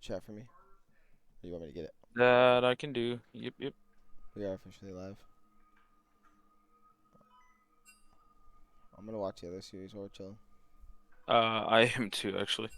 chat for me? Or you want me to get it? That I can do. Yep, yep. We are officially live. I'm gonna watch the other series while we're chilling. I am too, actually.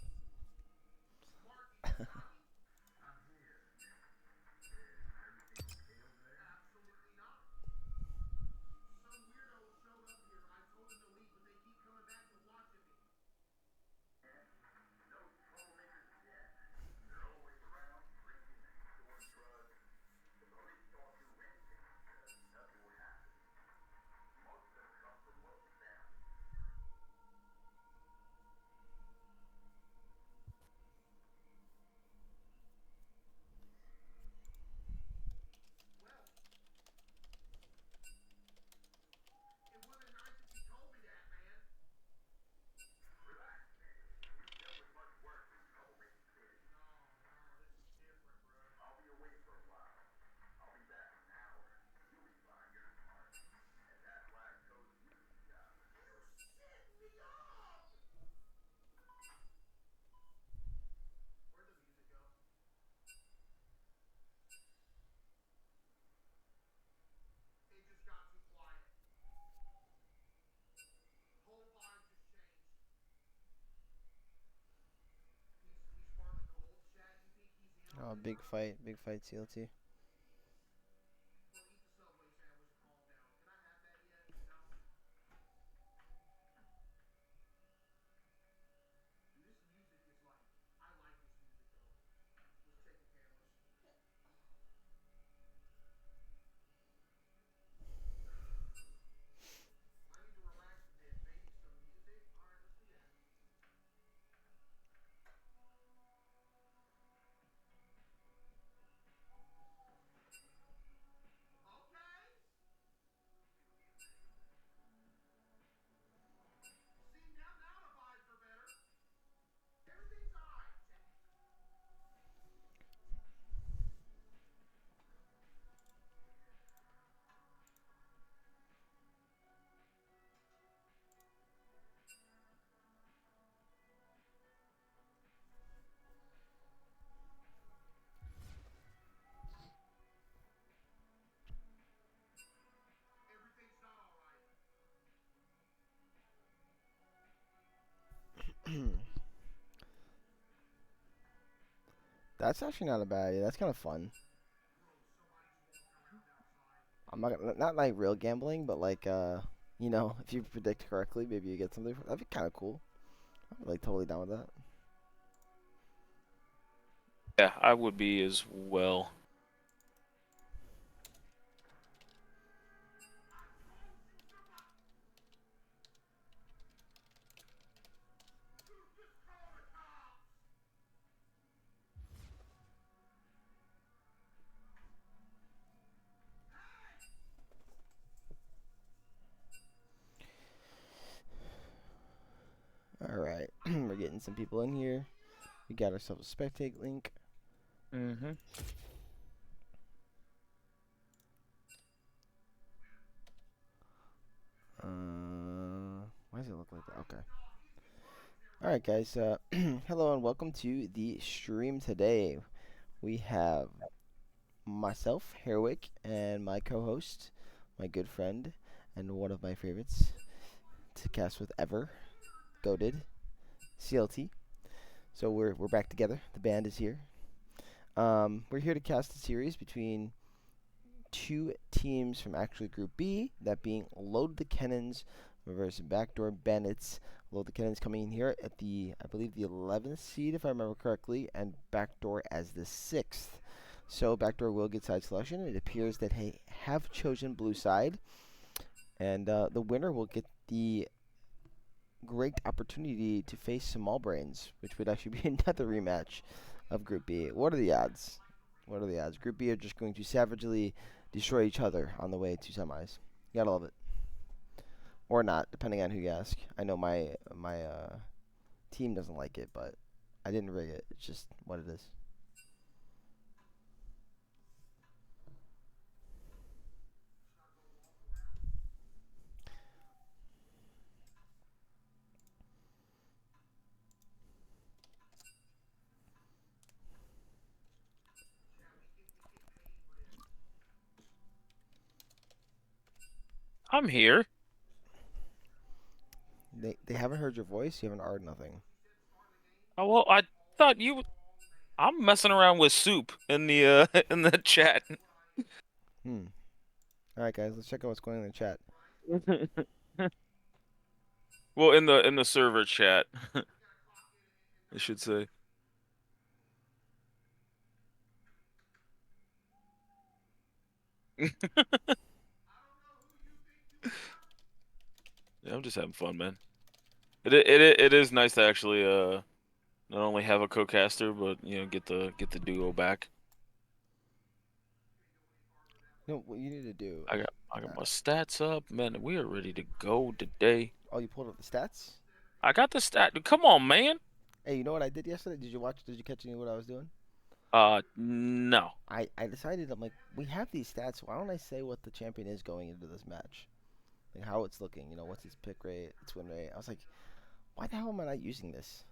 Oh, big fight, CLT. That's actually not a bad idea. That's kind of fun. I'm not like real gambling, but like if you predict correctly, maybe you get something. That'd be kind of cool. I'm like totally down with that. Yeah, I would be as well. All right, we're getting some people in here. We got ourselves a spectate link. Mm-hmm. Why does it look like that? Okay. All right, guys. Hello and welcome to the stream today. We have myself, Herwick, and my co-host, my good friend, and one of my favorites to cast with ever, Goated, CLT. So we're back together. The band is here. We're here to cast a series between two teams from actually Group B, that being Load the Kennens versus Backdoor Bandits. Load the Kennens coming in here at I believe, the 11th seed, if I remember correctly, and Backdoor as the 6th. So Backdoor will get side selection. It appears that they have chosen blue side, and the winner will get the great opportunity to face Small Brains, which would actually be another rematch of Group B. What are the odds? What are the odds? Group B are just going to savagely destroy each other on the way to semis. You gotta love it, or not, depending on who you ask. I know my team doesn't like it, but I didn't rig it. It's just what it is. I'm here. They haven't heard your voice. You haven't heard nothing. Oh, well, I thought you. I'm messing around with soup in the in the chat. Hmm. All right, guys. Let's check out what's going on in the chat. Well, in the server chat, I should say. Yeah, I'm just having fun, man. It is nice to actually not only have a co-caster, but get the duo back. No, what you need to do. I got my stats up, man. We are ready to go today. Oh, you pulled up the stats. I got the stat. Come on, man. Hey, you know what I did yesterday? Did you watch? Did you catch any of what I was doing? No. I decided I'm like we have these stats. Why don't I say what the champion is going into this match? Like how it's looking. You know, what's his pick rate, its win rate. I was like, why the hell am I not using this?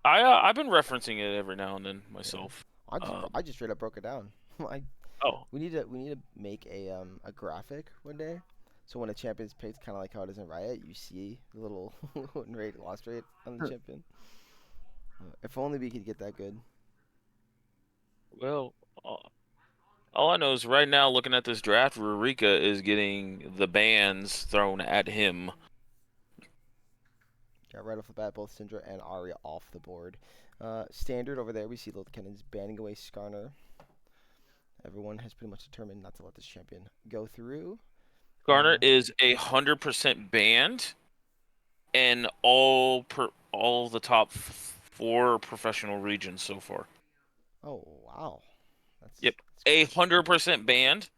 I've been referencing it every now and then Yeah. myself. I just straight up broke it down. I Oh, we need to make a graphic one day. So when a champion's picked, kind of like how it is in Riot, you see the little win rate, loss rate on the champion. If only we could get that good. well, all I know is right now, looking at this draft, Rurika is getting the bans thrown at him. Got right off the bat, both Syndra and Arya off the board. Standard over there, we see Lil Kennens banning away Skarner. Everyone has pretty much determined not to let this champion go through. Garner is 100% banned, and all the top four professional regions so far. Oh wow, Yep, that's a crazy. 100% banned.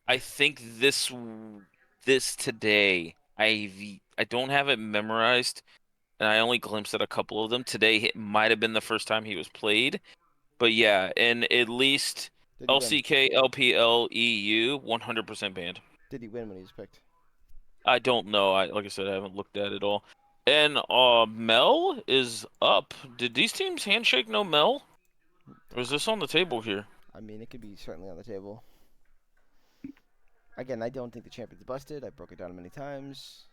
I think this today. I don't have it memorized, and I only glimpsed at a couple of them today. It might have been the first time he was played, but yeah, and at least Did he win? LCK, LPL, EU, 100% banned. Did he win when he was picked? I don't know. Like I said, I haven't looked at it all. And Mel is up. Did these teams handshake no Mel? Or is this on the table here? I mean, it could be certainly on the table. Again, I don't think the champion's busted. I broke it down many times.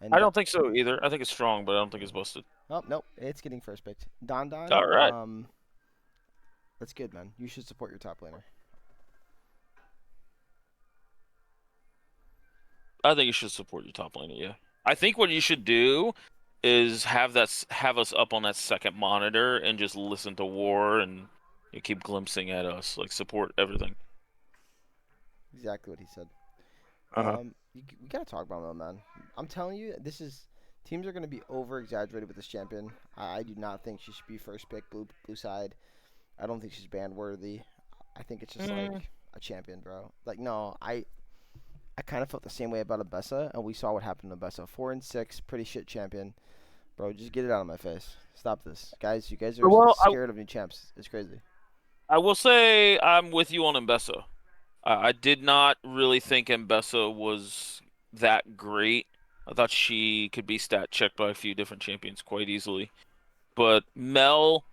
I And don't think so either. I think it's strong, but I don't think it's busted. oh nope, it's getting first picked. Don Don, All right. that's good, man. You should support your top laner. I think you should support your top laner, yeah. I think what you should do is have us up on that second monitor and just listen to war and you keep glimpsing at us. Like support everything. Exactly what he said. Uh-huh. We gotta talk about him, man. I'm telling you, this is teams are gonna be over exaggerated with this champion. I do not think she should be first pick blue side. I don't think she's ban worthy. I think it's just Mm. like a champion, bro. Like no, I kind of felt the same way about Abessa, and we saw what happened to Abessa. 4-6, pretty shit champion, bro. Just get it out of my face. Stop this, guys. You guys are Well, scared of new champs. It's crazy. I will say I'm with you on Mbessa. I did not really think Mbessa was that great. I thought she could be stat checked by a few different champions quite easily. But Mel,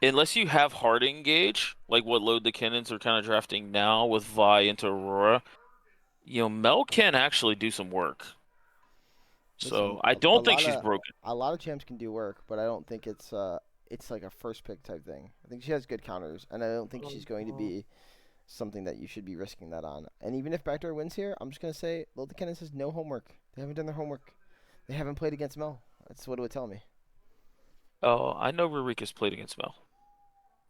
unless you have hard engage, like what load the Kennens are kind of drafting now with Vi into Aurora, Mel can actually do some work. Listen, So I a don't think lot she's of broken. champs can do work, but I don't think it's like a first pick type thing. I think she has good counters, and I don't think she's going to be something that you should be risking that on. And even if Backdoor wins here, I'm just gonna say Lil Cannon has no homework. They haven't done their homework. They haven't played against Mel. That's what it would tell me. Oh, I know Rurika's played against Mel.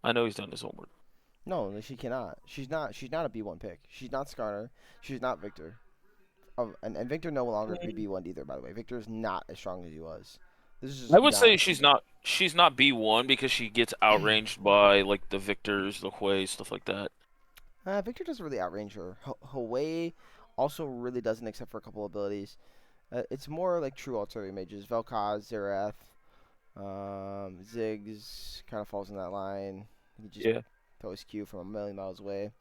I know he's done his homework. No, she cannot. She's not. She's not a B1 pick. She's not Skarner. She's not Victor. And Victor no longer can be B1 either. By the way, Victor is not as strong as he was. This is I just would say not. she's not B1 because she gets outranged by like the Victors, the Hui, stuff like that. Victor doesn't really outrange her. Hawaii also really doesn't, except for a couple abilities. It's more like true artillery mages. Vel'Koz, Xerath, Ziggs kind of falls in that line. He just Yeah. throws Q from a million miles away.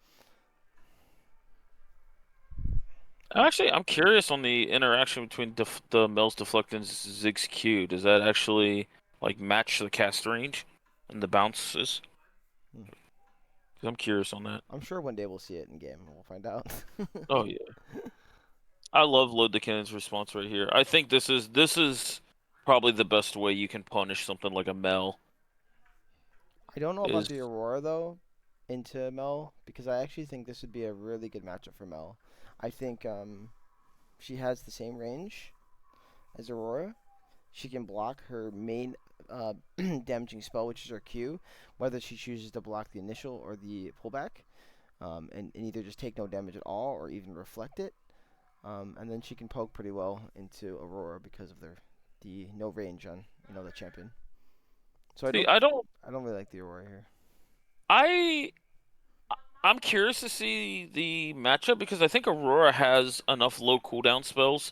Actually, I'm curious on the interaction between the Mel's Deflect and Ziggs Q. Does that actually like match the cast range and the bounces? Hmm. 'Cause I'm curious on that. I'm sure one day we'll see it in game. We'll find out. Oh yeah. I love load the cannons response right here. I think this is probably the best way you can punish something like a Mel I don't know about the is Aurora though into Mel because I actually think this would be a really good matchup for Mel. I think she has the same range as Aurora. She can block her main damaging spell, which is her Q, whether she chooses to block the initial or the pullback, and either just take no damage at all or even reflect it. And then she can poke pretty well into Aurora because of the no range on the champion. So see I don't really like the Aurora here. I I'm curious to see the matchup because I think Aurora has enough low cooldown spells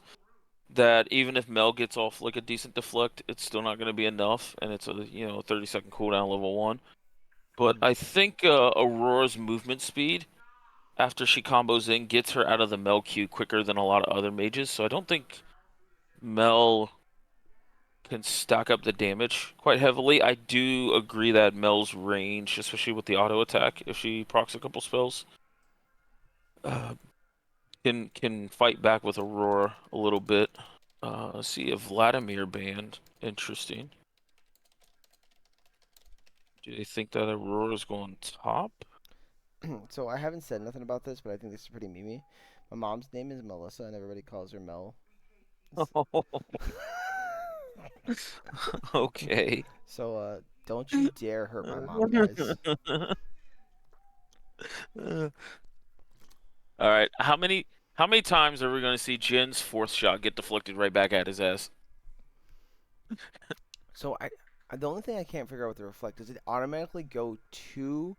that even if Mel gets off like a decent deflect, it's still not going to be enough, and it's a 30-second cooldown level 1. But Mm-hmm. I think Aurora's movement speed after she combos in gets her out of the Mel queue quicker than a lot of other mages, so I don't think Mel can stack up the damage quite heavily. I do agree that Mel's range, especially with the auto attack, if she procs a couple spells, uh, can fight back with Aurora a little bit. Let's see, a Vladimir band. Interesting. Do they think that Aurora's going top? So I haven't said nothing about this, but I think this is pretty memey. My mom's name is Melissa, and everybody calls her Mel. Okay. So don't you dare hurt my mom, guys. All right. How many times are we going to see Jin's fourth shot get deflected right back at his ass? So the only thing I can't figure out with the reflect, does it automatically go to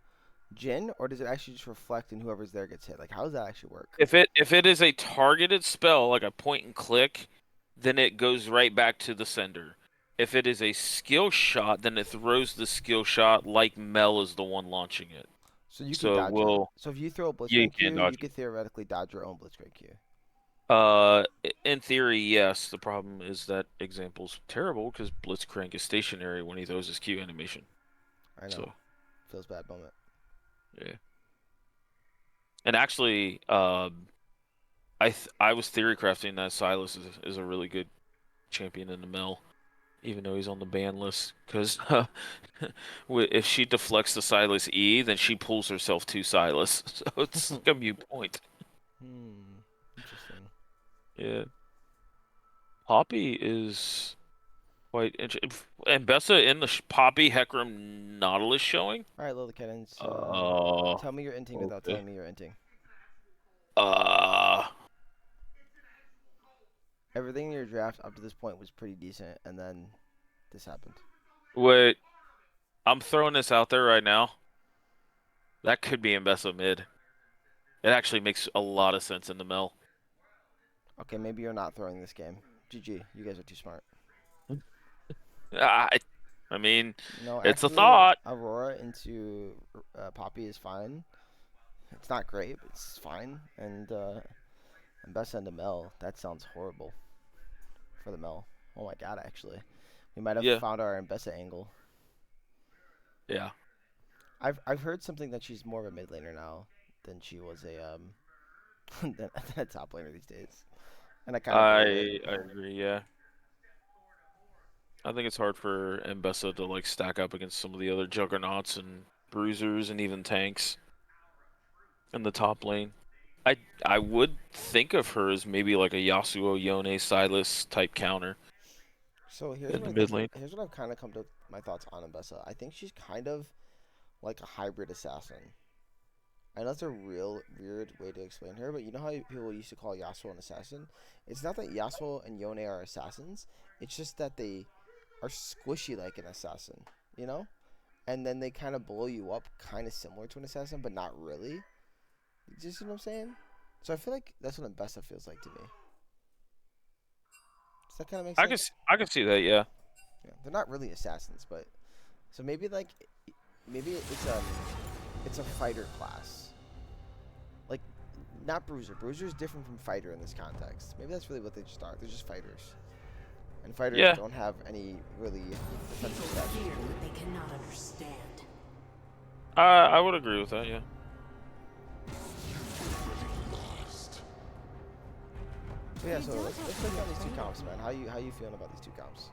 Jin, or does it actually just reflect and whoever's there gets hit? Like, how does that actually work? If it is a targeted spell like a point and click, then it goes right back to the sender. If it is a skill shot, then it throws the skill shot like Mel is the one launching it. So you could So dodge your. we'll So if you throw a Yeah, you Blitzcrank can't Q, you dodge could theoretically dodge your own Blitzcrank Q. In theory, yes. The problem is that example's terrible because Blitzcrank is stationary when he throws his Q animation. I know. So, Feels bad moment. yeah. And actually, I was theory crafting that Silas is a really good champion in the mill, even though he's on the ban list. Because if she deflects the Silas E, then she pulls herself to Silas. So it's like a mute point. Hmm. Interesting. Yeah. Poppy is quite interesting. And Bessa in the Poppy Hecarim Nautilus showing? All right, Lil Kennens. Oh, Tell me you're inting without okay. telling me you're inting. Uh, Everything in your draft up to this point was pretty decent, and then this happened. wait. I'm throwing this out there right now. That could be in Bessa mid. It actually makes a lot of sense in the mill. Okay, maybe you're not throwing this game. GG. You guys are too smart. I, I mean, No, it's a actually, thought. Aurora into Poppy is fine. It's not great, but it's fine. And Bessa into Mel, that sounds horrible for the Mel. Oh my god, actually. We might have Yeah, found our Bessa angle. yeah. I've heard something that she's more of a mid laner now than she was a than a top laner these days. And I kind of believe it. I agree. Yeah, I think it's hard for Mbessa to like stack up against some of the other juggernauts and bruisers and even tanks in the top lane. I I would think of her as maybe like a Yasuo, Yone, Silas type counter So in the mid lane. here's what I've kind of come to my thoughts on Ambessa. I think she's kind of like a hybrid assassin. I know that's a real weird way to explain her, but you know how people used to call Yasuo an assassin? It's not that Yasuo and Yone are assassins. It's just that they are squishy like an assassin, you know? And then they kind of blow you up, kind of similar to an assassin, but not really. You see what I'm saying? So I feel like that's what Ambessa feels like to me. Does that kind of make sense? I can see that. Yeah. Yeah, they're not really assassins, but so maybe it's a fighter class, like not bruiser. Bruiser is different from fighter in this context. Maybe that's really what they just are. They're just fighters, and fighters Yeah. don't have any really defensive stats. Fear what they cannot understand. I would agree with that. Yeah. So yeah, so let's break down these two comps, man. How you feeling about these two comps?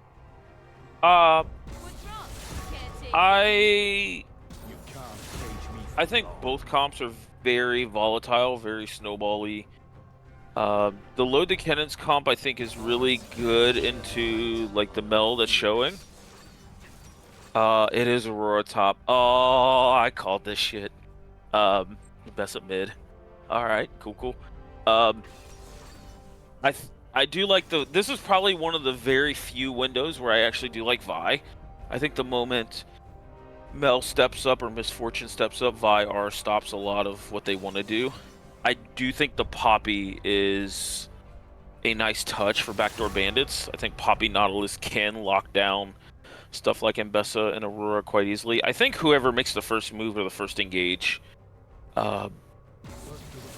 Uh, What's wrong? Can't take I You can't cage me I for think long. both comps are very volatile, very snowbally. The load to kennens comp I think is really good into like the meld that's showing. It is Aurora top. Oh, I called this shit. Best of mid. All right, cool. Um, I do like this is probably one of the very few windows where I actually do like Vi. I think the moment Mel steps up or Misfortune steps up, Vi R stops a lot of what they want to do. I do think the Poppy is a nice touch for backdoor bandits. I think Poppy Nautilus can lock down stuff like Mbessa and Aurora quite easily. I think whoever makes the first move or the first engage uh,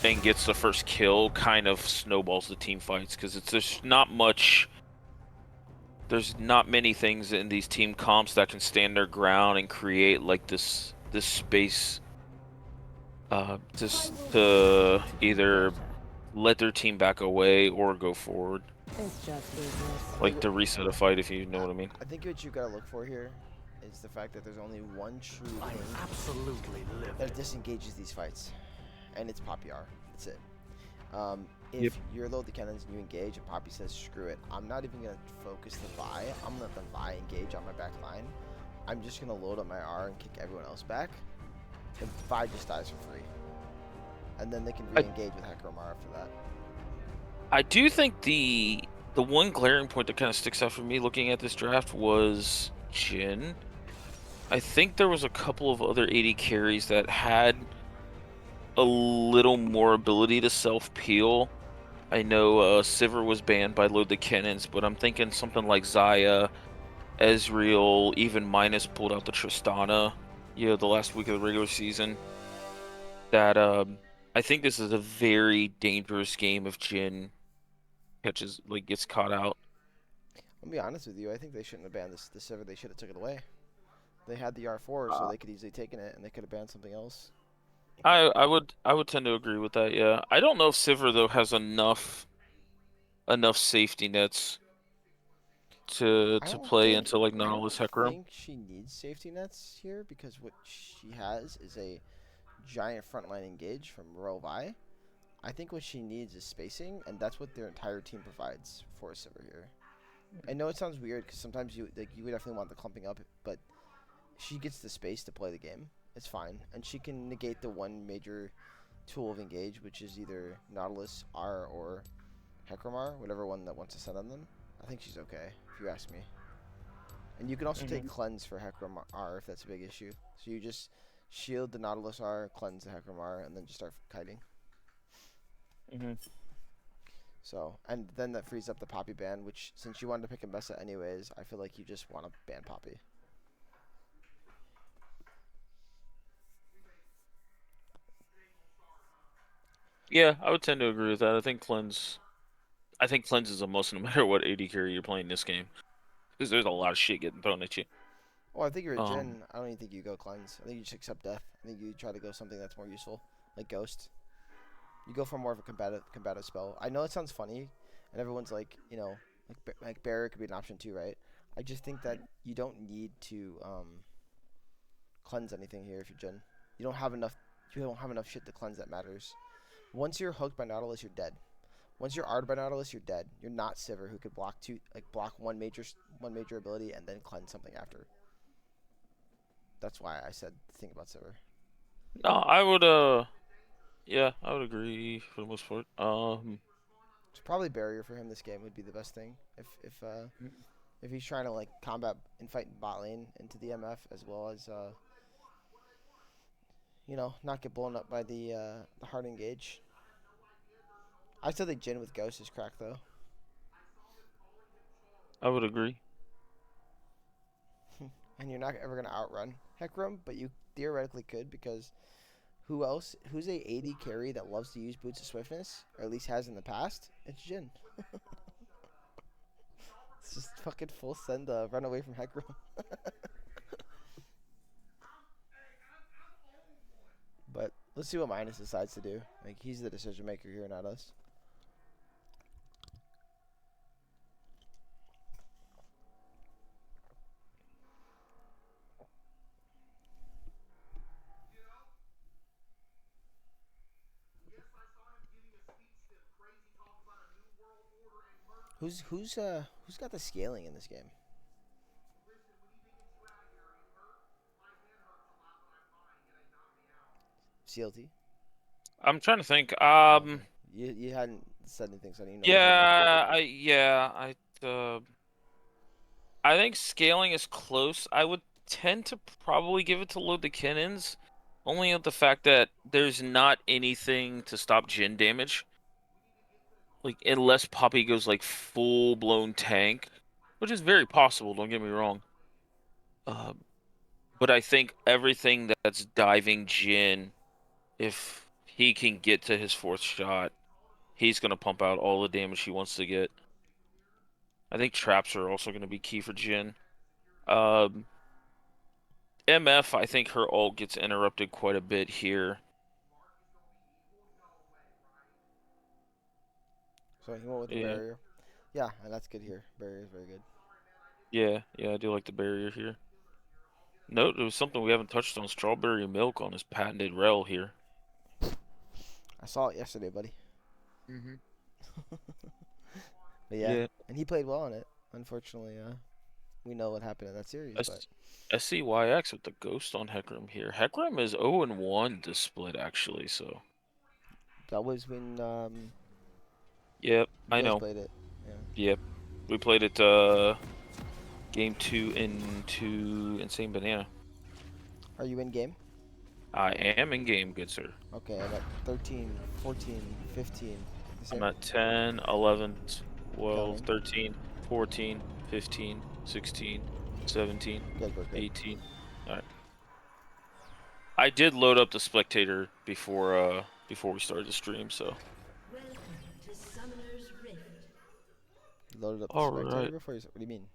and gets the first kill kind of snowballs the team fights because there's not many things in these team comps that can stand their ground and create like this space just to either let their team back away or go forward. It's just business. Like to reset a fight, if you know what I mean. I think what you gotta look for here is the fact that there's only one true I'm thing absolutely that livid. disengages these fights, and it's Poppy R. That's it. If Yep. you're low the cannons and you engage and Poppy says screw it, I'm not even gonna focus the Vi. I'm gonna let the Vi engage on my back line. I'm just gonna load up my R and kick everyone else back. And Vi just dies for free. And then they can re-engage with Hekromar after that. I do think the one glaring point that kind of sticks out for me looking at this draft was Jhin. I think there was a couple of other AD carries that had a little more ability to self-peel. I know Sivir was banned by Load the Cannons, but I'm thinking something like Xayah, Ezreal, even Minus pulled out the Tristana, the last week of the regular season. That I think this is a very dangerous game if Jhin gets caught out. I'll be honest with you, I think they shouldn't have banned the Sivir. They should have took it away. They had the R4, so they could easily taken it, and they could have banned something else. I would tend to agree with that. Yeah, I don't know if Sivir though has enough safety nets to I don't play think into like I Nautilus don't Hecarim. think she needs safety nets here because what she has is a giant frontline engage from Royal Vi. I think what she needs is spacing, and that's what their entire team provides for Sivir here. I know it sounds weird because sometimes you would definitely want the clumping up, but she gets the space to play the game. It's fine, and she can negate the one major tool of engage, which is either Nautilus R or Hekromar, whatever one that wants to send on them. I think she's okay, if you ask me. And you can also take cleanse for Hekromar R if that's a big issue. So you just shield the Nautilus R, cleanse the Hekromar, and then just start kiting. So, and then that frees up the Poppy ban, which, since you wanted to pick Mbessa anyways, I feel like you just want to ban Poppy. Yeah, I would tend to agree with that. I think cleanse is a must no matter what AD carry you're playing this game, because there's a lot of shit getting thrown at you. Well, I think you're a Um, Jhin. I don't even think you go cleanse. I think you just accept death. I think you try to go something that's more useful, like Ghost. You go for more of a combative spell. I know it sounds funny, and everyone's like, like Barrier could be an option too, right? I just think that you don't need to cleanse anything here if you're Jhin. You don't have enough. You don't have enough shit to cleanse that matters. Once you're hooked by Nautilus, you're dead. Once you're R'd by Nautilus, you're dead. You're not Sivir, who could block one major ability and then cleanse something after. That's why I said think about Sivir. no, I would yeah, I would agree for the most part. It's probably Barrier for him this game would be the best thing if he's trying to like combat and fight bot lane into the MF as well as not get blown up by the hard engage. I still think Jhin with Ghost is cracked though. I would agree. And you're not ever gonna outrun Hecarim, but you theoretically could because who else? Who's a AD carry that loves to use Boots of Swiftness, or at least has in the past? It's Jhin. It's just fucking full send run away from Hecarim. But let's see what Minus decides to do. Like he's the decision maker here, not us. Who's got the scaling in this game? CLT. I'm trying to think. Okay. You hadn't said anything, so I didn't know. I think scaling is close. I would tend to probably give it to load the kennens, only at the fact that there's not anything to stop Jhin damage. Like, unless Poppy goes like full-blown tank, which is very possible, don't get me wrong. But I think everything that's diving Jhin, if he can get to his 4th shot, he's going to pump out all the damage he wants to get. I think traps are also going to be key for Jhin. MF, I think her ult gets interrupted quite a bit here. So he went with the barrier. Yeah, and that's good here. Barrier is very good. Yeah, I do like the barrier here. Note, there was something we haven't touched on. Strawberry milk on his patented rel here. I saw it yesterday, buddy. But yeah, Yeah. and he played well on it. Unfortunately, we know what happened in that series. But SCYX with the ghost on Hecarim here. Hecarim is 0-1 this split, actually, so. that was when Yep, you I guys know. played it. Yeah. Yep. We played it game 2 into Insane Banana. Are you in game? I am in game, good sir. Okay, I'm at 13, 14, 15. I'm at 10, 11, 12, Counting. 13, 14, 15, 16, 17, Good, good, good. 18. Alright. I did load up the spectator before we started the stream, so. Welcome to Summoner's Rift. Loaded up the All spectator right. before you. What do you mean?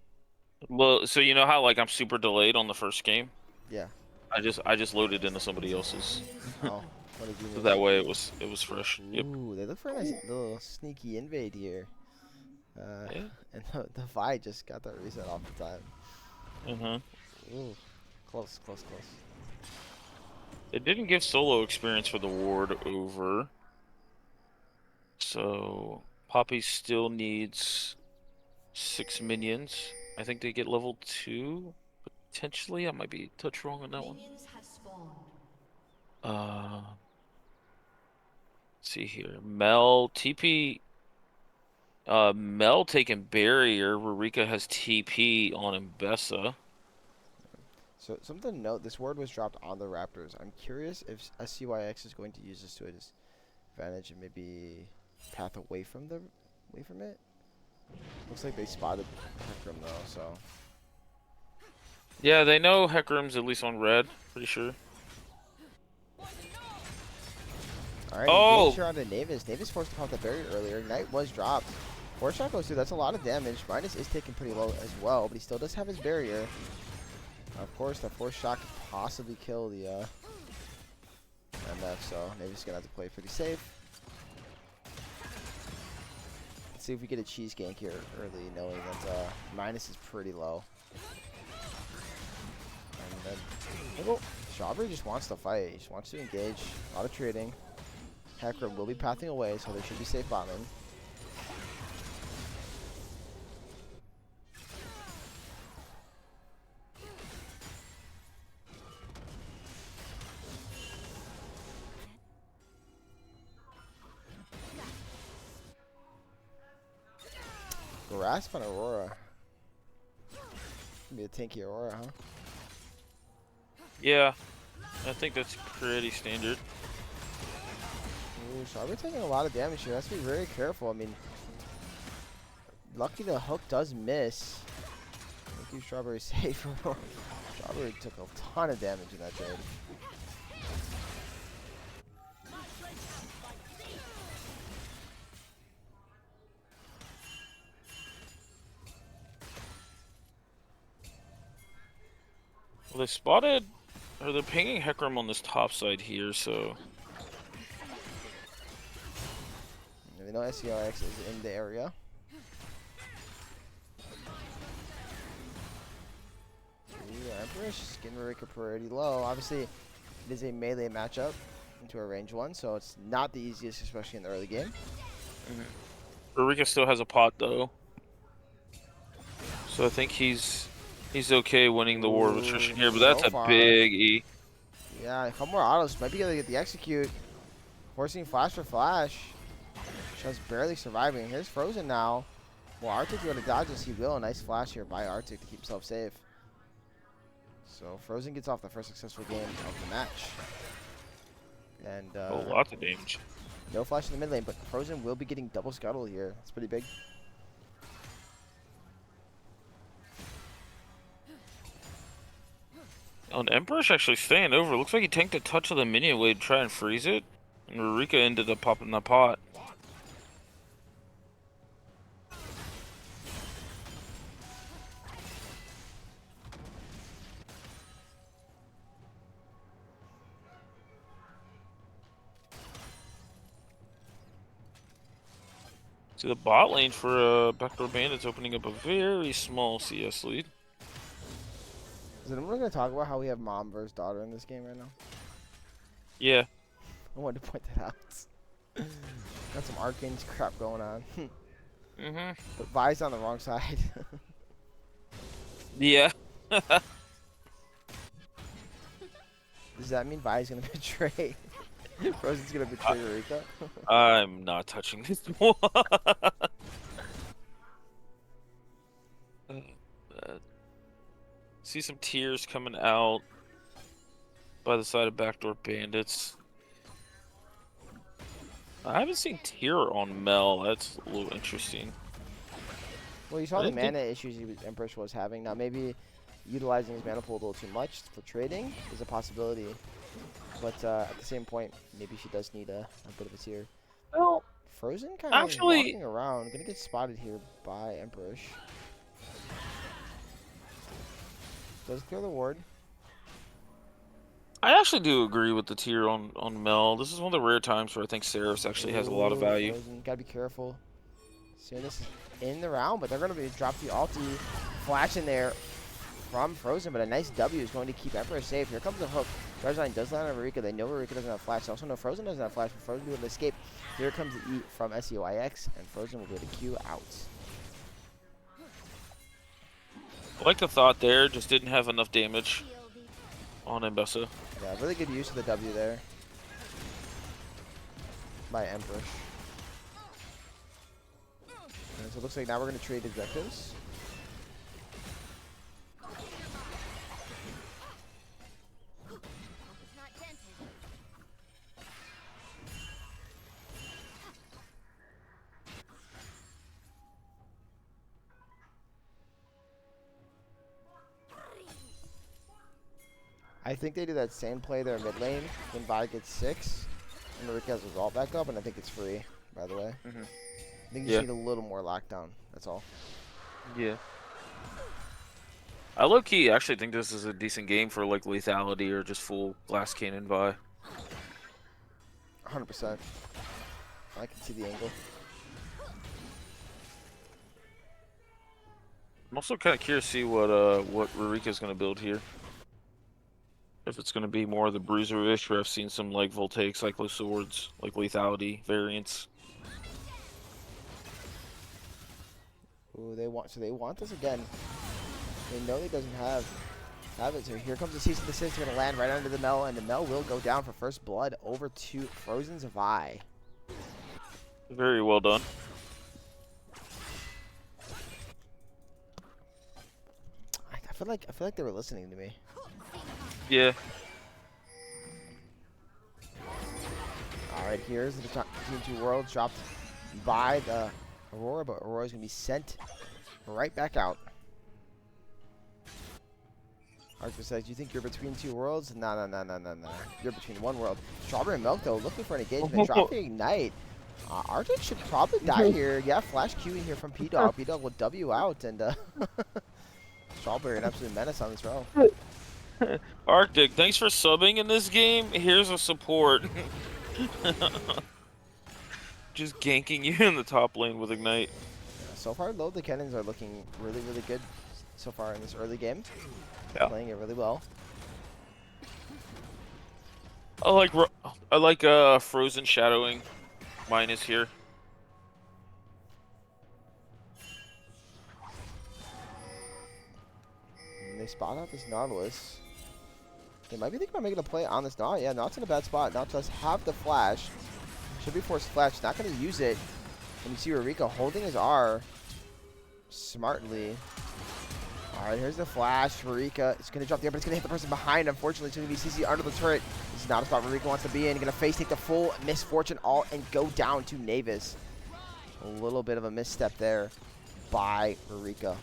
Well, so you know how like I'm super delayed on the first game? Yeah. I just loaded into somebody else's. Oh, what did you So mean? that way it was fresh. Yep. Ooh, they look for a nice little sneaky invade here. Yeah. And the Vi just got that reset off the time. Ooh, close, close, close. It didn't give solo experience for the ward over. So Poppy still needs 6 minions. I think they get level 2. Potentially, I might be a touch wrong on that one. Minions have spawned. Let's see here. Mel TP. Mel taking barrier. Rurika has TP on Mbessa. So something to note: this word was dropped on the Raptors. I'm curious if SCYX is going to use this to his advantage and maybe path away from it. Looks like they spotted Hecarim though, so. Yeah, they know Hecarim's at least on red. Pretty sure. Alright, Oh! engage here onto Navis. Navis forced to pop the barrier earlier. Knight was dropped. 4-shot goes through. That's a lot of damage. Minus is taken pretty low as well, but he still does have his barrier. Of course, the 4-shot could possibly kill the MF, so Navis is going to have to play pretty safe. Let's see if we get a cheese gank here early, knowing that Minus is pretty low. And then, Strawberry just wants to fight. He just wants to engage. A lot of trading. Hecarim will be pathing away, so they should be safe bottom. Grasp on Aurora. Be a tanky Aurora, huh? Yeah, I think that's pretty standard. Ooh, Strawberry taking a lot of damage here. Has to be very careful. I mean, lucky the hook does miss. We'll keep Strawberry safe. Strawberry took a ton of damage in that trade. Well, they spotted, or they're pinging Hecarim on this top side here, so. They know SCRX is in the area. Ooh, Empress getting Rurika pretty low. Obviously, it is a melee matchup into a range one, so it's not the easiest, especially in the early game. Rurika still has a pot though. So I think he's okay winning the war of attrition here, but So that's a far. big E. Yeah, a couple more autos. Might be able to get the execute. Forcing flash for flash. Just barely surviving. Here's Frozen now. Well, Arctic go to dodge this. He will. A nice flash here by Arctic to keep himself safe. So Frozen gets off the first successful game of the match. And Oh, lots of damage. no flash in the mid lane, but Frozen will be getting double scuttle here. That's pretty big. And Emperor's actually staying over. Looks like he tanked a touch of the minion wave to try and freeze it. And Rurika ended up popping the pot. See the bot lane for Backdoor Bandits opening up a very small CS lead. Is anyone going to talk about how we have mom versus daughter in this game right now? Yeah. I wanted to point that out. Got some arcane crap going on. Mm-hmm. But Vi's on the wrong side. Yeah. Does that mean Vi's going to betray? Frozen's going to betray Eureka? I'm not touching this one. See some tears coming out by the side of Backdoor Bandits. I haven't seen tear on Mel. That's a little interesting. Well, you saw I the didn't mana issues Empress was having. Now, maybe utilizing his mana pool a little too much for trading is a possibility. But at the same point, maybe she does need a bit of a tear. Well, Frozen kind of actually, walking around. Gonna get spotted here by Empress. Does clear the ward. I actually do agree with the tier on Mel. This is one of the rare times where I think Seraphs actually has a lot of value. Frozen. Gotta be careful. Seeing this in the round, but they're gonna be drop the ulti flash in there from Frozen, but a nice W is going to keep Emperor safe. Here comes the hook. Darkseid does land on Rurika. They know Rurika doesn't have flash. They also know Frozen doesn't have flash, but Frozen will be able to escape. Here comes the E from SEOIX, and Frozen will be able to Q out. I like the thought there, just didn't have enough damage on Mbessa. Yeah, really good use of the W there by Empress. And so it looks like now we're going to trade objectives. I think they do that same play there mid lane when Vi gets 6 and Marika has his ult back up, and I think it's free, by the way. Mm-hmm. I think you just need a little more lockdown, that's all. Yeah. I low-key actually think this is a decent game for like lethality or just full glass cannon Vi. 100%. I can see the angle. I'm also kind of curious to see what Rurika's gonna build here. If it's gonna be more of the bruiser-ish, or I've seen some like voltaic cyclo swords, like lethality variants. Ooh, they want this again. They know he doesn't have it. So here comes the cease and desist. Going to land right under the Mel, and the Mel will go down for first blood over to Frozen's Vi. Very well done. I feel like they were listening to me. Yeah. All right, here's the Between Two Worlds dropped by the Aurora, but Aurora's gonna be sent right back out. Arthur says, "Do you think you're between two worlds?" No. You're between one world. Strawberry Milk though, looking for an engagement. Drop the ignite. Arctic should probably die here. Yeah, flash Q in here from P-Dog. P-Dog will W out, and Strawberry an absolute menace on this row. Arctic, thanks for subbing in this game. Here's a support. Just ganking you in the top lane with Ignite. Yeah, so far, though, the Kennens are looking really, really good so far in this early game. Yeah. Playing it really well. I like Frozen shadowing minus here. spot out this Nautilus. They might be thinking about making a play on this Naut. Yeah, Naut's in a bad spot. Naut does have the flash. Should be forced flash. Not going to use it. And you see Rurika holding his R smartly. Alright, here's the flash. Rurika is going to drop the air, but it's going to hit the person behind. Unfortunately, it's going to be CC under the turret. This is not a spot Rurika wants to be in. Going to face take the full misfortune all and go down to Navis. A little bit of a misstep there by Rurika.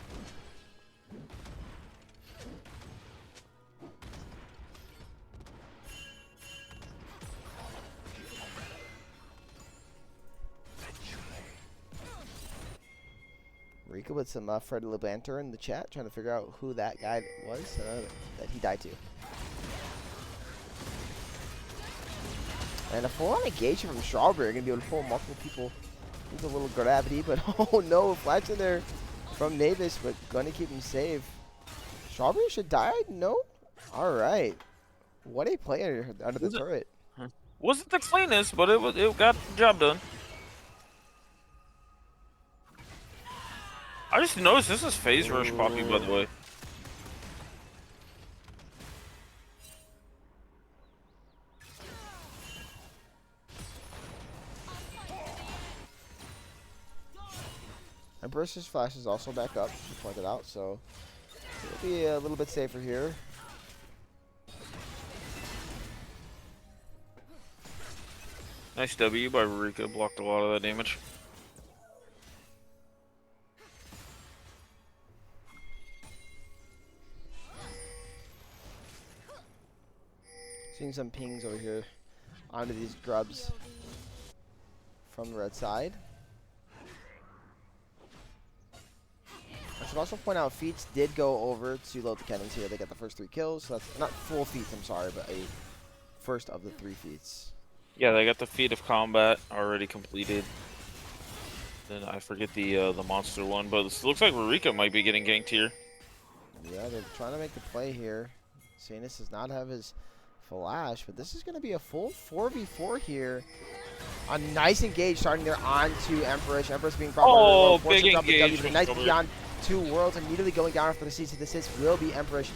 Rika with some Freddy LeBanter in the chat, trying to figure out who that guy was that he died to. And a full-on engagement from Strawberry, going to be able to pull multiple people with a little gravity, but oh no, flash in there from Navis, but going to keep him safe. Strawberry should die? No? Alright. What a play under the turret. Wasn't the cleanest, but it got the job done. I just noticed this is phase rush Poppy, by the way. Empress's flash is also back up, she pointed out, so it'll be a little bit safer here. Nice W by Rurika, blocked a lot of that damage. Seeing some pings over here onto these grubs from the red side. I should also point out Feats did go over to load the kennens here. They got the first 3 kills. So that's not full Feats, I'm sorry, but a first of the 3 Feats. Yeah, they got the feat of combat already completed. Then I forget the monster one, but it looks like Rurika might be getting ganked here. Yeah, they're trying to make the play here. Sanus does not have his flash, but this is going to be a full 4v4 here. A nice engage starting there onto Empress. Empress being brought oh, big engage. Nice beyond 2 worlds. Immediately going down after the cease and desist will be Empress.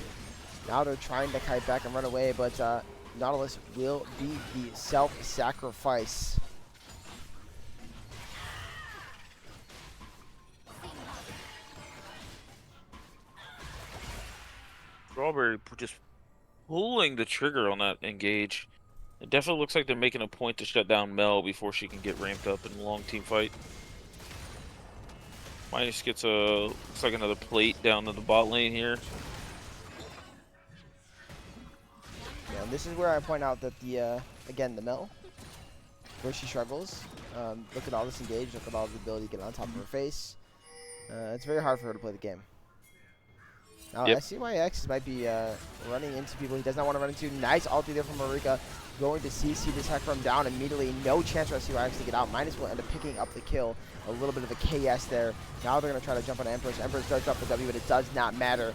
Now they're trying to kite back and run away, but Nautilus will be the self-sacrifice. Strawberry just pulling the trigger on that engage. It definitely looks like they're making a point to shut down Mel before she can get ramped up in a long team fight. Minus gets looks like another plate down to the bot lane here. Yeah, and this is where I point out that the again the Mel, where she struggles. Look at all this engage. Look at all the ability to get on top of her face. It's very hard for her to play the game. Now, yep. SCYX might be running into people he does not want to run into. Nice ulti there from Marika. Going to CC this hack from down immediately. No chance for SCYX to get out. Minus will end up picking up the kill. A little bit of a KS there. Now they're going to try to jump on Empress. Empress does drop the W, but it does not matter,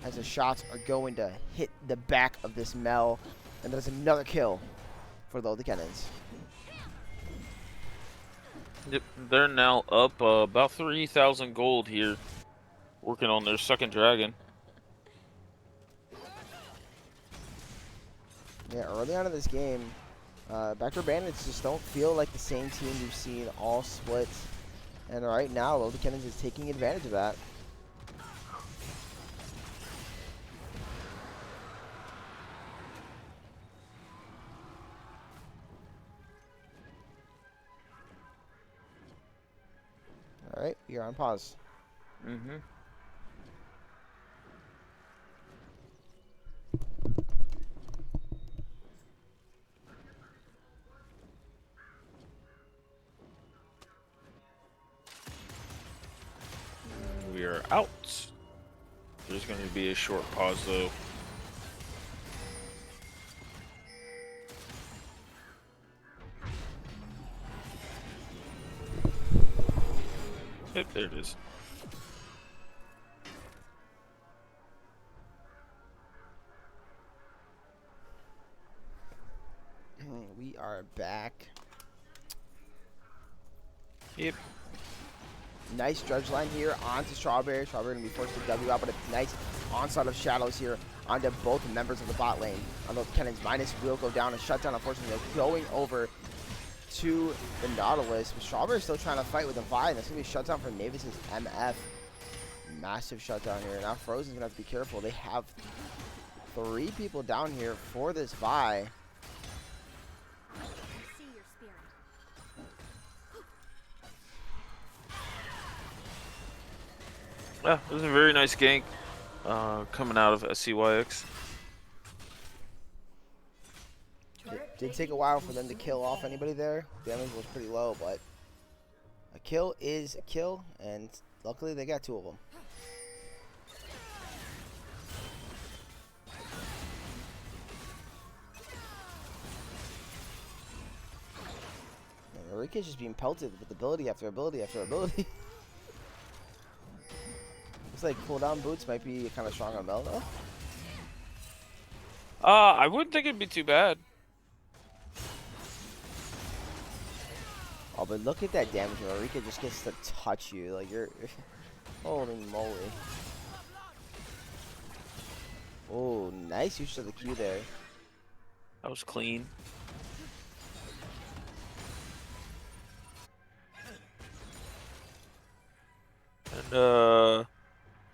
as the shots are going to hit the back of this Mel. And there's another kill for the kennens. Yep, they're now up about 3,000 gold here, working on their second dragon. Yeah, early on in this game, Backdoor Bandits just don't feel like the same team we've seen all split. And right now, the kennens is taking advantage of that. All right, we are on pause. Mm-hmm. We are out. There's going to be a short pause though. Yep, there it is. We are back. Yep. Nice judge line here onto Strawberry. Strawberry gonna be forced to W out, but a nice onslaught of shadows here onto both members of the bot lane. On the kennens, Minus will go down and shut down, unfortunately, going over to the Nautilus. But Strawberry's still trying to fight with the Vi, and that's going to be a shutdown for Mavis's MF. Massive shutdown here. Now Frozen's going to have to be careful. They have 3 people down here for this Vi. See your spirit. Yeah, it was a very nice gank coming out of SCYX. It did take a while for them to kill off anybody there. Damage was pretty low, but a kill is a kill, and luckily they got 2 of them. And Marika's just being pelted with ability after ability after ability. Looks like cooldown boots might be kind of strong on Mel though. I wouldn't think it'd be too bad. Oh, but look at that damage. Marika just gets to touch you. Like, you're... Holy moly. Oh, nice use of the Q there. That was clean. And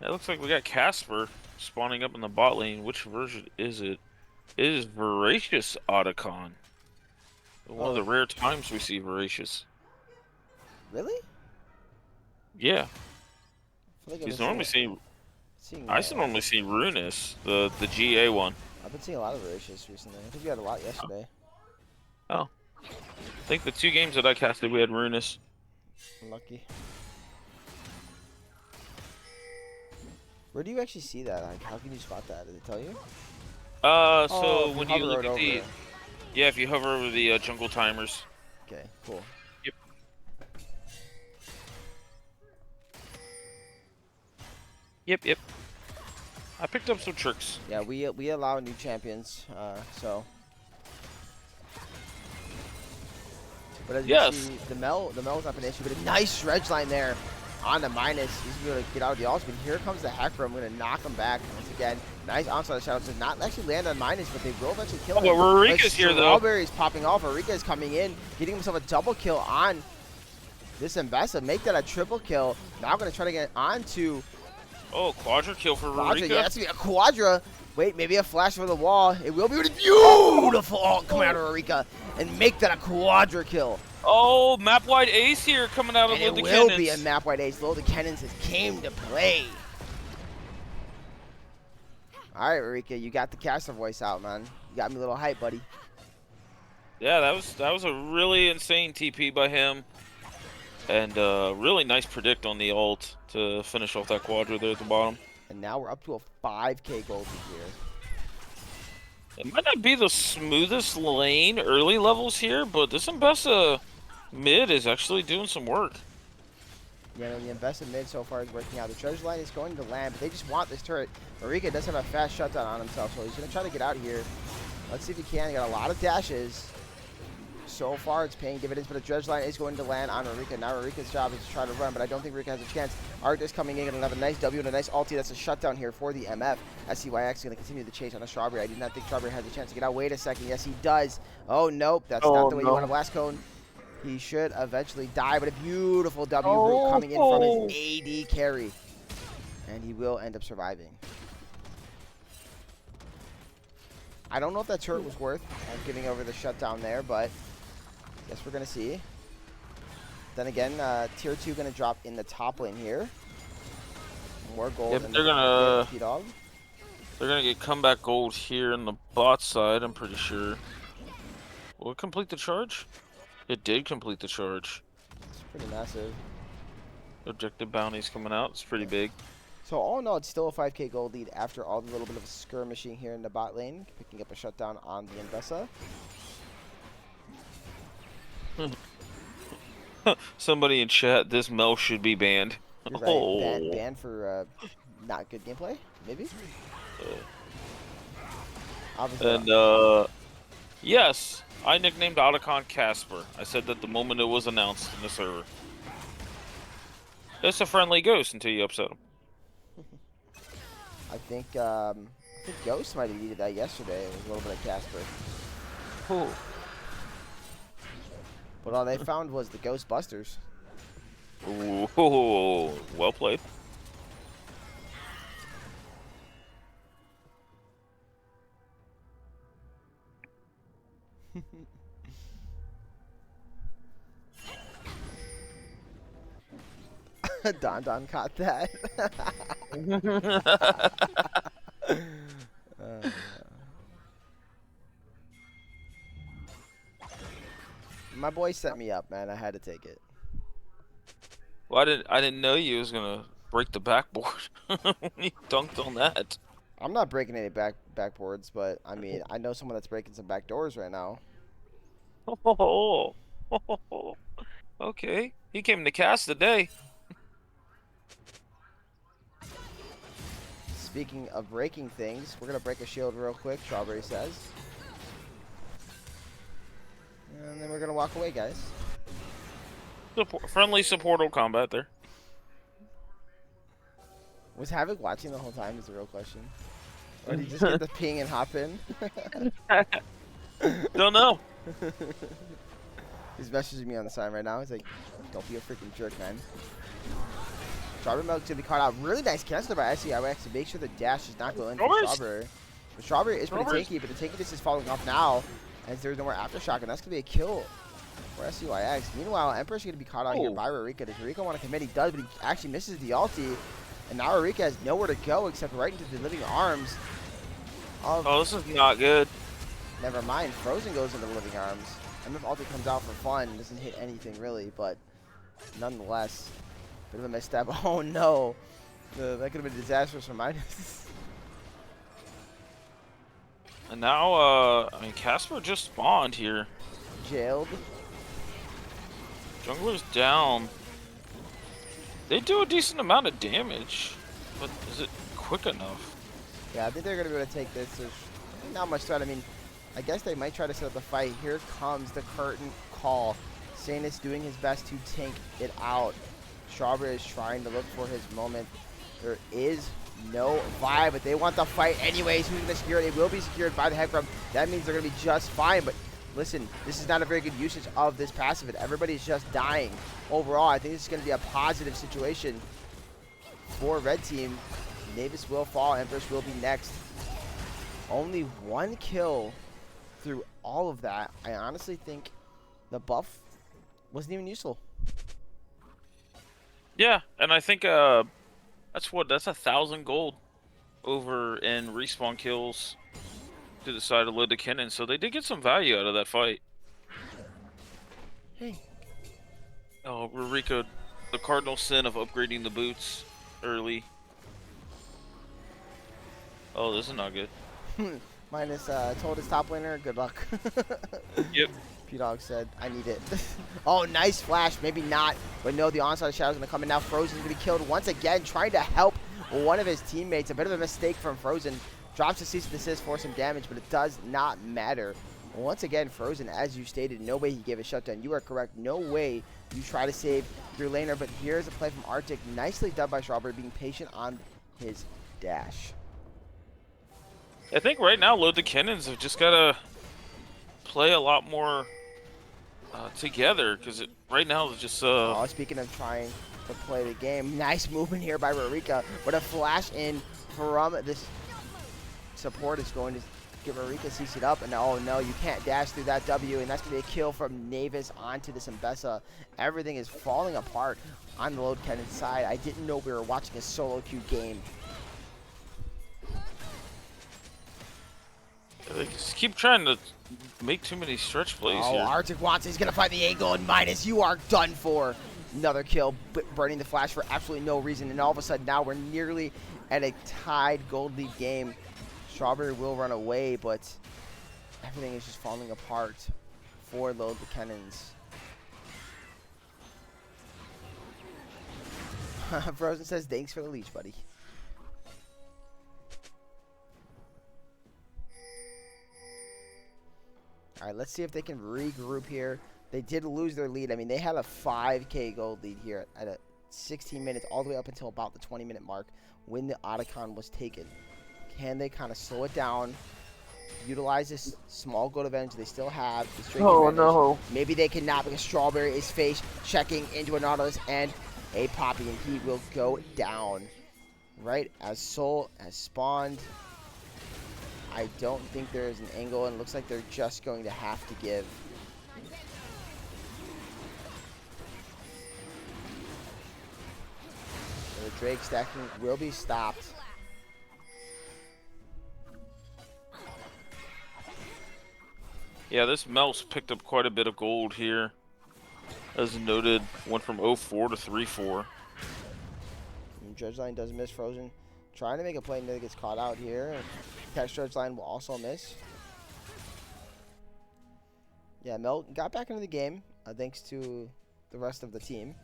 it looks like we got Casper spawning up in the bot lane. Which version is it? It is Voracious Otacon. One of the rare times we see Voracious. Really? Yeah. I feel like He's normally seeing I normally see Runus, the GA one. I've been seeing a lot of Voracious recently. I think we had a lot yesterday. Oh. I think the 2 games that I casted, we had Runus. Lucky. Where do you actually see that? Like, how can you spot that? Did it tell you? So when you hover look it at the... over. Yeah, if you hover over the jungle timers. Okay, cool. Yep. Yep. I picked up some tricks. Yeah, we allow new champions, so. But as you see, the Mel's not an issue, but a nice dredge line there on the Minus. He's going to be able to get out of the ultimate. Here comes the Hecker. I'm going to knock him back once again. Nice onslaught of shadows. Does not actually land on Minus, but they will eventually kill him. But Rurika's here, though. Strawberry's popping off. Rurika is coming in, getting himself a double kill on this Mbessa. Make that a triple kill. Now going to try to get onto... Oh, quadra kill for Quadra, Rurika. yeah, that's gonna be a quadra. Wait, maybe a flash for the wall. It will be really beautiful. Oh, come out of Rurika and make that a quadra kill. Oh, map wide ace here coming out of And the it will kennens. be a map wide ace. Low the Kennens has came to play. All right, Rurika, you got the caster voice out, man. You got me a little hype, buddy. Yeah, that was a really insane TP by him. And really nice predict on the ult to finish off that quadra there at the bottom. And now we're up to a 5K gold here. It might not be the smoothest lane early levels here, but this Mbessa mid is actually doing some work. Yeah, the investment mid so far is working out. The treasure line is going to land, but they just want this turret. Marika does have a fast shutdown on himself, so he's going to try to get out of here. Let's see if he can. He got a lot of dashes. So far, it's paying dividends, but the dredge line is going to land on Rurika. Now Rurika's job is to try to run, but I don't think Rurika has a chance. Arctis coming in, going to have a nice W and a nice ulti. That's a shutdown here for the MF. SCYX is going to continue the chase on a Strawberry. I did not think Strawberry has a chance to get out. Wait a second. Yes, he does. Oh, nope. That's not the way you want to blast cone. He should eventually die, but a beautiful W coming in from his AD carry. And he will end up surviving. I don't know if that turret was worth giving over the shutdown there, but guess we're going to see. Then again, tier 2 going to drop in the top lane here. More gold. Yep, they're gonna get comeback gold here in the bot side, I'm pretty sure. Will it complete the charge? It did complete the charge. It's pretty massive. Objective bounties coming out. It's pretty big. So all in all, it's still a 5K gold lead after all the little bit of skirmishing here in the bot lane, picking up a shutdown on the Mbessa. Somebody in chat, this Mel should be banned. You're right. Banned for not good gameplay, maybe. Obviously. And yes, I nicknamed Otacon Casper. I said that the moment it was announced in the server. It's a friendly ghost until you upset him. I think Ghost might have needed that yesterday. It was a little bit of Casper. Oh. But all they found was the Ghostbusters. Ooh, well played. Don caught that. Uh, my boy set me up, man. I had to take it. Well, I didn't know you was gonna break the backboard when you dunked on that. I'm not breaking any backboards, but I mean, I know someone that's breaking some back doors right now. Oh, okay. He came to cast today. Speaking of breaking things, we're gonna break a shield real quick. Strawberry says, and then we're gonna walk away, guys. Friendly supportal combat there. Was Havoc watching the whole time? Is the real question. Or did he just get the ping and hop in? Don't know. He's messaging me on the side right now. He's like, "Don't be a freaking jerk, man." Strawberry Milk's gonna be caught out. Really nice cancel by ICIX to make sure the dash does not go in for Strawberry. The Strawberry is pretty tanky, but the tankiness is falling off now as there's no more aftershock, and that's gonna be a kill for SCYX. Meanwhile, Emperor's gonna be caught out here by Rarika. Does Rarika want to commit? He does, but he actually misses the ulti. And now Rarika has nowhere to go except right into the living arms of... Oh, this is not good. Never mind. Frozen goes into the living arms. MF ulti comes out for fun. Doesn't hit anything really, but nonetheless, bit of a misstep. Oh no. That could have been disastrous for Midas. And now, I mean, Casper just spawned here. Jailed. Jungler's down. They do a decent amount of damage, but is it quick enough? Yeah, I think they're going to be able to take this. There's not much threat. I mean, I guess they might try to set up the fight. Here comes the curtain call. Sanus doing his best to tank it out. Strawberry is trying to look for his moment. There is no vibe, but they want the fight anyways. Who's going to secure it? It will be secured by the head grub. That means they're going to be just fine, but listen, this is not a very good usage of this passive. Everybody's just dying. Overall, I think this is going to be a positive situation for Red Team. Navis will fall. Empress will be next. Only one kill through all of that. I honestly think the buff wasn't even useful. Yeah, and I think that's 1,000 gold over in respawn kills to the side of Lid to Kennens, so they did get some value out of that fight. Hey. Oh, Rarika, the cardinal sin of upgrading the boots early. Oh, this is not good. Minus told his top laner, good luck. Yep. P-Dog said, I need it. Oh, nice flash. Maybe not, but no, the onslaught shadow is going to come in now. Frozen's going to be killed once again, trying to help one of his teammates. A bit of a mistake from Frozen. Drops the cease and desist for some damage, but it does not matter. Once again, Frozen, as you stated, no way he gave a shutdown. You are correct. No way you try to save your laner, but here's a play from Arctic. Nicely done by Strawberry, being patient on his dash. I think right now, Lid to Kennens have just got to play a lot more together, because right now it's just... Oh, speaking of trying to play the game, nice movement here by Rarika, but a flash in from this support is going to get Rarika CC'd up, and oh no, you can't dash through that W, and that's going to be a kill from Navis onto this Mbessa. Everything is falling apart on the Load Cannon side. I didn't know we were watching a solo queue game. They just keep trying to make too many stretch plays Oh, here. Arctic wants it. He's going to find the angle, and Minus, you are done for. Another kill, burning the flash for absolutely no reason, and all of a sudden now we're nearly at a tied gold lead game. Strawberry will run away, but everything is just falling apart for Load the Kennens. Frozen says, thanks for the leash, buddy. All right, let's see if they can regroup here. They did lose their lead. I mean, they had a 5K gold lead here at 16 minutes, all the way up until about the 20-minute mark when the Otacon was taken. Can they kind of slow it down, utilize this small gold advantage they still have, the streak advantage? no. Maybe they cannot because Strawberry is face checking into a Nautilus and a Poppy, and he will go down right as Soul has spawned. I don't think there is an angle, and it looks like they're just going to have to give. So the Drake stacking will be stopped. Yeah, this mouse picked up quite a bit of gold here. As noted, went from 0-4 to 3-4. Judge line does miss Frozen. Trying to make a play, nearly gets caught out here. Catch Judge line will also miss. Yeah, Mel got back into the game thanks to the rest of the team.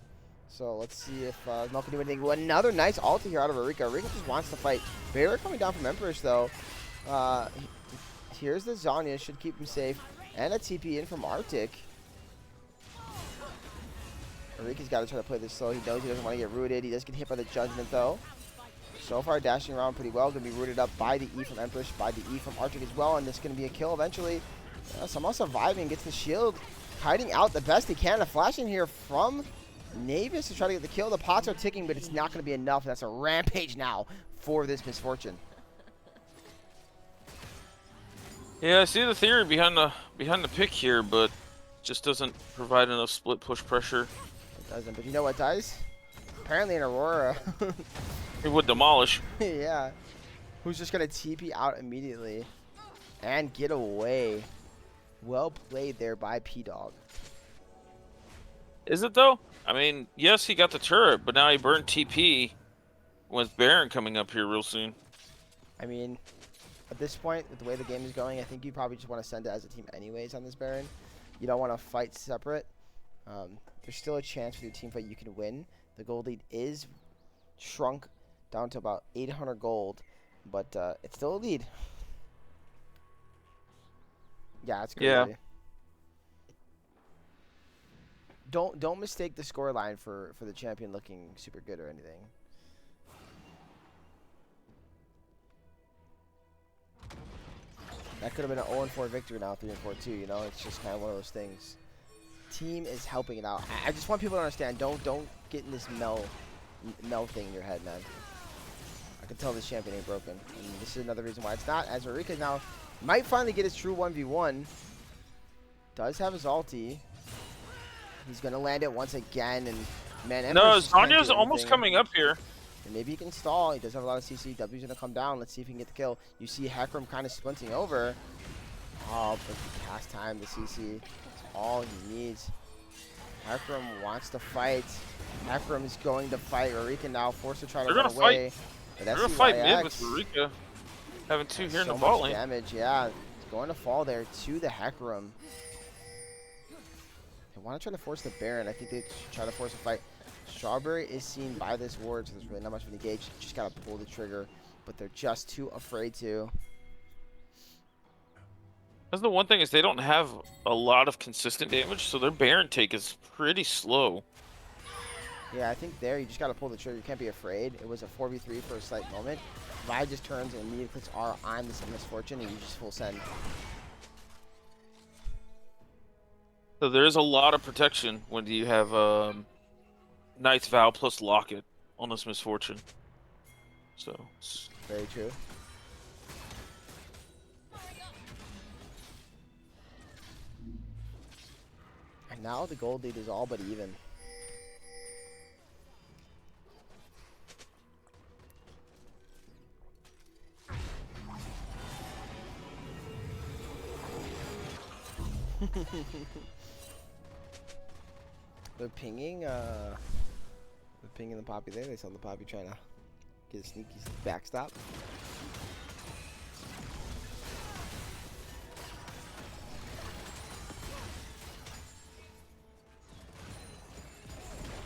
So let's see if Mel can do anything. Well, another nice ulti here out of Arika. Arika just wants to fight. Barrier coming down from Empress though. Here's the Zanya, should keep him safe. And a TP in from Arctic. Arika's got to try to play this slow. He knows he doesn't want to get rooted. He does get hit by the Judgment though. So far dashing around pretty well. Going to be rooted up by the E from Empress, by the E from Arctic as well. And this is going to be a kill eventually. Somehow surviving, gets the shield. Hiding out the best he can. A flash in here from Navis to try to get the kill. The pots are ticking, but it's not going to be enough. That's a rampage now for this Misfortune. Yeah, I see the theory behind the pick here, but just doesn't provide enough split push pressure. It doesn't, but you know what does? Apparently an Aurora. It would demolish. Yeah. Who's just going to TP out immediately and get away. Well played there by P-Dog. Is it though? I mean, yes, he got the turret, but now he burned TP with Baron coming up here real soon. I mean, at this point, with the way the game is going, I think you probably just want to send it as a team anyways on this Baron. You don't want to fight separate. There's still a chance with your team fight you can win. The gold lead is shrunk down to about 800 gold, but it's still a lead. Yeah, it's crazy. Yeah. Don't mistake the score line for the champion looking super good or anything. That could have been an 0-4 victory now, 3-4 too. You know, it's just kind of one of those things. Team is helping it out. I just want people to understand. Don't get in this Mel thing in your head, man. I can tell this champion ain't broken, and this is another reason why it's not. As Arika now might finally get his true 1v1. Does have his ulti. He's gonna land it once again, and man, No, Emperor's can't Zanya's do almost anything. coming up here. And maybe he can stall. He does have a lot of CC. W's gonna come down. Let's see if he can get the kill. You see Hecarim kind of splinting over. Oh, but the cast time, the CC, is all he needs. Hecarim wants to fight. Hecarim is going to fight. Arika now forced to try to They're run gonna away. fight. But They're that's gonna fight mid CYX. with Eureka. Having two here in So the bot much lane. damage, yeah. It's going to fall there to the Hecarim. They want to try to force the Baron. I think they should try to force a fight. Strawberry is seen by this ward, so there's really not much of an engage. Just gotta pull the trigger, but they're just too afraid to. That's the one thing is they don't have a lot of consistent damage, so their Baron take is pretty slow. Yeah, I think there you just gotta pull the trigger. You can't be afraid. It was a 4v3 for a slight moment. Vi just turns and immediately clicks R on this Misfortune, and you just full send. So there is a lot of protection when you have Knight's Vow plus Locket on this Misfortune. So Very true. And now the gold lead is all but even. They're pinging the Poppy there. They saw the Poppy trying to get a sneaky backstop.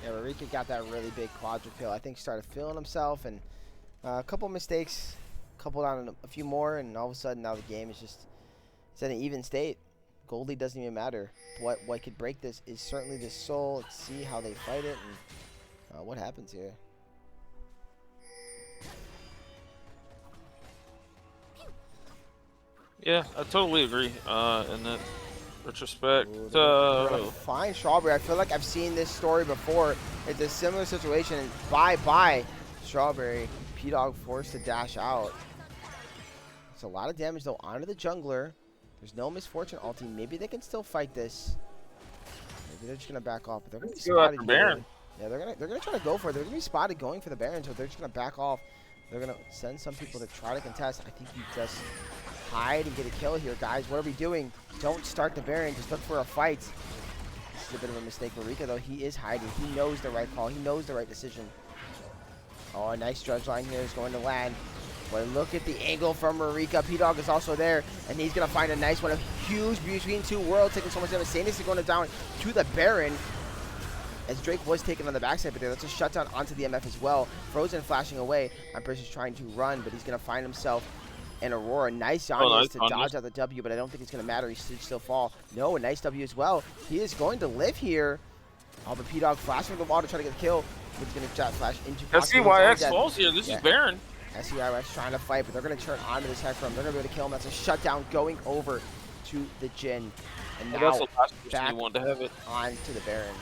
Yeah, Rika got that really big quadra kill. I think started feeling himself, and a couple mistakes, coupled on a few more, and all of a sudden now the game is just it's at an even state. Goldie doesn't even matter. What could break this is certainly the soul. Let's see how they fight it. And What happens here? Yeah, I totally agree. In that retrospect, Ooh, they're gonna find Strawberry. I feel like I've seen this story before. It's a similar situation. Bye, Strawberry. P-Dog forced to dash out. It's a lot of damage though onto the jungler. There's no misfortune ulti. Maybe they can still fight this. Maybe they're just gonna back off. But they're gonna be go after spotted Baron. here. Yeah, they're gonna try to go for it. They're gonna be spotted going for the Baron, so they're just gonna back off. They're gonna send some people to try to contest. I think you just hide and get a kill here, guys. What are we doing? Don't start the Baron. Just look for a fight. This is a bit of a mistake for Rika, though. He is hiding. He knows the right call. He knows the right decision. Oh, a nice dredge line here is going to land. But look at the angle from Marika. P-Dog is also there, and he's going to find a nice one. A huge between two worlds, taking so much damage. Sanis is going down to the Baron, as Drake was taken on the backside, but there. That's a shutdown onto the MF as well. Frozen flashing away. Empress is trying to run, but he's going to find himself an Aurora. Nice Yannis to dodge out the W, but I don't think it's going to matter. He should still fall. No, a nice W as well. He is going to live here. Oh, but P-Dog flashing the wall to try to get the kill. He's going to jet flash into SCYX falls here. This is Baron. SCYX trying to fight, but they're going to turn onto this heck from. They're going to be able to kill him. That's a shutdown going over to the Jhin. And now that's the last person back you want to have it on to the Baron.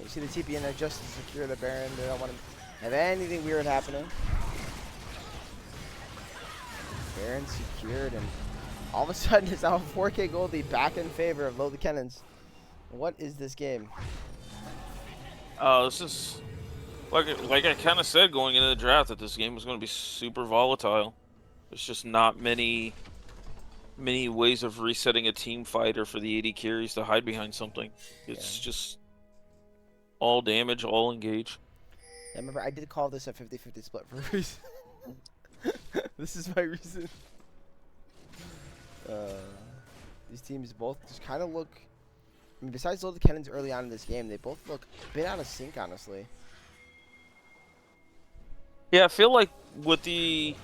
You see the TP in there just to secure the Baron. They don't want to have anything weird happening. Baron secured, and all of a sudden it's now 4K Goldie back in favor of Low the Kennens. What is this game? This is like I kind of said going into the draft that this game was going to be super volatile. There's just not many ways of resetting a team fight or for the AD carries to hide behind something. It's just all damage, all engage. Yeah, remember, I did call this a 50-50 split for a reason. This is my reason. These teams both just kind of look... I mean, besides Low the Kennens early on in this game, they both look a bit out of sync, honestly. Yeah, I feel like with the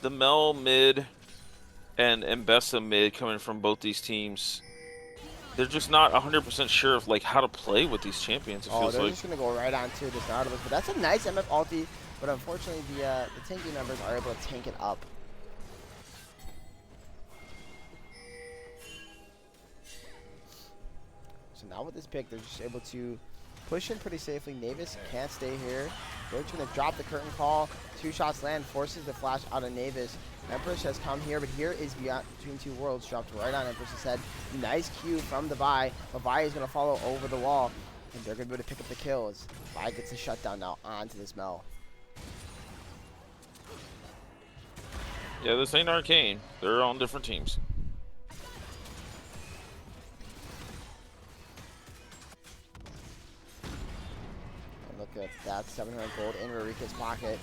Mel mid and Mbessa mid coming from both these teams, they're just not 100% sure of like how to play with these champions. It feels they're like. just gonna go right on to this Nautilus, but that's a nice MF ulti. But unfortunately, the tanky members are able to tank it up. So now with this pick, they're just able to push in pretty safely. Navis can't stay here. They're going to drop the curtain call. 2 shots land, forces the flash out of Navis. Empress has come here, but here is Beyond Between Two Worlds, dropped right on Empress's head. Nice Q from the Vi, but Vi is going to follow over the wall, and they're going to be able to pick up the kills. Vi gets a shutdown now onto this Mel. Yeah, this ain't Arcane. They're on different teams. Look at that, 700 gold in Rurika's pocket.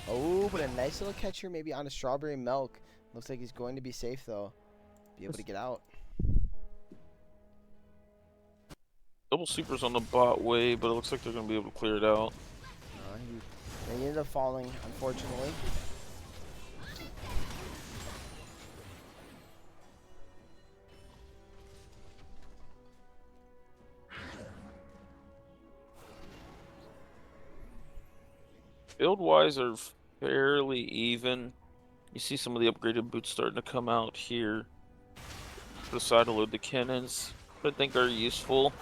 Oh, but a nice little catch here, maybe on a Strawberry Milk. Looks like he's going to be safe, though. Be able to get out. Double supers on the bot way, but it looks like they're going to be able to clear it out. He ended up falling, unfortunately. Build-wise are fairly even. You see some of the upgraded boots starting to come out here. To the side to load the cannons. I think are useful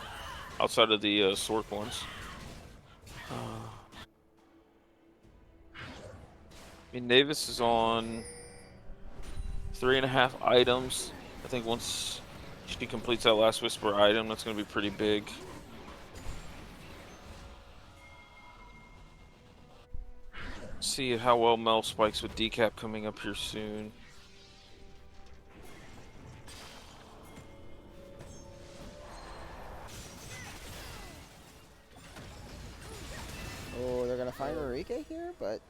outside of the Sork ones. I mean, Navis is on 3.5 items. I think once she completes that last Whisper item, that's going to be pretty big. See how well Mel spikes with decap coming up here soon. Oh, they're gonna find Rurika here, but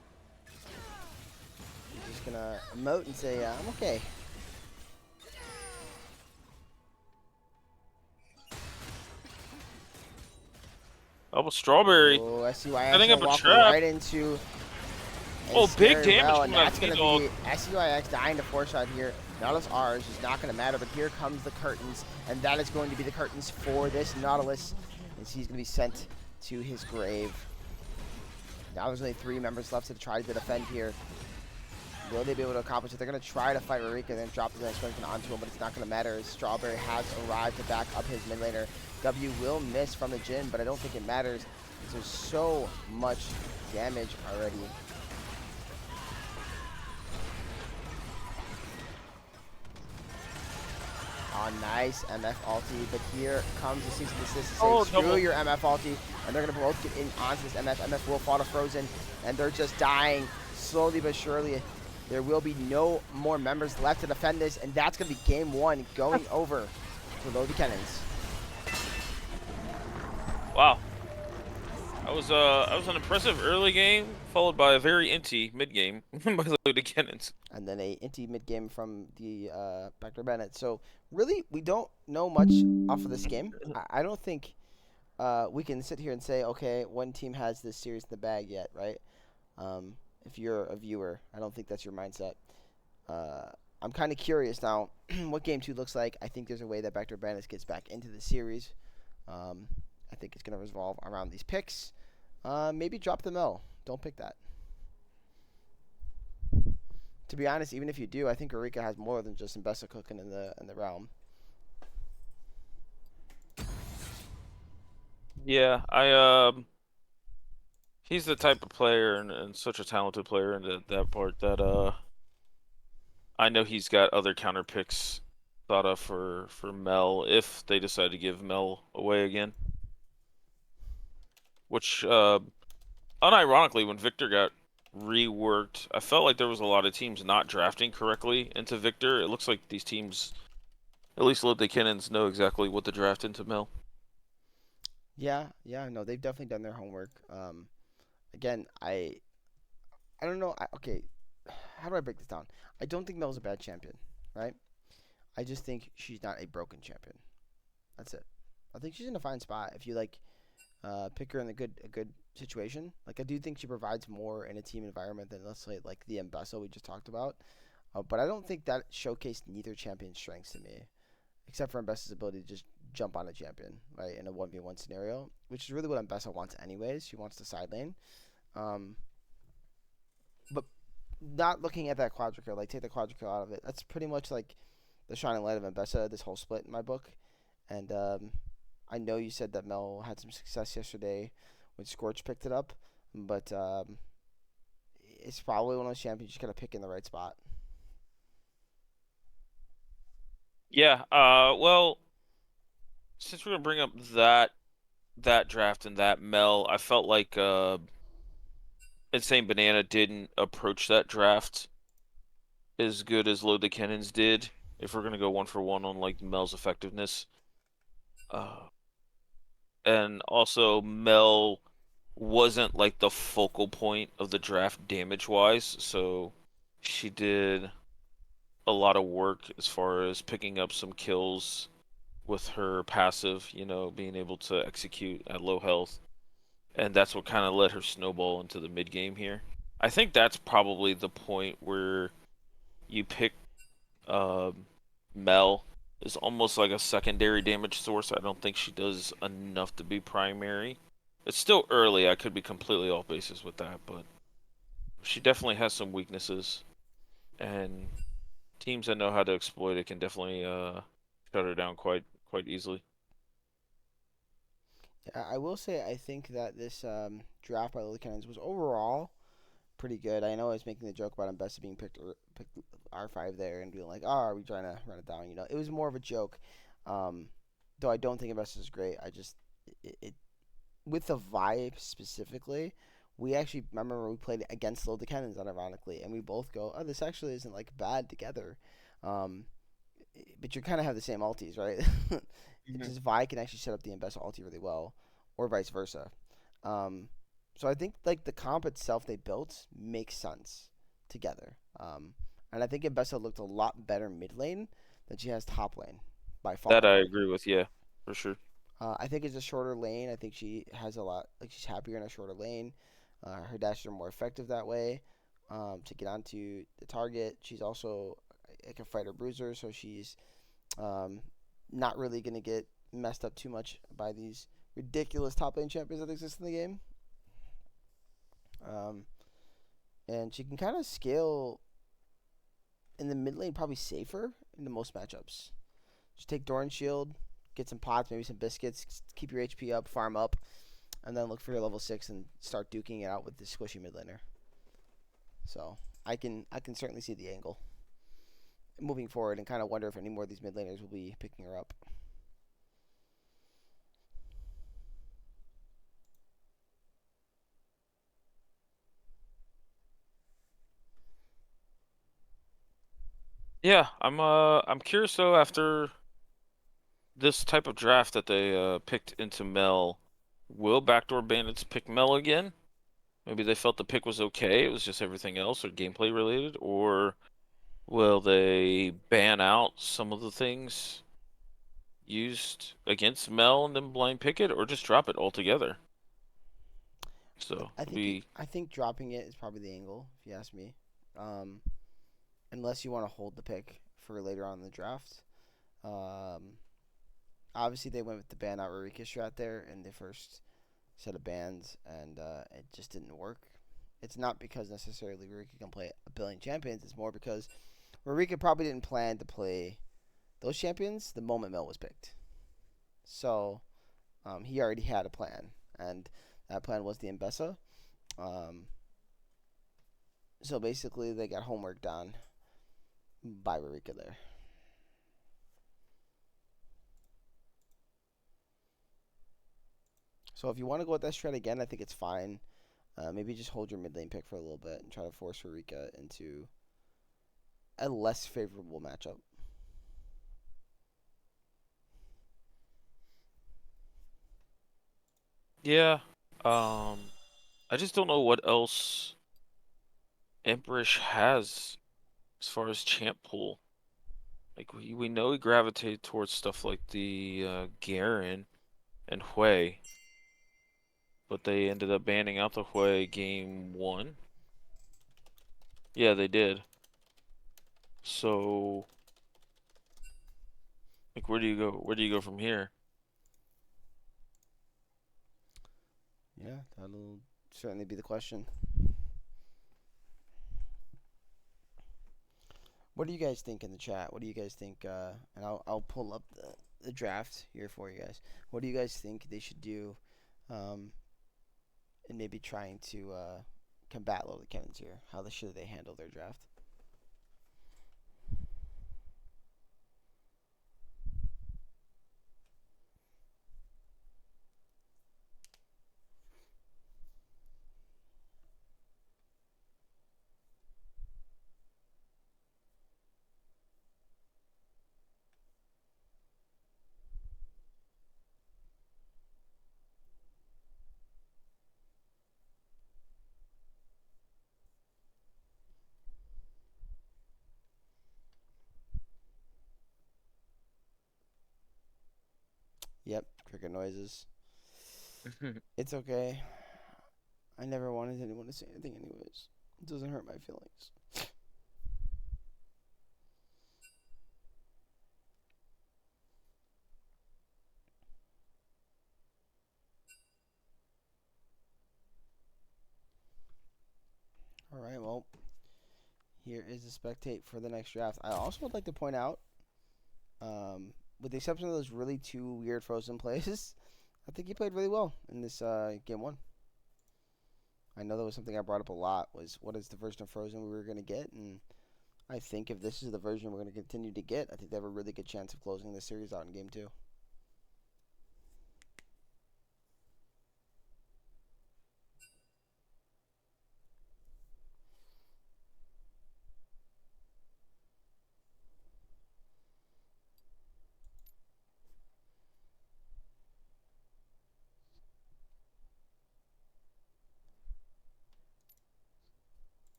he's just gonna emote and say, I'm okay. Oh, but Strawberry. Oh, I see why Setting I up a walk trap. right into Oh, big Scary damage Rel, from and that that's going to T-Dog. be SUIX dying to 4-shot here. Nautilus R is just not going to matter, but here comes the curtains, and that is going to be the curtains for this Nautilus, as he's going to be sent to his grave. Now there's only 3 members left to try to defend here. Will they be able to accomplish it? They're going to try to fight Rurika and then drop the next one onto him, but it's not going to matter as Strawberry has arrived to back up his mid laner. W will miss from the Jhin, but I don't think it matters because there's so much damage already. Oh, nice MF ulti, but here comes the cease and desist to say, screw your MF ulti, and they're going to both get in onto this MF. MF will fall to Frozen, and they're just dying slowly but surely. There will be no more members left to defend this, and that's going to be game 1 going over for the Kennens. Wow. That was an impressive early game, followed by a very inty mid game by the Kennens. And then a inty mid game from the Backdoor Bandits. So really, we don't know much off of this game. I don't think we can sit here and say, okay, one team has this series in the bag yet, right? If you're a viewer, I don't think that's your mindset. I'm kind of curious now what game 2 looks like. I think there's a way that Backdoor Bandits gets back into the series. I think it's going to revolve around these picks. Maybe drop the mill. Don't pick that. To be honest, even if you do, I think Rurika has more than just Mbessa cooking in the realm. Yeah, he's the type of player and such a talented player in that part that I know he's got other counter picks thought of for Mel if they decide to give Mel away again. Which unironically, when Victor got reworked, I felt like there was a lot of teams not drafting correctly into Victor. It looks like these teams, at least the Kennens, know exactly what to draft into Mel. Yeah, no, they've definitely done their homework. Again, I don't know. Okay, how do I break this down? I don't think Mel's a bad champion, right? I just think she's not a broken champion. That's it. I think she's in a fine spot if you pick her in a good situation. Like, I do think she provides more in a team environment than, let's say, like the Mbessa we just talked about. But I don't think that showcased neither champion's strengths to me, except for Mbessa's ability to just jump on a champion, right, in a 1v1 scenario, which is really what Mbessa wants anyways. She wants the side lane. But not looking at that quadra kill, like, take the quadra kill out of it. That's pretty much like the shining light of Mbessa, this whole split in my book. And I know you said that Mel had some success yesterday when Scorch picked it up, but it's probably one of those champions you just gotta pick in the right spot. Yeah. Well, since we're gonna bring up that draft and that Mel, I felt like Insane Banana didn't approach that draft as good as Load the Kennens did. If we're gonna go 1-for-1 on like Mel's effectiveness. And also Mel wasn't like the focal point of the draft damage-wise, so she did a lot of work as far as picking up some kills with her passive, being able to execute at low health. And that's what kind of let her snowball into the mid game here. I think that's probably the point where you pick Mel is almost like a secondary damage source. I don't think she does enough to be primary. It's still early. I could be completely off basis with that, but she definitely has some weaknesses. And teams that know how to exploit it can definitely shut her down quite easily. Yeah, I will say I think that this draft by the Kennens was overall pretty good. I know I was making the joke about Mbessa being picked R5 there and being like, oh, are we trying to run it down? It was more of a joke. Though I don't think Mbessa is great. I just it with the vibe specifically. We actually remember we played against Load the Kennens, unironically, and we both go, oh, this actually isn't like bad together. But you kind of have the same ultis, right? Just Vi can actually set up the Mbessa ulti really well, or vice versa. So I think like the comp itself they built makes sense together. And I think Mbessa looked a lot better mid lane than she has top lane by far. That I agree with, yeah, for sure. I think it's a shorter lane. I think she has a lot, like she's happier in a shorter lane. Her dashes are more effective that way. to get onto the target. She's also a fighter bruiser, so she's um, not really going to get messed up too much by these ridiculous top lane champions that exist in the game. Um, and she can kind of scale in the mid lane, probably safer in the most matchups. Just take Doran's shield, get some pots, maybe some biscuits, keep your HP up, farm up, and then look for your level 6 and start duking it out with the squishy mid laner. So I can certainly see the angle moving forward, and kind of wonder if any more of these mid laners will be picking her up. Yeah, I'm curious though, after this type of draft that they picked into Mel, will Backdoor Bandits pick Mel again? Maybe they felt the pick was okay, it was just everything else or gameplay related, or will they ban out some of the things used against Mel and then blind pick it, or just drop it altogether? So I think dropping it is probably the angle, if you ask me. Um, Unless you want to hold the pick for later on in the draft. Obviously, they went with the ban out Rurika strat there in the first set of bans, and it just didn't work. It's not because necessarily Rurika can play a billion champions. It's more because Rurika probably didn't plan to play those champions the moment Mel was picked. So he already had a plan, and that plan was the Mbessa. Um, so basically, they got homework done by Rurika there. So if you want to go with that strat again, I think it's fine. Maybe just hold your mid lane pick for a little bit and try to force Rurika into a less favorable matchup. yeah, I just don't know what else Empress has as far as champ pool. Like we know he gravitated towards stuff like the Garen and Hui, but they ended up banning out the Hui game 1. Yeah, they did. So, like, where do you go? Where do you go from here? Yeah, that'll certainly be the question. What do you guys think in the chat? What do you guys think? And I'll pull up the draft here for you guys. What do you guys think they should do in maybe trying to combat low the kennens here? How should they handle their draft? Yep, cricket noises. It's okay. I never wanted anyone to say anything anyways. It doesn't hurt my feelings. Alright, well, here is the spectate for the next draft. I also would like to point out, with the exception of those really two weird frozen plays, I think he played really well in this game 1. I know that was something I brought up a lot, was what is the version of Frozen we were going to get, and I think if this is the version we're going to continue to get, I think they have a really good chance of closing this series out in game 2.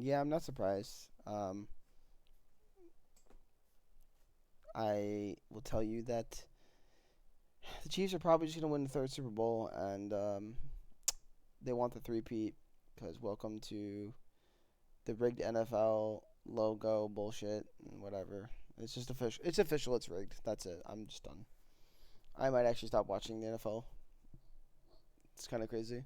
Yeah, I'm not surprised. I will tell you that the Chiefs are probably just going to win the third Super Bowl, and they want the three-peat because welcome to the rigged NFL logo bullshit and whatever. It's just official. It's official. It's rigged. That's it. I'm just done. I might actually stop watching the NFL. It's kind of crazy.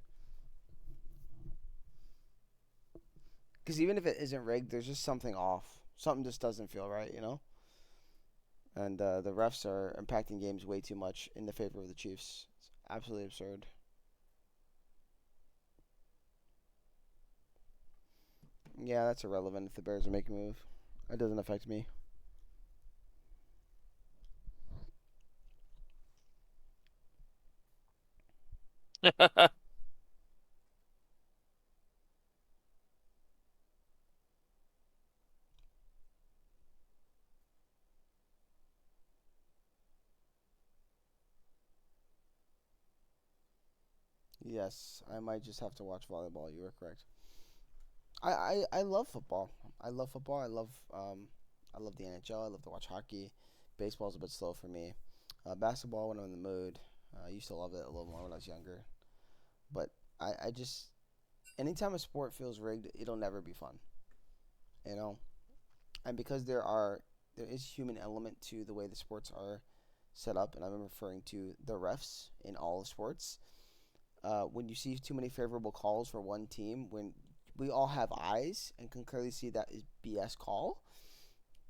Because even if it isn't rigged, there's just something off. Something just doesn't feel right, you know? And the refs are impacting games way too much in the favor of the Chiefs. It's absolutely absurd. Yeah, that's irrelevant if the Bears are making a move. That doesn't affect me. Yes, I might just have to watch volleyball. You are correct. I love football. I love football. I love the NHL. I love to watch hockey. Baseball's a bit slow for me. Basketball when I'm in the mood. I used to love it a little more when I was younger. But I just anytime a sport feels rigged, it'll never be fun. You know? And because there is human element to the way the sports are set up, and I'm referring to the refs in all sports. When you see too many favorable calls for one team, when we all have eyes and can clearly see that is BS call,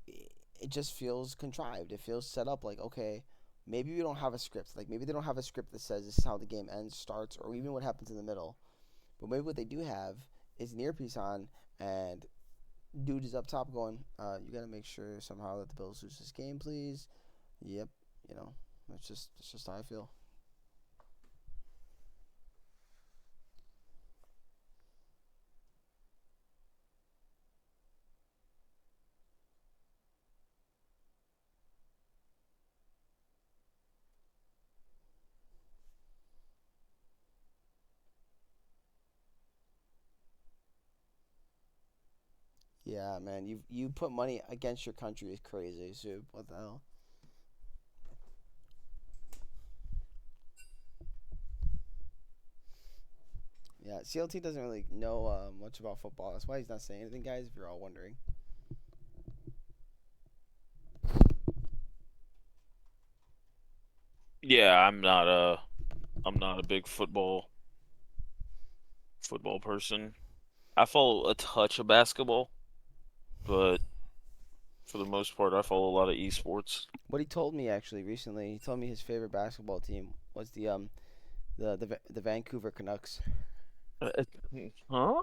it just feels contrived. It feels set up like, okay, maybe we don't have a script. Like maybe they don't have a script that says this is how the game ends, starts, or even what happens in the middle. But maybe what they do have is an earpiece on, and dude is up top going, you got to make sure somehow that the Bills lose this game, please. Yep, you know, that's just how I feel. Yeah, man, you put money against your country is crazy, Soup. What the hell? Yeah, CLT doesn't really know much about football. That's why he's not saying anything, guys. If you're all wondering. Yeah, I'm not a big football person. I follow a touch of basketball, but for the most part, I follow a lot of esports. What he told me actually recently, he told me his favorite basketball team was the Vancouver Canucks. Huh?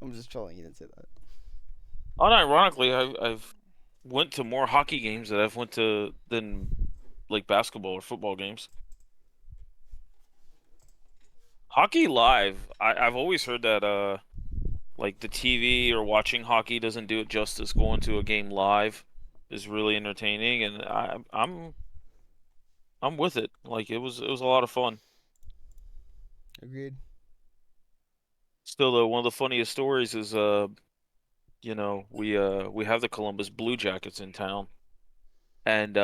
I'm just trolling. He didn't say that. Unironically, I've went to more hockey games that I've went to than like basketball or football games. Hockey live, I've always heard that like the TV or watching hockey doesn't do it justice. Going to a game live is really entertaining, and I'm with it. Like it was a lot of fun. Agreed. Still though, one of the funniest stories is we have the Columbus Blue Jackets in town, and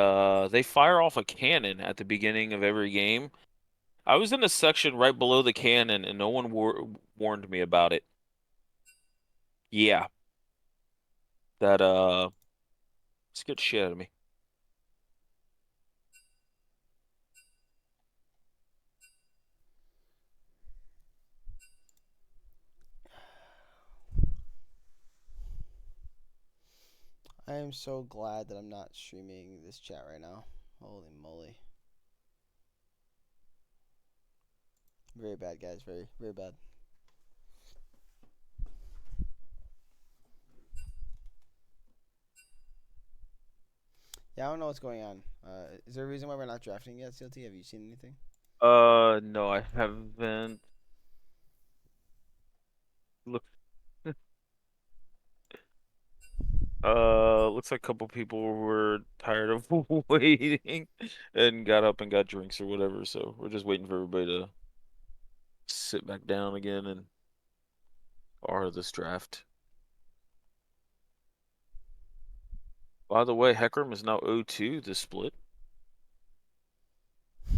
they fire off a cannon at the beginning of every game. I was in a section right below the cannon, and no one warned me about it. Yeah, that scared the shit out of me. I am so glad that I'm not streaming this chat right now. Holy moly. Very bad, guys. Very, very bad. Yeah, I don't know what's going on. Is there a reason why we're not drafting yet, CLT? Have you seen anything? No, I haven't. Look, looks like a couple people were tired of waiting and got up and got drinks or whatever. So we're just waiting for everybody to sit back down again and are this draft. By the way, Hecarim is now 0-2 this split.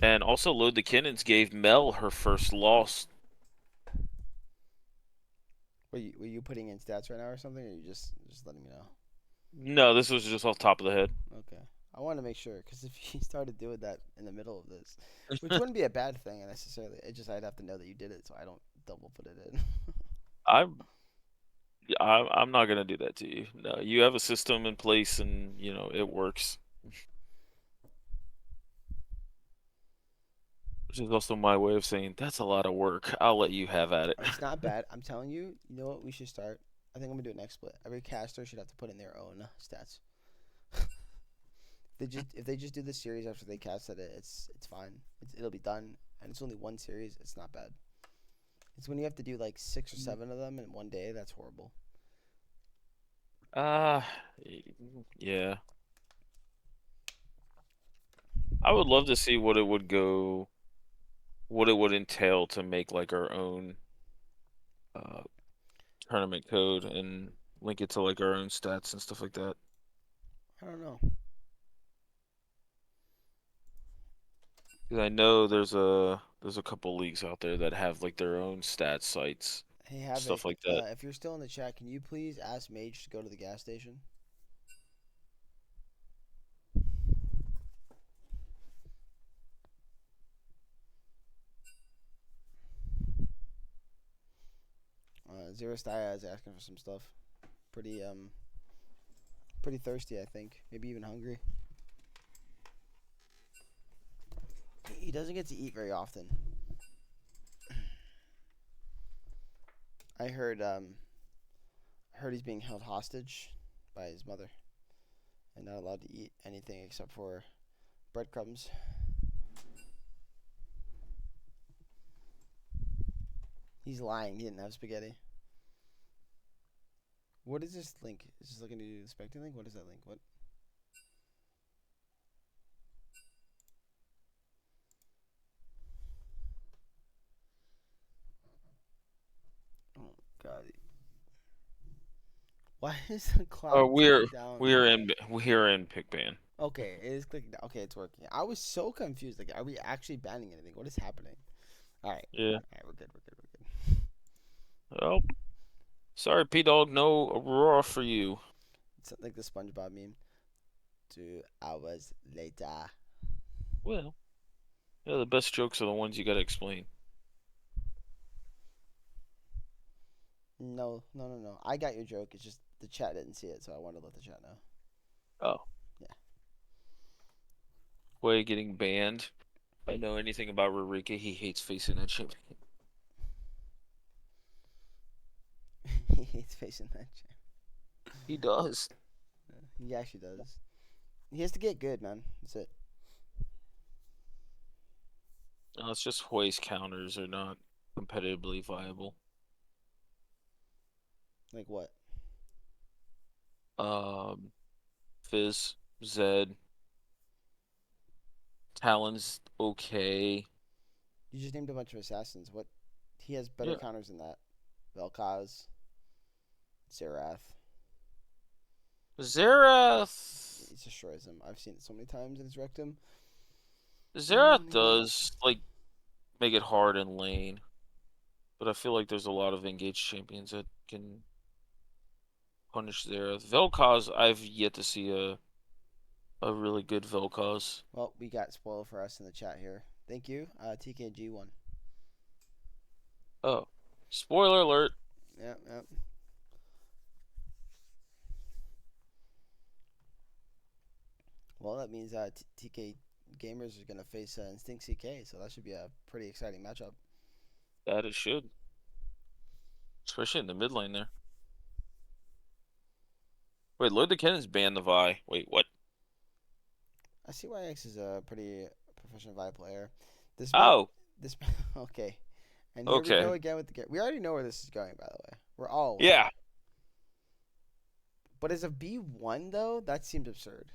And also, Load the Kennens gave Mel her first loss. Were you putting in stats right now or something, or you just letting me know? No, this was just off top of the head. Okay. I want to make sure, because if you started doing that in the middle of this, which wouldn't be a bad thing necessarily, I'd have to know that you did it, so I don't double put it in. I'm not gonna do that to you. No, you have a system in place, and it works. Which is also my way of saying that's a lot of work. I'll let you have at it. It's not bad. I'm telling you. You know what? We should start. I think I'm gonna do it next split. Every caster should have to put in their own stats. If they just do the series after they casted it, it's fine. It'll be done, and it's only one series. It's not bad. It's when you have to do like 6 or 7 of them in one day. That's horrible. Yeah. I would love to see what it would entail to make like our own tournament code and link it to like our own stats and stuff like that. I don't know. Because I know there's a couple leagues out there that have like their own stats sites, Hey, Havoc, stuff like that. if you're still in the chat, can you please ask Mage to go to the gas station? Zero Stya is asking for some stuff. Pretty thirsty, I think. Maybe even hungry. He doesn't get to eat very often. I heard he's being held hostage by his mother and not allowed to eat anything except for breadcrumbs. He's lying. He didn't have spaghetti. What is this link? Is this looking to do the Spectre link? What is that link? What? Oh God. Why is the clock ticking down? we're in pick ban. Okay, it is clicking down. Okay, it's working. I was so confused. Like, are we actually banning anything? What is happening? All right. Yeah. All right, we're good. We're good. Oh, sorry, P-Dog. No Aurora for you. It's like the SpongeBob meme. 2 hours later. Well, yeah, the best jokes are the ones you gotta explain. No. I got your joke. It's just the chat didn't see it, so I wanted to let the chat know. Oh. Yeah. Way getting banned. If I know anything about Rurika, he hates facing that champion. He hates facing that chat. He does. He actually does. He has to get good, man. That's it. No, it's just Hui's counters are not competitively viable. Like what? Fizz, Zed, Talon's okay. You just named a bunch of assassins. What? He has better counters than that. Vel'Koz, Xerath. Xerath. He destroys him. I've seen it so many times and it's wrecked him. Xerath does like make it hard in lane, but I feel like there's a lot of engaged champions that can punish Xerath. Vel'Koz, I've yet to see a really good Vel'Koz. Well, we got spoiled for us in the chat here. Thank you. TKG won. Oh, spoiler alert. Yep. Well, that means TK Gamers is going to face Instinct CK, so that should be a pretty exciting matchup. That it should. Especially in the mid lane there. Wait, Lord the Kennens banned the Vi. Wait, what? I see why X is a pretty professional Vi player. Okay. And here we go again with the. We already know where this is going, by the way. We're all aware. Yeah. But as a B1 though, that seems absurd.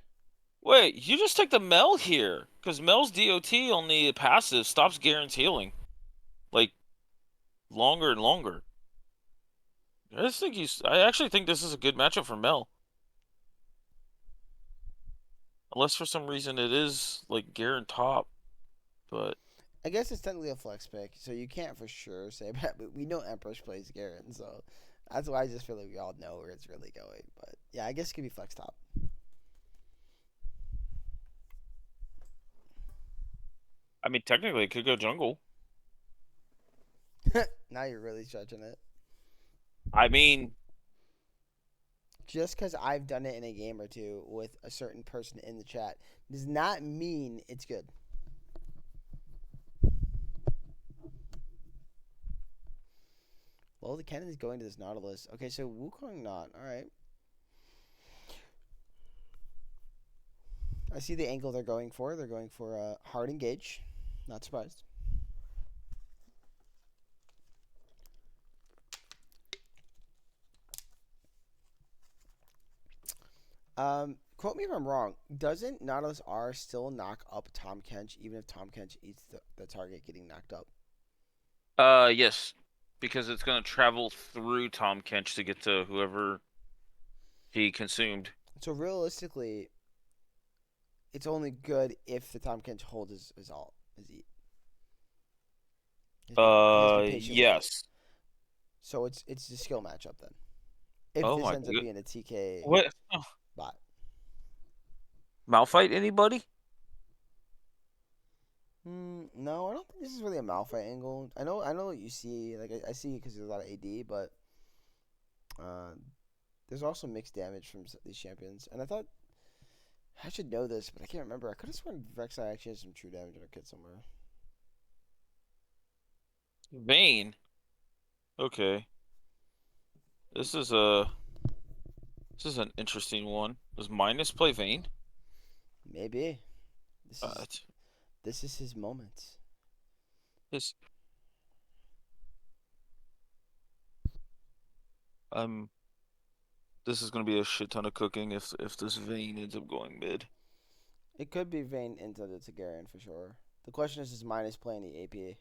Wait, you just take the Mel here, because Mel's DOT on the passive stops Garen's healing, like longer and longer. I actually think this is a good matchup for Mel. Unless for some reason it is like Garen top, but I guess it's technically a flex pick, so you can't for sure say that. But we know Empress plays Garen, so that's why I just feel like we all know where it's really going. But yeah, I guess it could be flex top. I mean technically it could go jungle. Now you're really stretching it. I mean, Just because I've done it in a game or two with a certain person in the chat does not mean it's good. Well, the Kennen's going to this Nautilus. Okay, so Wukong not. All right. I see the angle they're going for. They're going for a hard engage. Not surprised. Quote me if I'm wrong. Doesn't Nautilus R still knock up Tom Kench even if Tom Kench eats the target getting knocked up? yes, because it's gonna travel through Tom Kench to get to whoever he consumed. So realistically, it's only good if the Tom Kench holds his ult, his eat. He has to be patient with it. Yes. So it's a skill matchup then. If Oh this my ends up god. being a TK What? Oh. bot. Malphite anybody? No, I don't think this is really a Malphite angle. I know what you see. Like I see because there's a lot of AD, but there's also mixed damage from these champions. And I thought I should know this, but I can't remember. I could have sworn Rek'Sai actually has some true damage in her kit somewhere. Vayne. Okay. This is an interesting one. Does Minus play Vayne? Maybe this is Uh, this is his moment. this um this is gonna be a shit ton of cooking if this Vayne ends up going mid. It could be Vayne into the Targaryen for sure. The question is Minus playing the AP?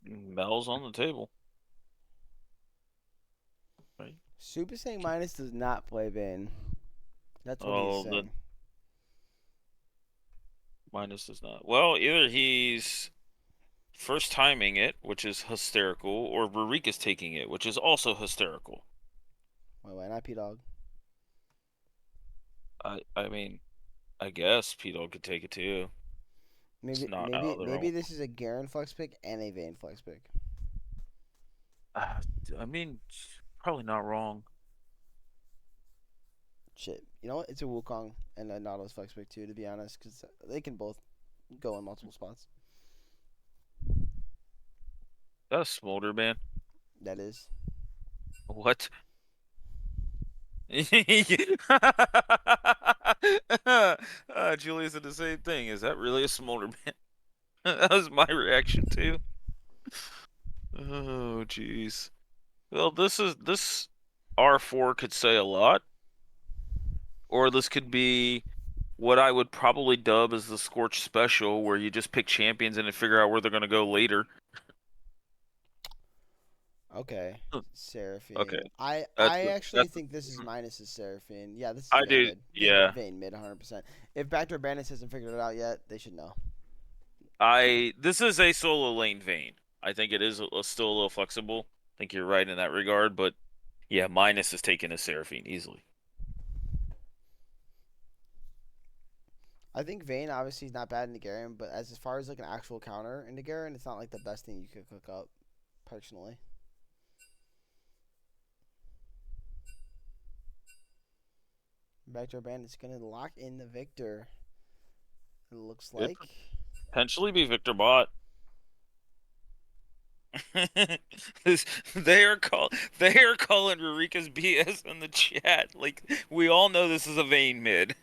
Mel's on the table. Right? Super saying Minus does not play Vayne. That's what he's Oh, the saying. Minus does not. Well, either he's first timing it, which is hysterical, or Rurika's taking it, which is also hysterical. Why not P Dog? I mean, I guess P-Dog could take it too. It's Maybe not out maybe of the maybe realm. this is a Garen flex pick and a Vayne flex pick. Uh, I mean, probably not wrong. Shit, you know what? It's a Wukong and a Nautilus flex pick too, to be honest, because they can both go in multiple spots. That's Smolder, man. That is. What? Julia said the same thing. Is that really a Smolder, man? That was my reaction too. Oh, jeez. Well, this R4 could say a lot, or this could be what I would probably dub as the Scorch Special, where you just pick champions and then figure out where they're gonna go later. Okay, Hmm. Seraphine. Okay, I actually that's think this is Minus's Seraphine. Yeah, this is I Vayne do. mid. Yeah, Vayne mid, 100%. If Backdoor Bandits hasn't figured it out yet, they should know. this is a solo lane Vayne. I think it is still a little flexible. I think you're right in that regard, but yeah, Minus is taking a Seraphine easily. I think Vayne obviously is not bad in Garen, but as far as like an actual counter in Garen, it's not like the best thing you could cook up, personally. Backdoor Bandit's gonna lock in the victor. It looks Could like. potentially be Victor Bot. They are calling Rurika's BS in the chat. Like we all know this is a Vayne mid.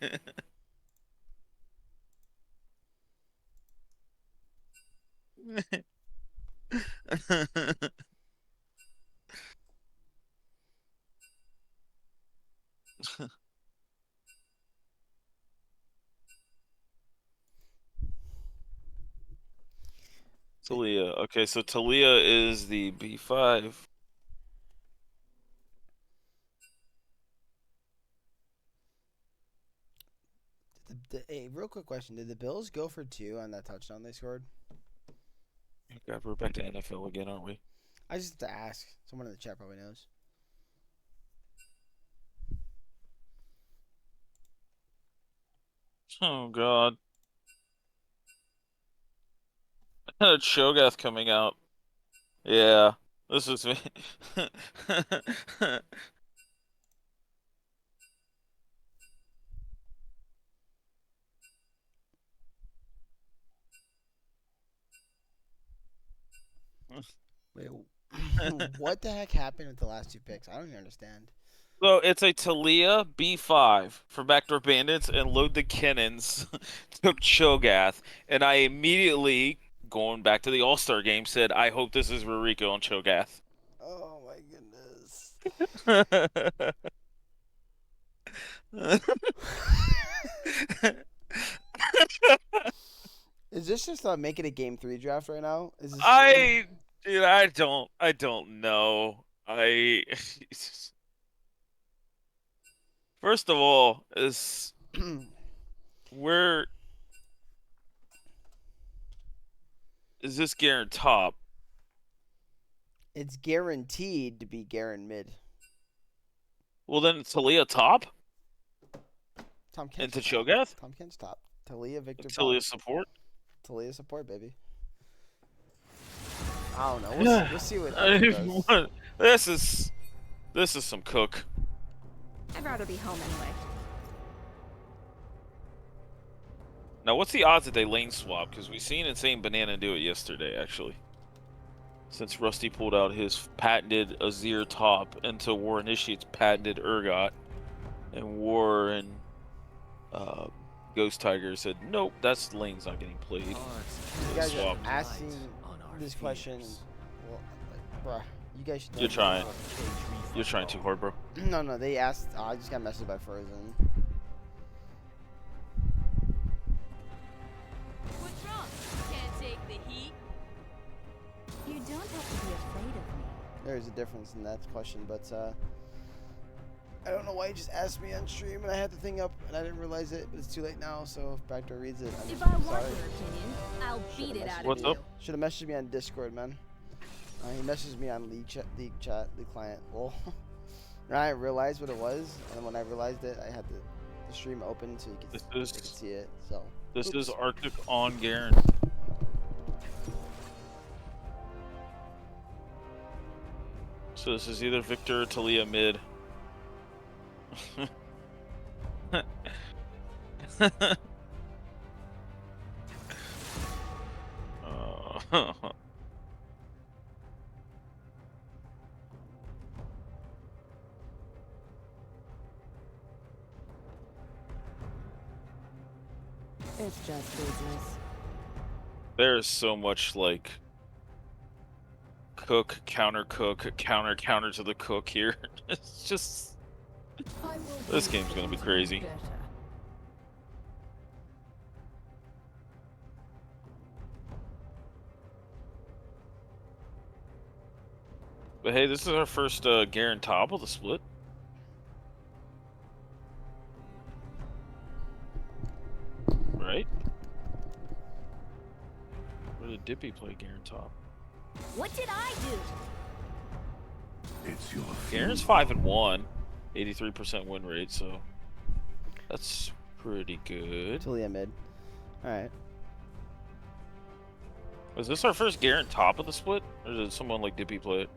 Talia. Okay, so Talia is the B5. Hey, real quick question: did the Bills go for 2 on that touchdown they scored? God, we're back to NFL again, aren't we? I just have to ask. Someone in the chat probably knows. Oh God. Shogath coming out. Yeah. This is me. Wait, what the heck happened with the last 2 picks? I don't even understand. So it's a Talia B5 for Backdoor Bandits and load the kennens took Cho'Gath, and I immediately, going back to the All-Star game, said, I hope this is Ruriko on Cho'Gath. Oh my goodness. Is this just making a game 3 draft right now? Is this Dude, I don't know. First of all, where is this Garen top? It's guaranteed to be Garen mid. Well, then it's Talia top Tom Kent's into top. Cho'Gath? Tom Kent's top. Talia Victor Talia top. support? Talia support, baby. I don't know. We'll see what does. This is some cook. I'd rather be home anyway. Now, what's the odds that they lane swap? Because we seen Insane Banana do it yesterday, actually. Since Rusty pulled out his patented Azir top into War Initiate's patented Urgot, and War and Ghost Tiger said, nope, that's lane's not getting played. You They guys are swapped. asking this question. Well, bruh, you guys should know You're this. trying. You're trying too hard, bro. No, they asked. I just got messaged by Frozen. What's wrong? Can't take the heat. You don't have to be afraid of me. There's a difference in that question, but I don't know why you just asked me on stream and I had the thing up and I didn't realize it, but it's too late now, so if Backdoor reads it, I'm If I want sorry. your opinion, I'll beat it out of What's you. up? Should have messaged me on Discord, man. He messaged me on League client. Well, and I realized what it was, and when I realized it, I had the stream open so you could see it. So This oops. is Arctic on Garen. So this is either Victor or Talia mid. It's just business. There's so much like cook, counter to the cook here. It's just this game's gonna be crazy. Better. But hey, this is our first Garen top of the split. Right? Where did Dippy play Garen top? What did I do? It's your Garen's 5-1, 83% win rate, so that's pretty good. Talia mid. All right. Was this our first Garen top of the split, or did someone like Dippy play it?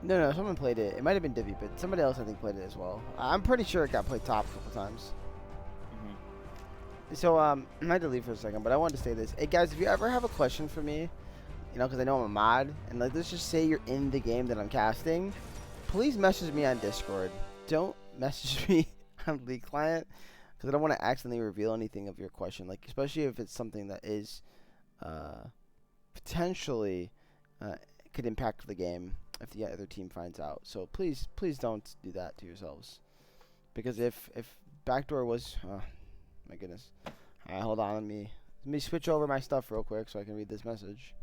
No, someone played it. It might have been Divi, but somebody else I think played it as well. I'm pretty sure it got played top a couple times. So I had to leave for a second, but I wanted to say this. Hey guys, if you ever have a question for me, you know, because I know I'm a mod, and like let's just say you're in the game that I'm casting, please message me on Discord. Don't message me on League Client, because I don't want to accidentally reveal anything of your question, like especially if it's something that is potentially could impact the game if the other team finds out. So please don't do that to yourselves, because if Backdoor was my goodness. Alright, hold on, let me switch over my stuff real quick so I can read this message.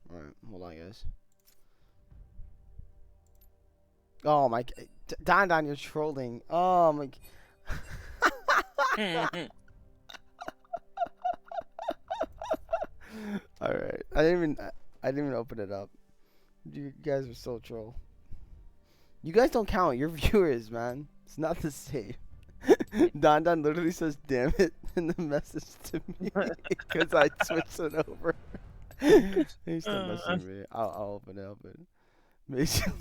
Alright, hold on guys. Oh my, Don, you're trolling. Oh my. All right. I didn't even open it up. You guys are so troll. You guys don't count. You're viewers, man. It's not the same. Don literally says, "Damn it," in the message to me because I switched it over. He's still messaging me. I'll open it up and make sure.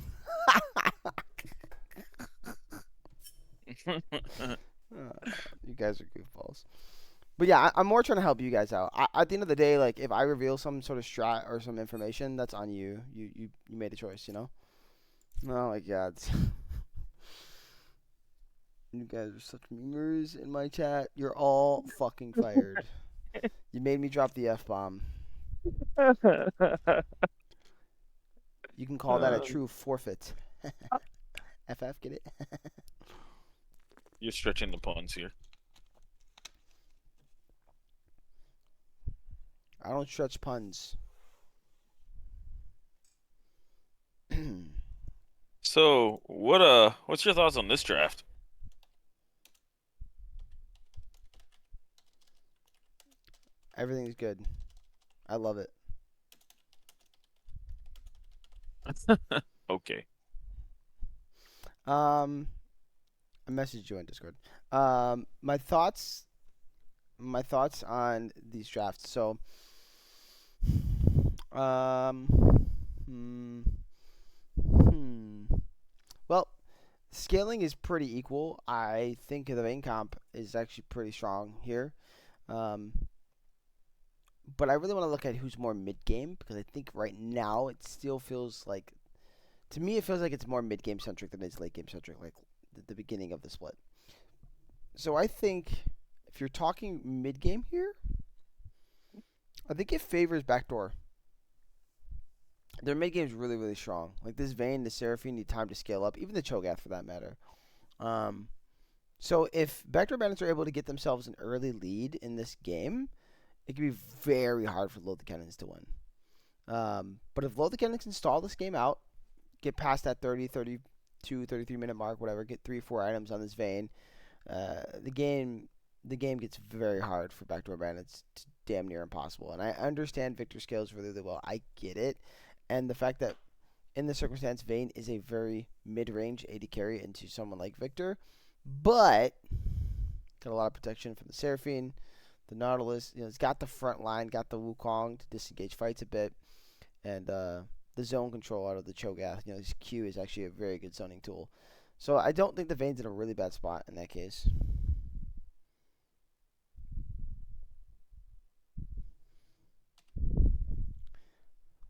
You guys are goofballs. But yeah, I'm more trying to help you guys out. At the end of the day, like if I reveal some sort of strat or some information, that's on you. You made a choice, you know. Oh my god. You guys are such memers in my chat. You're all fucking fired. You made me drop the F-bomb. You can call that a true forfeit. FF, get it? You're stretching the puns here. I don't stretch puns. So, what's your thoughts on this draft? Everything's good. I love it. Okay. I messaged you on Discord. My thoughts on these drafts. So, well, scaling is pretty equal. I think the main comp is actually pretty strong here. But I really want to look at who's more mid-game because I think right now it still feels like, to me, it feels like it's more mid-game centric than it is late-game centric, like the beginning of the split. So I think if you're talking mid-game here, I think it favors Backdoor. Their mid-game is really, really strong. Like this Vayne, the Seraphine need time to scale up, even the Cho'Gath for that matter. So if Backdoor Bandits are able to get themselves an early lead in this game, it can be very hard for Load the Kennens to win. But if Load the Kennens can stall this game out, get past that 30, 32, 33 minute mark, whatever, get 3 or 4 items on this Vayne, the game gets very hard for Backdoor Bandits. It's damn near impossible. And I understand Victor scales really, really well. I get it. And the fact that in this circumstance, Vayne is a very mid-range AD carry into someone like Victor, but got a lot of protection from the Seraphine. The Nautilus, it's got the front line, got the Wukong to disengage fights a bit, and the zone control out of the Cho'Gath. His Q is actually a very good zoning tool. So I don't think the Vayne's in a really bad spot in that case.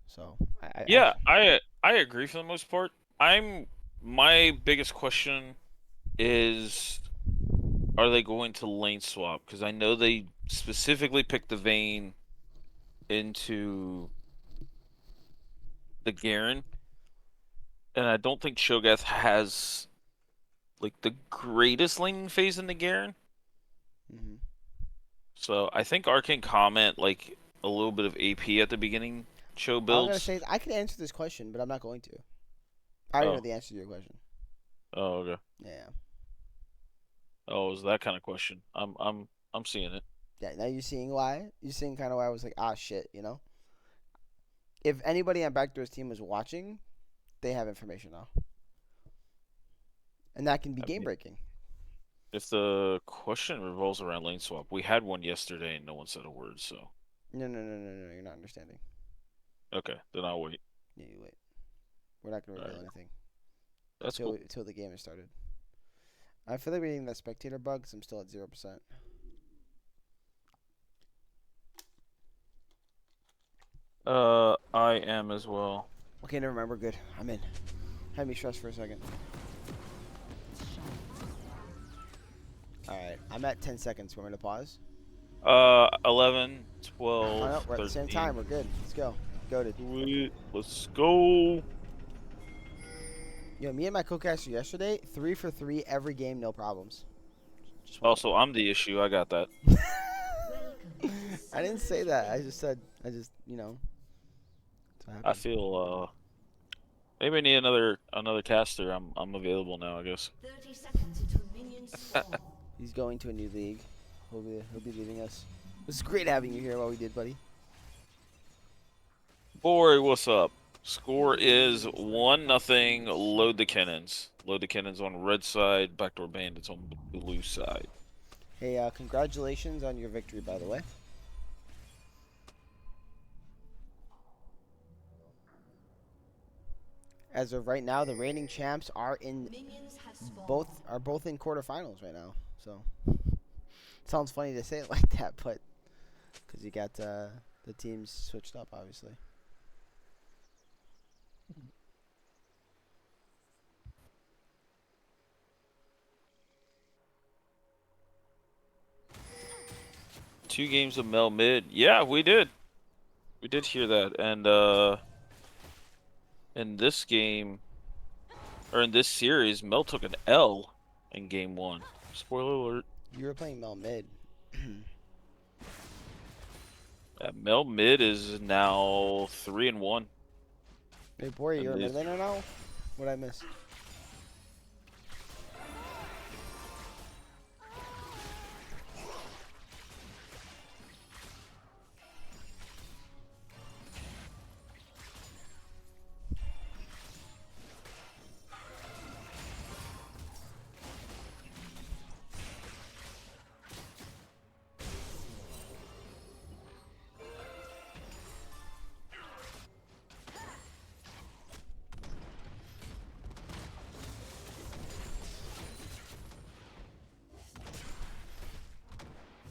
So I agree for the most part. My biggest question is, are they going to lane swap? Because I know they specifically picked the Vayne into the Garen, and I don't think Cho'Gath has like the greatest laning phase in the Garen. Mm-hmm. So I think Arcane comment like a little bit of AP at the beginning. Show I'm gonna builds. say I can answer this question, but I'm not going to. I already know the answer to your question. Oh, okay. Yeah. Oh, is that kind of question? I'm seeing it. Yeah. Now you're seeing why. You're seeing kind of why I was like, shit. If anybody on Backdoor's team was watching, they have information now, and that can be game breaking. If the question revolves around lane swap, we had one yesterday and no one said a word. So. No. You're not understanding. Okay, then I'll wait. Yeah, you wait. We're not gonna reveal anything. That's cool. Until the game has started. I feel like we're getting that spectator bug, so I'm still at 0%. I am as well. Okay, never mind. We're good. I'm in. Had me stressed for a second. Alright, I'm at 10 seconds. Want me to pause? 11, 12, Oh, no, we're at 13. the same time. We're good. Let's go. Goated. Sweet. Let's go. Me and my co-caster yesterday, 3 for 3 every game, no problems. Also, I'm the issue. I got that. I didn't say that. I just said, I feel Maybe I need another caster. I'm available now, I guess. 30 seconds until minions spawn. He's going to a new league. He'll be leaving us. It was great having you here while we did, buddy. Boy, what's up? Score is 1-0. Load the kennens. Load the kennens on red side. Backdoor bandits on blue side. Hey, congratulations on your victory, by the way. As of right now, the reigning champs are in Minions have spawned. both in quarterfinals right now. So sounds funny to say it like that, but because you got the teams switched up, obviously. Two games of Mel mid. Yeah, we did. We did hear that. And in this game, or in this series, Mel took an L in game 1. Spoiler alert. You were playing Mel mid. Mel mid is now 3-1. Hey, boy, you're a Amazing. mid laner now? What'd I miss?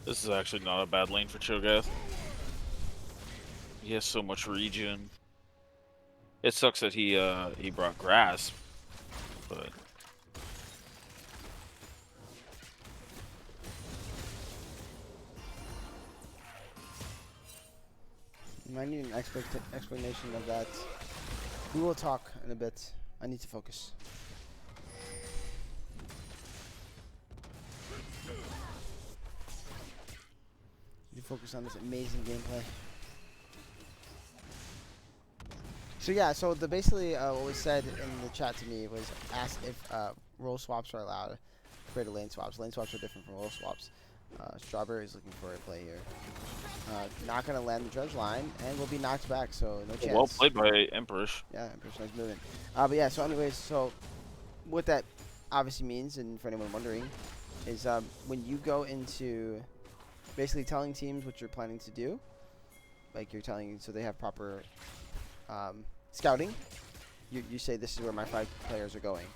This is actually not a bad lane for Cho'Gath. He has so much regen. It sucks that he brought grass, but I need an explanation of that. We will talk in a bit. I need to focus. You focus on this amazing gameplay. So yeah, so basically what was said in the chat to me was asked if role swaps are allowed compared to lane swaps. Lane swaps are different from role swaps. Strawberry is looking for a play here. Not gonna land the judge line and will be knocked back, so no chance. well played by Empress. Yeah, Empress, nice movement. But yeah, so anyways, so what that obviously means, and for anyone wondering, is when you go into basically telling teams what you're planning to do, like you're telling, so they have proper scouting, you say this is where my 5 players are going.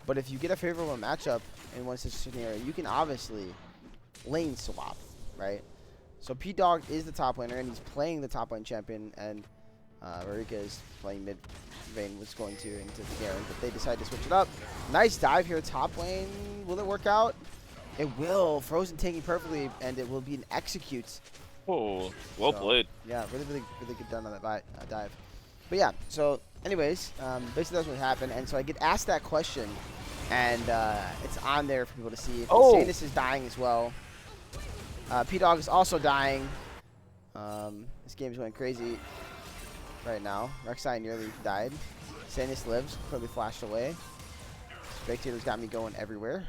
But if you get a favorable matchup in one such scenario, you can obviously lane swap, right? So P-Dog is the top laner, and he's playing the top lane champion, and Marika is playing mid Vayne was going to into the Garen, but they decided to switch it up. Nice dive here, top lane. Will it work out? It will. Frozen taking perfectly, and it will be an execute. Oh, well played. Yeah, really good done on that dive. But yeah, so anyways, basically that's what happened, and so I get asked that question, and it's on there for people to see. Oh! Sanus is dying as well. P-Dog is also dying. This game's going crazy right now. Rek'Sai nearly died. Sanus lives, clearly flashed away. Spectator's got me going everywhere.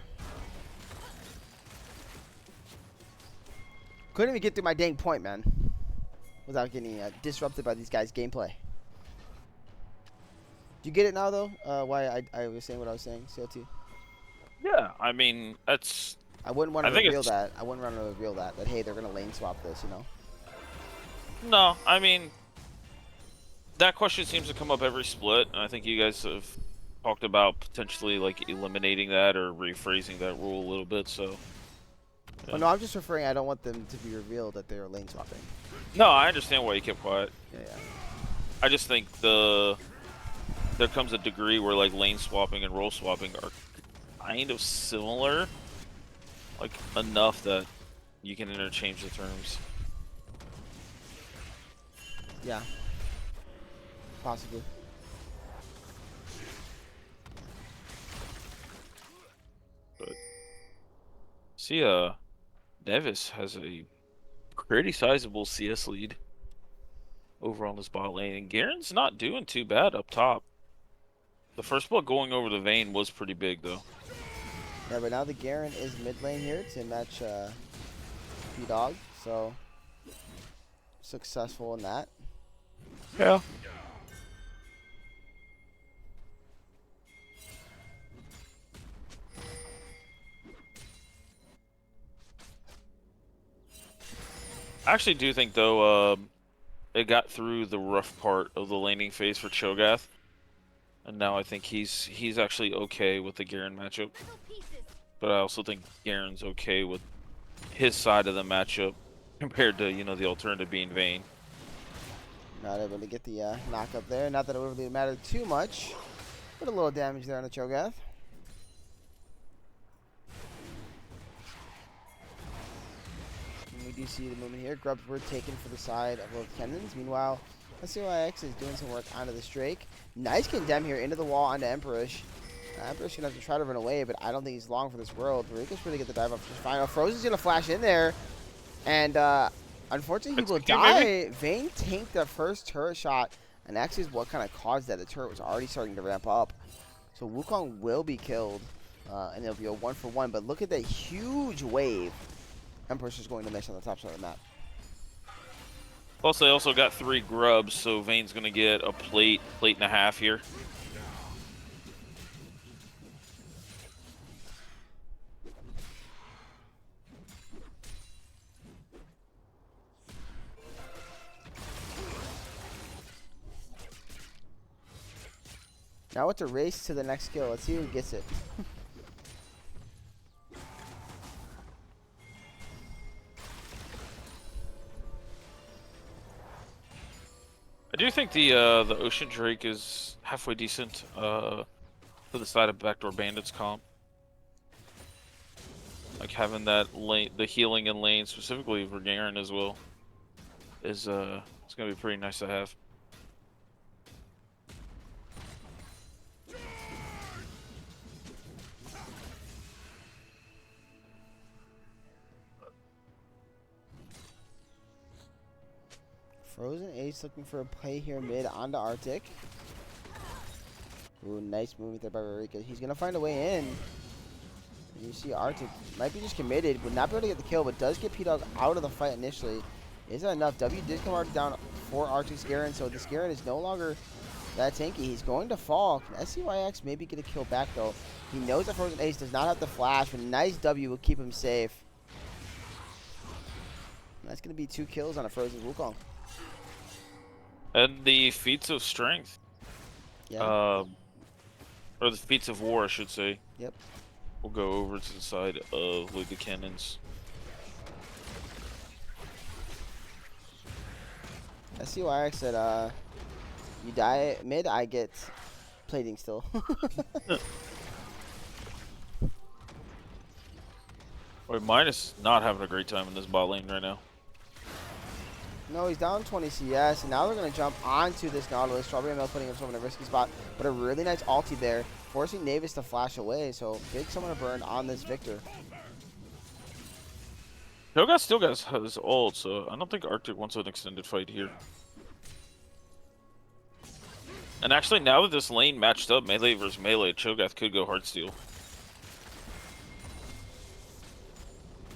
Couldn't even get through my dang point, man, without getting disrupted by these guys' gameplay. Do you get it now, though? Why I was saying what I was saying, CLT? Yeah, I mean, that's... I wouldn't want to I think reveal it's- that. I wouldn't want to reveal that hey, they're gonna lane swap this, you know? No, I mean, that question seems to come up every split, and I think you guys have talked about potentially, like, eliminating that or rephrasing that rule a little bit, so... Yeah. Oh, no, I'm just referring, I don't want them to be revealed that they're lane swapping. No, I understand why you kept quiet. Yeah. I just think there comes a degree where, like, lane swapping and role swapping are kind of similar. Like, enough that you can interchange the terms. Yeah. Possibly. But see, Nevis has a pretty sizable CS lead over on his bot lane, and Garen's not doing too bad up top. The first blood going over the Vayne was pretty big, though. Yeah, but now the Garen is mid lane here to match P-Dog, so successful in that. Yeah. I actually do think, though, it got through the rough part of the laning phase for Cho'Gath, and now I think he's actually okay with the Garen matchup. But I also think Garen's okay with his side of the matchup compared to, you know, the alternative being Vayne. Not able to get the knock up there. Not that it would really matter too much, but a little damage there on the Cho'Gath. And we do see the movement here. Grubs were taken for the side of both kennens. Meanwhile, SCYX is doing some work onto this Drake. Nice condemn here into the wall onto Emperor's. Emperor's gonna have to try to run away, but I don't think he's long for this world. Marika's really get the dive up just fine. Oh, Frozen's gonna flash in there, and unfortunately he will die. Vayne tanked the first turret shot, and actually is what kind of caused that. The turret was already starting to ramp up, so Wukong will be killed, and it'll be a 1-for-1. But look at that huge wave Emperor's just going to miss on the top side of the map. Plus, they also got 3 grubs, so Vayne's gonna get a plate and a half here. Now it's a race to the next kill. Let's see who gets it. I do think the Ocean Drake is halfway decent to the side of Backdoor Bandits comp. Like having that lane, the healing in lane, specifically for Garen as well, is it's gonna be pretty nice to have. Frozen Ace looking for a play here mid onto Arctic. Ooh, nice movement there by Marika. He's going to find a way in. And you see Arctic might be just committed, would not be able to get the kill, but does get P-Dog out of the fight initially. Is that enough? W did come Arctic down for Arctic's Garen, so this Garen is no longer that tanky. He's going to fall. Can SCYX maybe get a kill back, though? He knows that Frozen Ace does not have the flash, but nice W will keep him safe. And that's going to be 2 kills on a Frozen Wukong. And the feats of strength. Yeah. Or the feats of war, I should say. Yep. We'll go over to the side of the kennens. SCYX said, you die mid, I get plating still. Wait, mine is not having a great time in this bot lane right now. No, he's down 20 CS, and now they're going to jump onto this Nautilus. Strawberry Milk putting himself in a risky spot, but a really nice ulti there, forcing Navis to flash away, so big Summoner Burn on this Victor. Cho'Gath still got his ult, so I don't think Arctic wants an extended fight here. And actually, now that this lane matched up melee versus melee, Cho'Gath could go Heartsteel.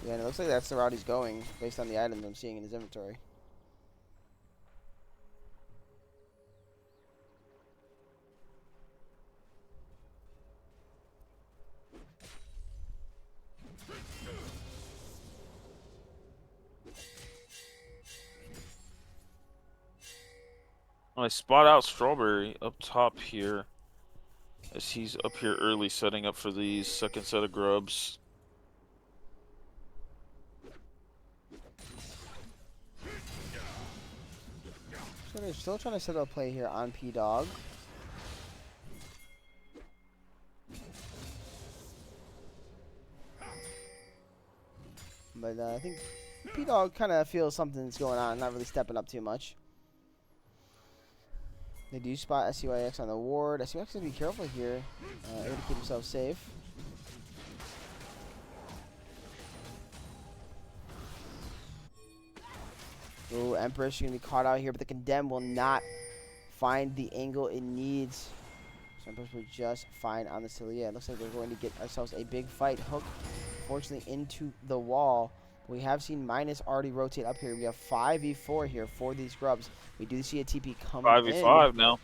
Yeah, and it looks like that's the route he's going, based on the items I'm seeing in his inventory. I spot out Strawberry up top here, as he's up here early setting up for the second set of grubs. So they're still trying to set up a play here on P-Dog. But I think P-Dog kind of feels something's going on, not really stepping up too much. They do spot SCYX on the ward. SCYX has to be careful here, able to keep himself safe. Ooh, Empress going to be caught out here, but the Condemn will not find the angle it needs. So Empress will just fine on the Celia. It looks like we're going to get ourselves a big fight. Hook, fortunately, into the wall. We have seen Minus already rotate up here. We have 5v4 here for these grubs. We do see a TP coming 5v5 now.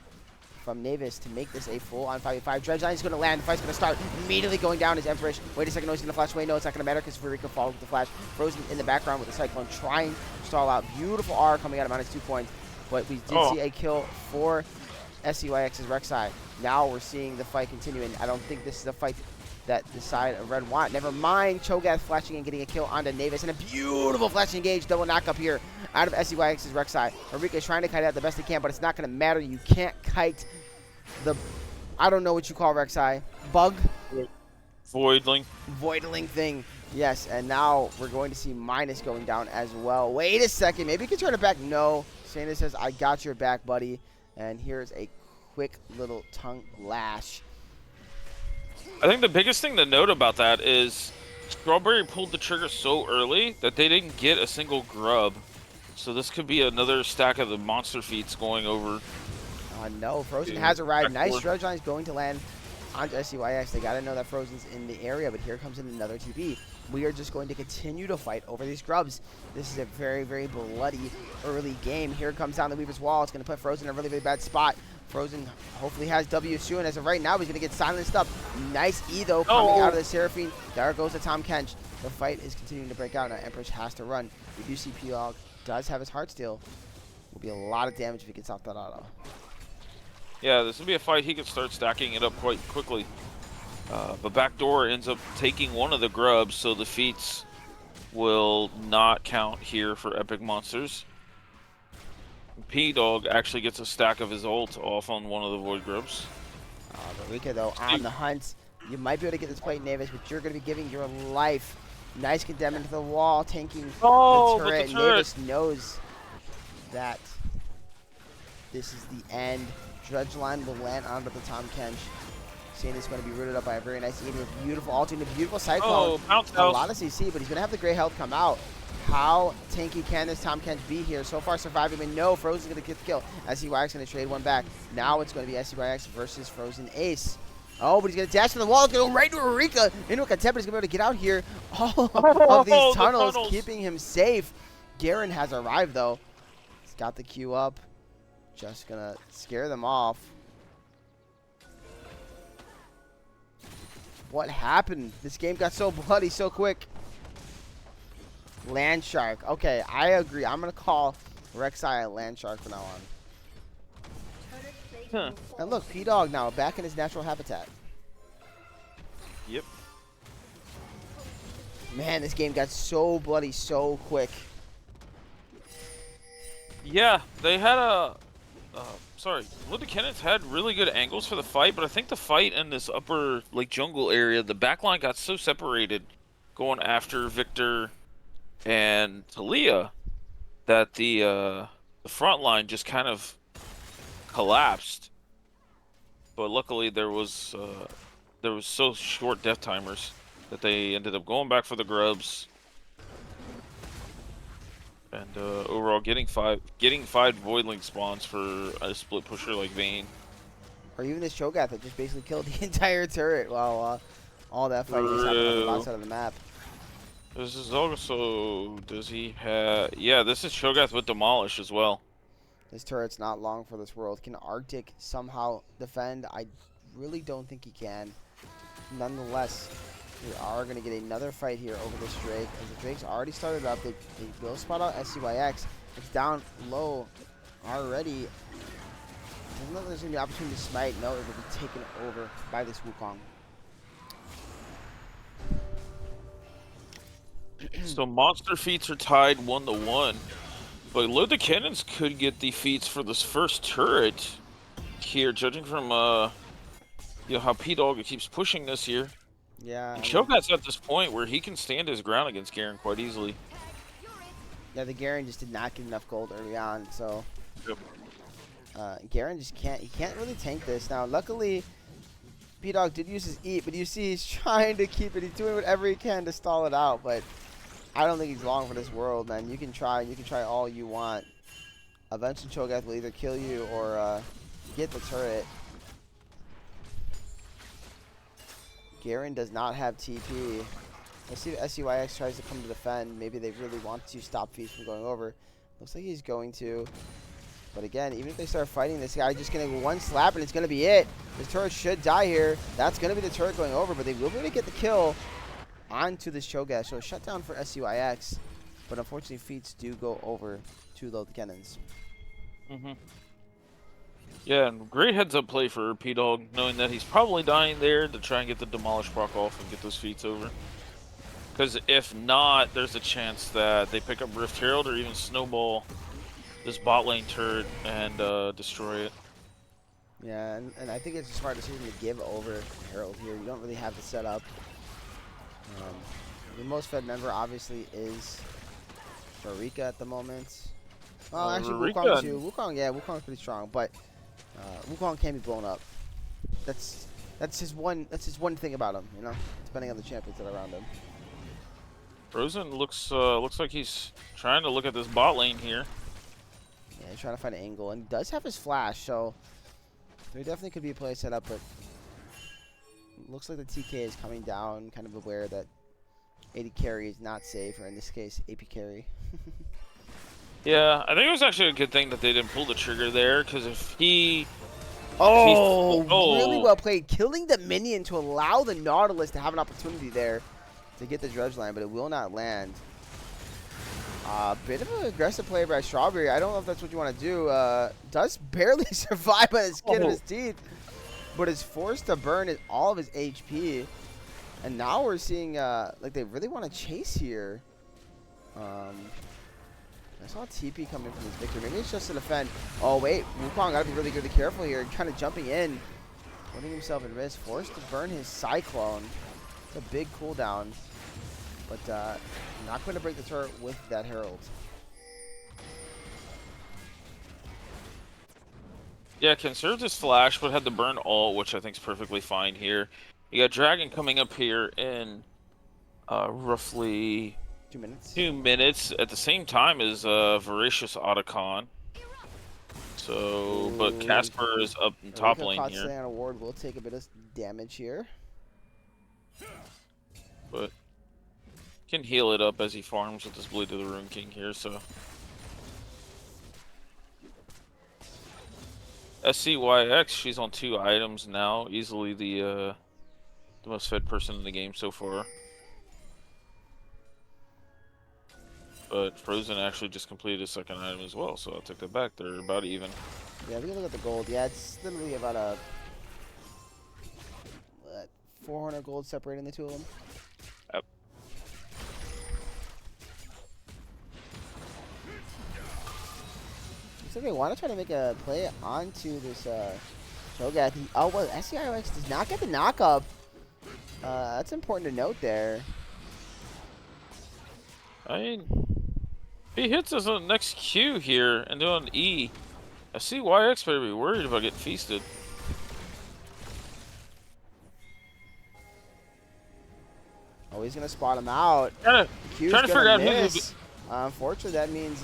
from Navis to make this a full-on 5v5. Dredgeline is going to land. The fight's going to start. Immediately going down is Empress. Wait a second, no, he's going to flash away. No, it's not going to matter because Furica falls with the flash. Frozen in the background with the Cyclone trying to stall out. Beautiful R coming out of -2 points. But we did see a kill for SCYX's Rek'Sai. Now we're seeing the fight continue, and I don't think this is the fight that the side of Red want. Never mind, Cho'Gath flashing and getting a kill onto Navis, and a beautiful flash engage, double knock up here out of SCYX's Rek'Sai. Marika is trying to kite out the best he can, but it's not going to matter. You can't kite the, I don't know what you call Rek'Sai, bug? Voidling. Voidling thing. Yes, and now we're going to see Minus going down as well. Wait a second, maybe you can turn it back. No, Santa says, I got your back, buddy. And here's a quick little tongue lash. I think the biggest thing to note about that is Strawberry pulled the trigger so early that they didn't get a single grub. So this could be another stack of the monster feats going over. No, Frozen has arrived. Nice Dredgeline is going to land onto SCYX. They got to know that Frozen's in the area, but here comes in another TP. We are just going to continue to fight over these grubs. This is a very, very bloody early game. Here comes down the Weaver's Wall. It's going to put Frozen in a really, really bad spot. Frozen hopefully has W soon. As of right now, he's going to get silenced up. Nice E, though, coming out of the Seraphine. There goes the Tahm Kench. The fight is continuing to break out. Now Empress has to run. We do see P-Log does have his heart steal. Will be a lot of damage if he gets off that auto. Yeah, this will be a fight he could start stacking it up quite quickly. But Backdoor ends up taking one of the grubs, so the feats will not count here for Epic Monsters. P-Dog actually gets a stack of his ult off on one of the Void Grubs. Marika, though, on the hunt. You might be able to get this plate, Navis, but you're going to be giving your life. Nice condemn into the wall, tanking the turret. Navis knows that this is the end. Dredgeline will land onto the Tahm Kench. Sandy's going to be rooted up by a very nice Eden with beautiful ult and a beautiful cyclone. A lot of CC, but he's going to have the gray health come out. How tanky can this Tahm Kench be here? So far surviving, but no, Frozen's going to get the kill. SCYX going to trade one back. Now it's going to be SCYX versus Frozen Ace. Oh, but he's going to dash to the wall. It's going to go right to Marika. Into a contempt. He's going to be able to get out here. All of these tunnels keeping him safe. Garen has arrived, though. He's got the Q up. Just going to scare them off. What happened? This game got so bloody so quick. Land Shark. Okay, I agree. I'm going to call Rek'Sai a Land Shark from now on. And look, P-Dog now back in his natural habitat. Yep. Man, this game got so bloody so quick. Yeah, they had a... sorry, the kennens had really good angles for the fight, but I think the fight in this upper like jungle area, the backline got so separated going after Victor and Talia that the front line just kind of collapsed. But luckily there was so short death timers that they ended up going back for the grubs. And overall, getting five Voidling spawns for a split pusher like Vayne. Or even this Cho'Gath that just basically killed the entire turret while all that fighting is happening on the last side of the map. This is also, does he have, yeah, this is Cho'Gath with Demolish as well. This turret's not long for this world. Can Arctic somehow defend? I really don't think he can. Nonetheless, we are going to get another fight here over this Drake. As the Drake's already started up, they will spot out SCYX. It's down low already. Doesn't look like there's going to be an opportunity to smite. No, it will be taken over by this Wukong. So monster feats are tied 1-1. But Load the Cannons could get the feats for this first turret here, judging from you know, how P-Dog keeps pushing this here. Yeah. And Cho'Gath's at this point where he can stand his ground against Garen quite easily. Yeah, the Garen just did not get enough gold early on, so Yep. Garen just can't really tank this. Now, luckily, P-Dog did use his eat, but you see he's trying to keep it. He's doing whatever he can to stall it out, but I don't think he's long for this world, man. You can try all you want. Eventually, Cho'Gath will either kill you or get the turret. Garen does not have TP. Let's see if SCYX tries to come to defend. Maybe they really want to stop Feast from going over. Looks like he's going to. But again, even if they start fighting, this guy just going to one slap and it's going to be it. This turret should die here. That's going to be the turret going over, but they will be able to get the kill onto this Cho'Gath. So a shutdown for SCYX. But unfortunately, Feats do go over to load the cannons. Yeah, and great heads-up play for P-Dog, knowing that he's probably dying there to try and get the Demolish proc off and get those feats over. Because if not, there's a chance that they pick up Rift Herald or even Snowball this bot lane turret and destroy it. Yeah, and I think it's a smart decision to give over Herald here. You don't really have to set up. The most fed member obviously is Marika at the moment. Well, actually, Wukong too. Wukong, yeah, Wukong's pretty strong, but Wukong can be blown up. That's his one thing about him, you know, depending on the champions that are around him. Frozen looks like he's trying to look at this bot lane here. Yeah, he's trying to find an angle, and he does have his flash, so there definitely could be a play set up, but it looks like the TK is coming down, kind of aware that AD carry is not safe, or in this case, AP carry. Yeah, I think it was actually a good thing that they didn't pull the trigger there, because if he... Really well played. Killing the minion to allow the Nautilus to have an opportunity there to get the Dredge line, but it will not land. Bit of an aggressive play by Strawberry. I don't know if that's what you want to do. Does barely survive by the skin of his teeth, but is forced to burn all of his HP. And now we're seeing like they really want to chase here. I saw TP coming from this Victor. Maybe it's just to defend. Oh wait, Wukong gotta be really good, careful here. Kind of jumping in, putting himself at risk. Forced to burn his Cyclone. It's a big cooldown, but not going to break the turret with that Herald. Yeah, conserved his flash, but had to burn ult, which I think is perfectly fine here. You got Dragon coming up here in roughly 2 minutes. 2 minutes at the same time as Voracious Otacon. So, but Casper is up in top lane here. On a ward will take a bit of damage here, but can heal it up as he farms with this Blade of the Rune King here. So, SCYX, she's on 2 items now, easily the most fed person in the game so far. But Frozen actually just completed a 2nd item as well, so I'll take that back. They're about even. Yeah, we can look at the gold. Yeah, it's literally about a 400 gold separating the two of them. Yep. Looks like they want to try to make a play onto this Cho'Gath. Oh, well, SCIX does not get the knock-up. That's important to note there. I mean, he hits us on the next Q here and do an E. I see YX better be worried about getting feasted. Oh, he's gonna spot him out. Trying to figure out miss. Unfortunately, that means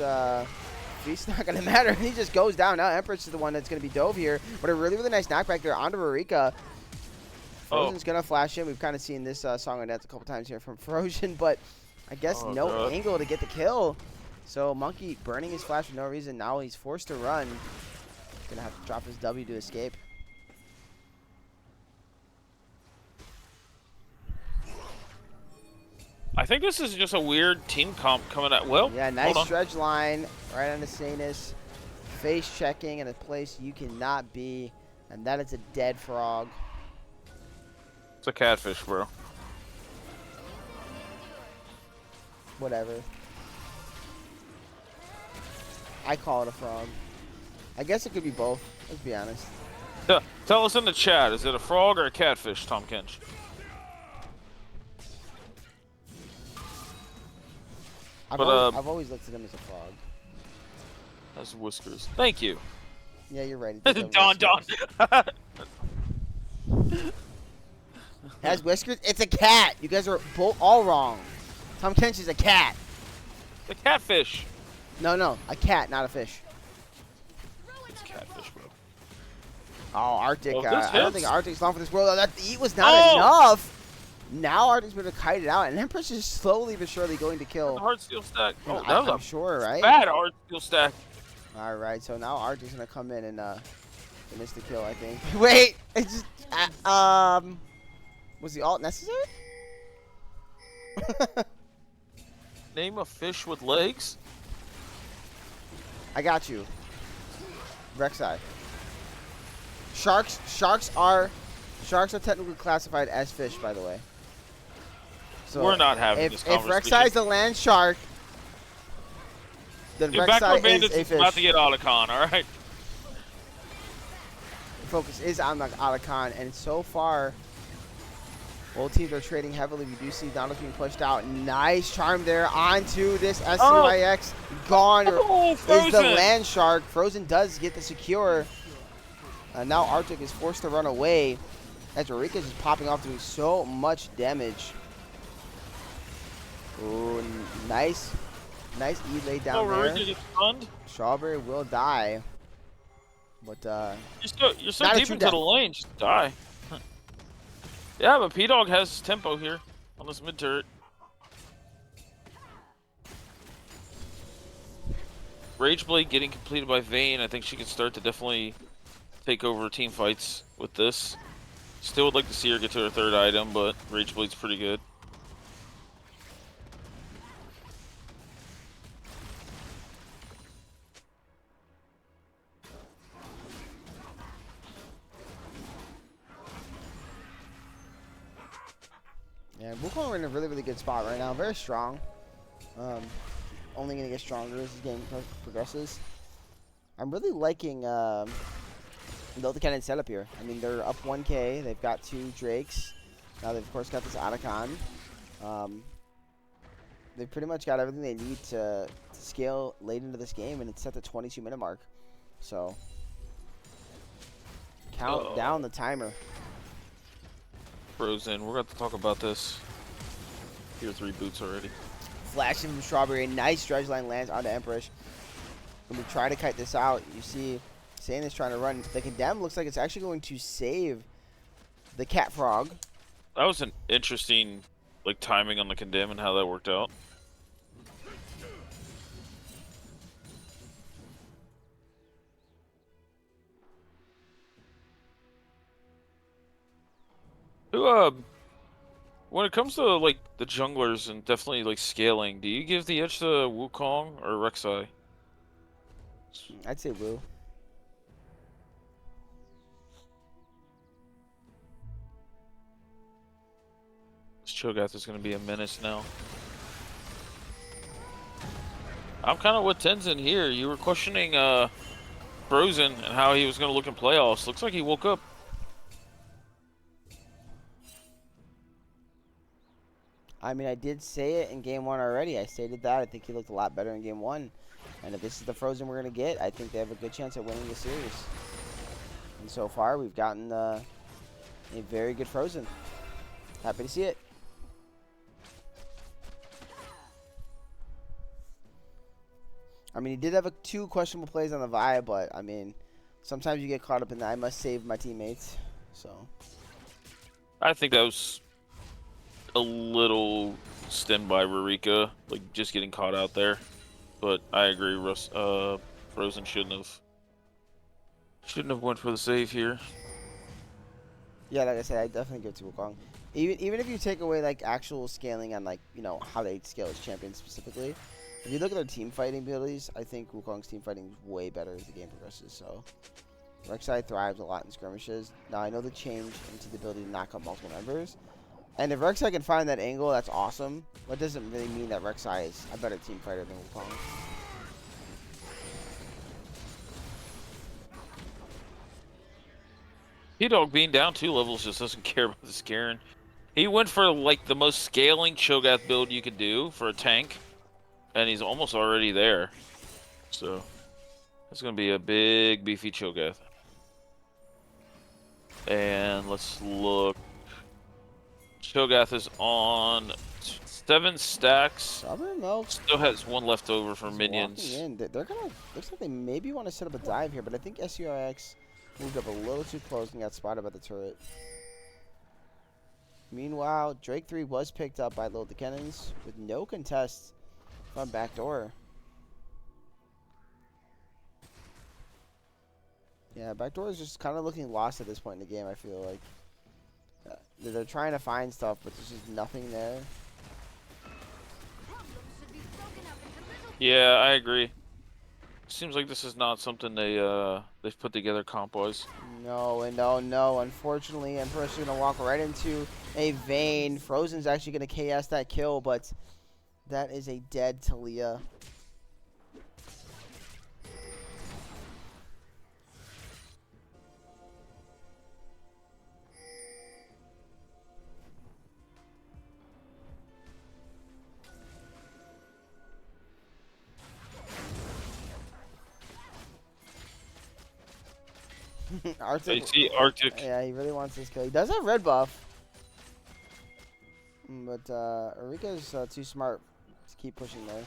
Feast's not gonna matter. He just goes down. Now Empress is the one that's gonna be dove here. But a really, really nice knockback there onto Marika. Frozen's gonna flash in. We've kind of seen this song and dance a couple times here from Frozen, but I guess no angle to get the kill. So Monkey burning his flash for no reason. Now he's forced to run. He's gonna have to drop his W to escape. I think this is just a weird team comp coming out. Well, yeah, nice dredge line right on the Sanus. Face checking in a place you cannot be, and that is a dead frog. It's a catfish, bro. Whatever. I call it a frog. I guess it could be both. Let's be honest. Tell us in the chat, is it a frog or a catfish, Tom Kench? I've always looked at him as a frog. That's whiskers. Thank you. Yeah, you're right. Don. Has whiskers? It's a cat. You guys are all wrong. Tom Kench is a cat. The catfish. No, a cat, not a fish. It's catfish, bro. Oh, Arctic. Well, I don't think Arctic's long for this world. That eat was not enough. Now Arctic's going to kite it out, and Empress is slowly but surely going to The kill. hard steel stack. Oh, that I'm was sure, a right? bad hard steel stack. All right, so now Arctic's going to come in and finish the kill, I think. Wait, it's just, was the ult necessary? Name a fish with legs. I got you. Rek'Sai. Sharks are technically classified as fish, by the way. So We're not having if, this if conversation. Rek'Sai is a land shark, then Dude, Backdoor Rek'Sai bandits is a is about to fish. get Otacon, all right? The focus is on the Otacon, and so far, both teams are trading heavily. We do see Donald being pushed out. Nice charm there onto this SCYX. Gone Oh, is the Frozen. land shark. Frozen does get the secure. Now Arctic is forced to run away as Eureka is just popping off, doing so much damage. Ooh, nice E laid down Oh, there. Eureka gets stunned. Strawberry will die, but You're so Not a deep true into death. the lane, just die. Yeah, but P-Dog has his tempo here on this mid turret. Rageblade getting completed by Vayne. I think she can start to definitely take over team fights with this. Still would like to see her get to her third item, but Rageblade's pretty good. yeah, Wukong are in a really good spot right now. Very strong. Only gonna get stronger as the game progresses. I'm really liking the kennens setup here. I mean, they're up 1k. They've got 2 Drakes. Now they've of course got this Otacon. They've pretty much got everything they need to scale late into this game, and it's at the 22-minute mark. So count down the timer. Frozen. We're going to talk about this. Tier 3 boots already. Flashing from Strawberry, nice dredge line lands onto Empress. When we try to kite this out, you see Sane is trying to run. The Condemn looks like it's actually going to save the Cat Frog. That was an interesting timing on the Condemn and how that worked out. Who, when it comes to the junglers and definitely scaling, do you give the edge to Wukong or Rek'Sai? I'd say Wu. This Cho'Gath is going to be a menace now. I'm kind of with Tenzin here. You were questioning Frozen and how he was going to look in playoffs. Looks like he woke up. I mean, I did say it in game 1 already. I stated that. I think he looked a lot better in game 1. And if this is the Frozen we're going to get, I think they have a good chance at winning the series. And so far, we've gotten a very good Frozen. Happy to see it. I mean, he did have 2 questionable plays on the Vi, but, I mean, sometimes you get caught up in that. I must save my teammates. So, I think that was a little stemmed by Rurika, just getting caught out there. But I agree, Frozen shouldn't have went for the save here. yeah, like I said, I definitely give it to Wukong. Even if you take away actual scaling on how they scale as champions specifically, if you look at their team fighting abilities, I think Wukong's team fighting is way better as the game progresses. So Rek'Sai thrives a lot in skirmishes. Now I know the change into the ability to knock out multiple members, and if Rek'Sai can find that angle, that's awesome. But it doesn't really mean that Rek'Sai is a better team fighter than Wukong. P-Dog being down 2 levels just doesn't care about this Garen. He went for the most scaling Cho'Gath build you could do for a tank, and he's almost already there. So it's gonna be a big beefy Cho'Gath. And let's look. Cho'Gath is on 7 stacks. Strawberry Milk Still has 1 left over for is minions. walking in. They're gonna. Looks like they maybe want to set up a dive here, but I think SURX moved up a little too close and got spotted by the turret. Meanwhile, Drake 3 was picked up by Lil Kennens with no contest from Backdoor. Yeah, Backdoor is just kind of looking lost at this point in the game, I feel like. They're trying to find stuff, but there's just nothing there. Yeah, I agree. Seems like this is not something they've put together comp-wise. No, and no. Unfortunately, Emperor's going to walk right into a Vayne. Frozen's actually going to KS that kill, but that is a dead Talia. I see Arctic. Yeah, he really wants this kill. He does have red buff. But Erika's too smart to keep pushing there.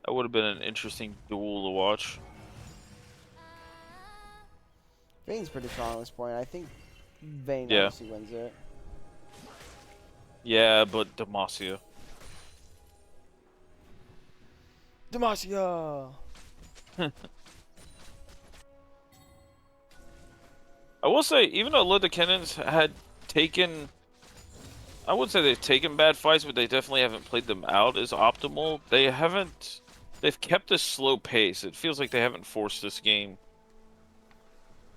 That would have been an interesting duel to watch. Vayne's pretty strong at this point. I think Vayne Yeah. obviously wins it. Yeah, but Demacia. Demacia! I will say, even though Lil Kennens had taken, I wouldn't say they've taken bad fights, but they definitely haven't played them out as optimal. They've kept this slow pace. It feels like they haven't forced this game.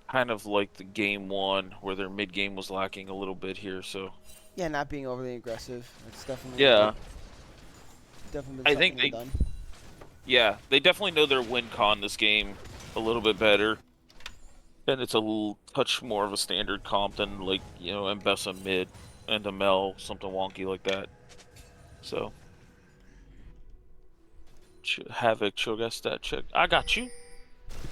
Kind of like the game one, where their mid game was lacking a little bit here. So Yeah, not being overly aggressive. It's definitely I been think something they- they've done. yeah, they definitely know their win con this game a little bit better. And it's a little touch more of a standard comp than, like, you know, Mbessa mid and Amel, something wonky like that. So, Havoc, Cho'Gath stat check. I got you.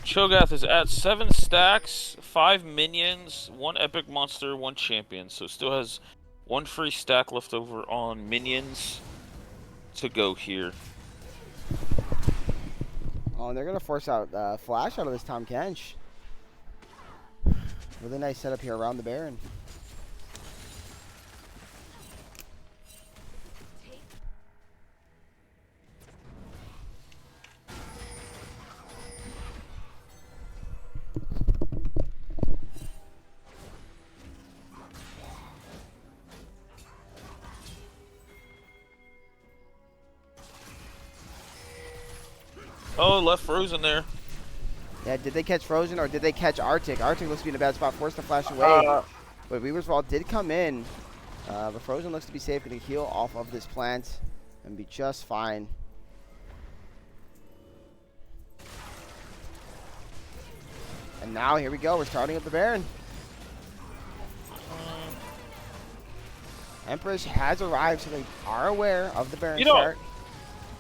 Cho'Gath is at 7 stacks, 5 minions, 1 epic monster, 1 champion. So still has 1 free stack left over on minions to go here. Oh, and they're going to force out Flash out of this Tom Kench. Really nice setup here around the Baron. Oh, left Frozen there. Yeah, did they catch Frozen or did they catch Arctic? Arctic looks to be in a bad spot, forced to flash away. But Weaver's Vault did come in. But Frozen looks to be safe, going to heal off of this plant and be just fine. And now, here we go. We're starting up the Baron. Empress has arrived, so they are aware of the Baron You know, start.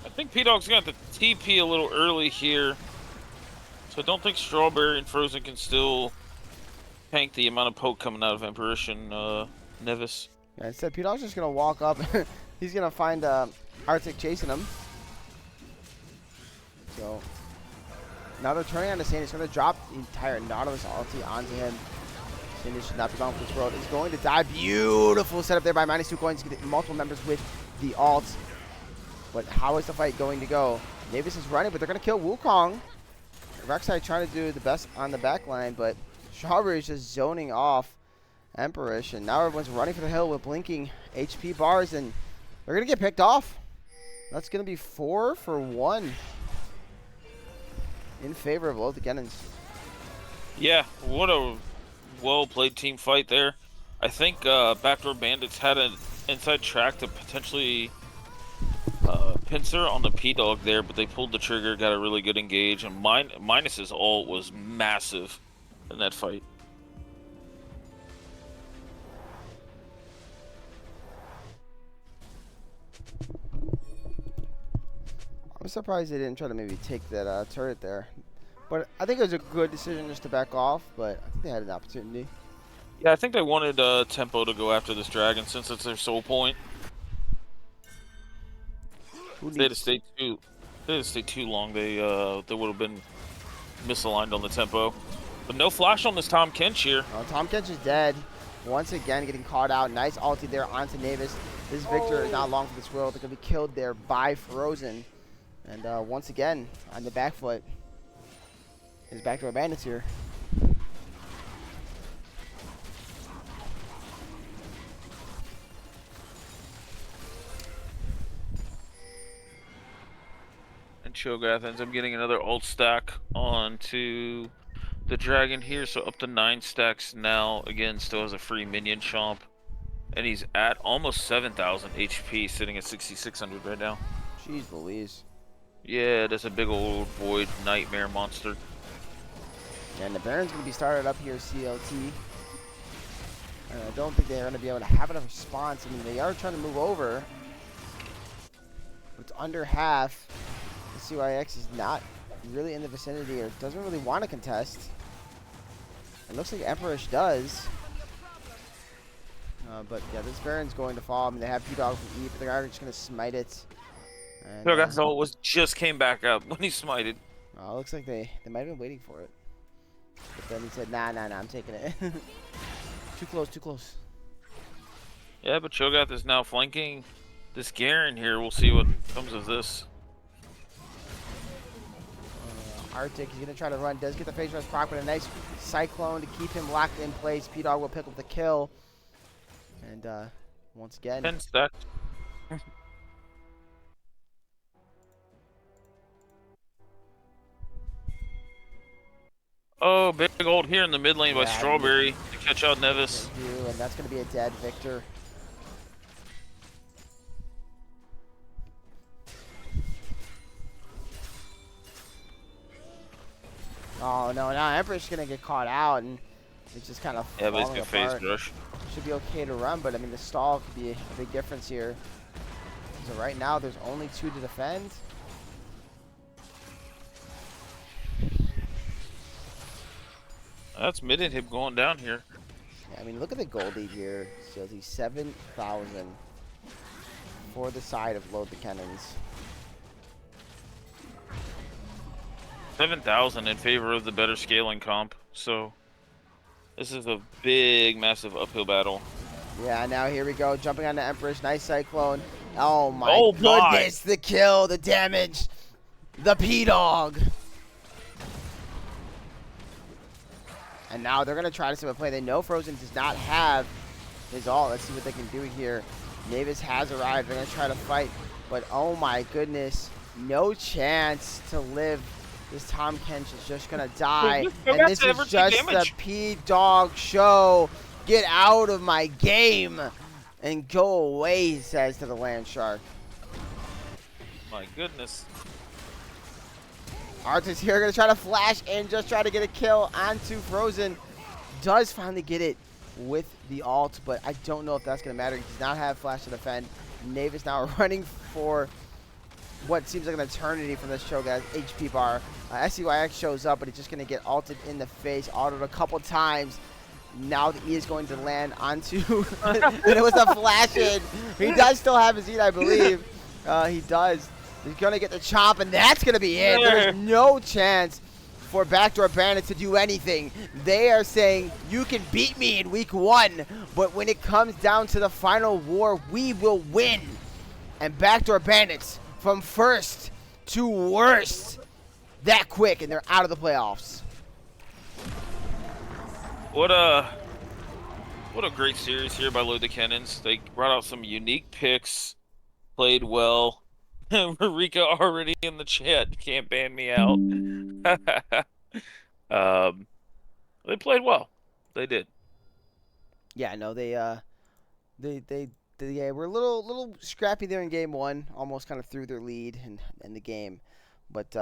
I think P-Dog's got the TP a little early here. So I don't think Strawberry and Frozen can still tank the amount of poke coming out of Emperorish and Nevis. Yeah, instead, P-Dog's just going to walk up. He's going to find Arctic chasing him. So, now they're turning on to Sandus. He's going to drop the entire Nautilus ulti onto him. Sandus should not be gone for this world. He's going to die. Beautiful setup there by -2 coins. Get multiple members with the ult. But how is the fight going to go? Davis is running, but they're going to kill Wukong. Rek'Sai trying to do the best on the back line, but Strawberry is just zoning off Emperorish, and now everyone's running for the hill with blinking HP bars, and they're going to get picked off. That's going to be 4 for 1 in favor of Lil Kennens. Yeah, what a well-played team fight there. I think Backdoor Bandits had an inside track to potentially pincer on the P-Dog there, but they pulled the trigger, got a really good engage, and Minus's ult was massive in that fight. I'm surprised they didn't try to maybe take that turret there. But I think it was a good decision just to back off, but I think they had an opportunity. Yeah, I think they wanted Tempo to go after this dragon since it's their sole point. Who If they'd have needs? stayed too long, they would have been misaligned on the tempo. But no flash on this Tom Kench here. Tom Kench is dead. Once again, getting caught out. Nice ulti there onto Navis. This Victor is not long for this world. They're going to be killed there by Frozen. And once again, on the back foot, is Backdoor Bandits here. And Cho'Gath ends up getting another ult stack onto the dragon here, so up to 9 stacks now. Again, still has a free minion chomp. And he's at almost 7,000 HP, sitting at 6,600 right now. Jeez Louise. Yeah, that's a big old void nightmare monster. And the Baron's going to be started up here, CLT. I don't think they're going to be able to have enough response. I mean, they are trying to move over. It's under half. The CYX is not really in the vicinity or doesn't really want to contest. It looks like Emperorish does. But yeah, this Baron's going to fall. I mean, they have P-Dog from E, but they're just going to smite it. And, Cho'Gath's ult just came back up when he smited. looks like they might have been waiting for it. But then he said, nah, I'm taking it. Too close, too close. Yeah, but Cho'Gath is now flanking this Garen here. We'll see what comes of this. Arctic, he's going to try to run. Does get the phase rush proc, but a nice Cyclone to keep him locked in place. P-Dog will pick up the kill. And once again, 10 stacks. Oh, big ult here in the mid lane by Yeah, Strawberry to catch out Nevis. they do, and that's going to be a dead Victor. Oh no, now Emperor's going to get caught out, and it's just kind of Yeah, but he's falling gonna phase apart. rush. Should be okay to run, but I mean the stall could be a big difference here. So right now there's only 2 to defend. That's mid inhib going down here. Yeah, I mean look at the gold lead here. So he's 7,000 for the side of Load the Kennens. 7,000 in favor of the better scaling comp. So this is a big, massive uphill battle. Yeah, now here we go, jumping on the Empress, nice Cyclone. Oh my Oh my. goodness, the kill, the damage, the P-Dog. And now they're gonna try to set a play. They know Frozen does not have his ult. Let's see what they can do here. Navis has arrived, they're gonna try to fight, but oh my goodness, no chance to live. This Tom Kench is just gonna die, and this is just the P-Dog show. Get out of my game and go away, he says to the Land Shark. My goodness. Arctic's here, gonna try to flash and just try to get a kill onto Frozen. Does finally get it with the ult, but I don't know if that's gonna matter. He does not have flash to defend. Navis now running for what seems like an eternity from this show, guys. HP bar. SCYX shows up, but he's just going to get ulted in the face, autoed a couple times. Now the E is going to land onto, and it was a flash in. He does still have his E, I believe. He does. He's going to get the chomp, and that's going to be it. There's no chance for Backdoor Bandits to do anything. They are saying, you can beat me in week 1, but when it comes down to the final war, we will win. And Backdoor Bandits, from first to worst, that quick, and they're out of the playoffs. What a great series here by Load the Kennens. They brought out some unique picks, played well. Marika already in the chat, can't ban me out. They played well. They did. Yeah, no, they were a little scrappy there in game 1, almost kind of threw their lead in the game. But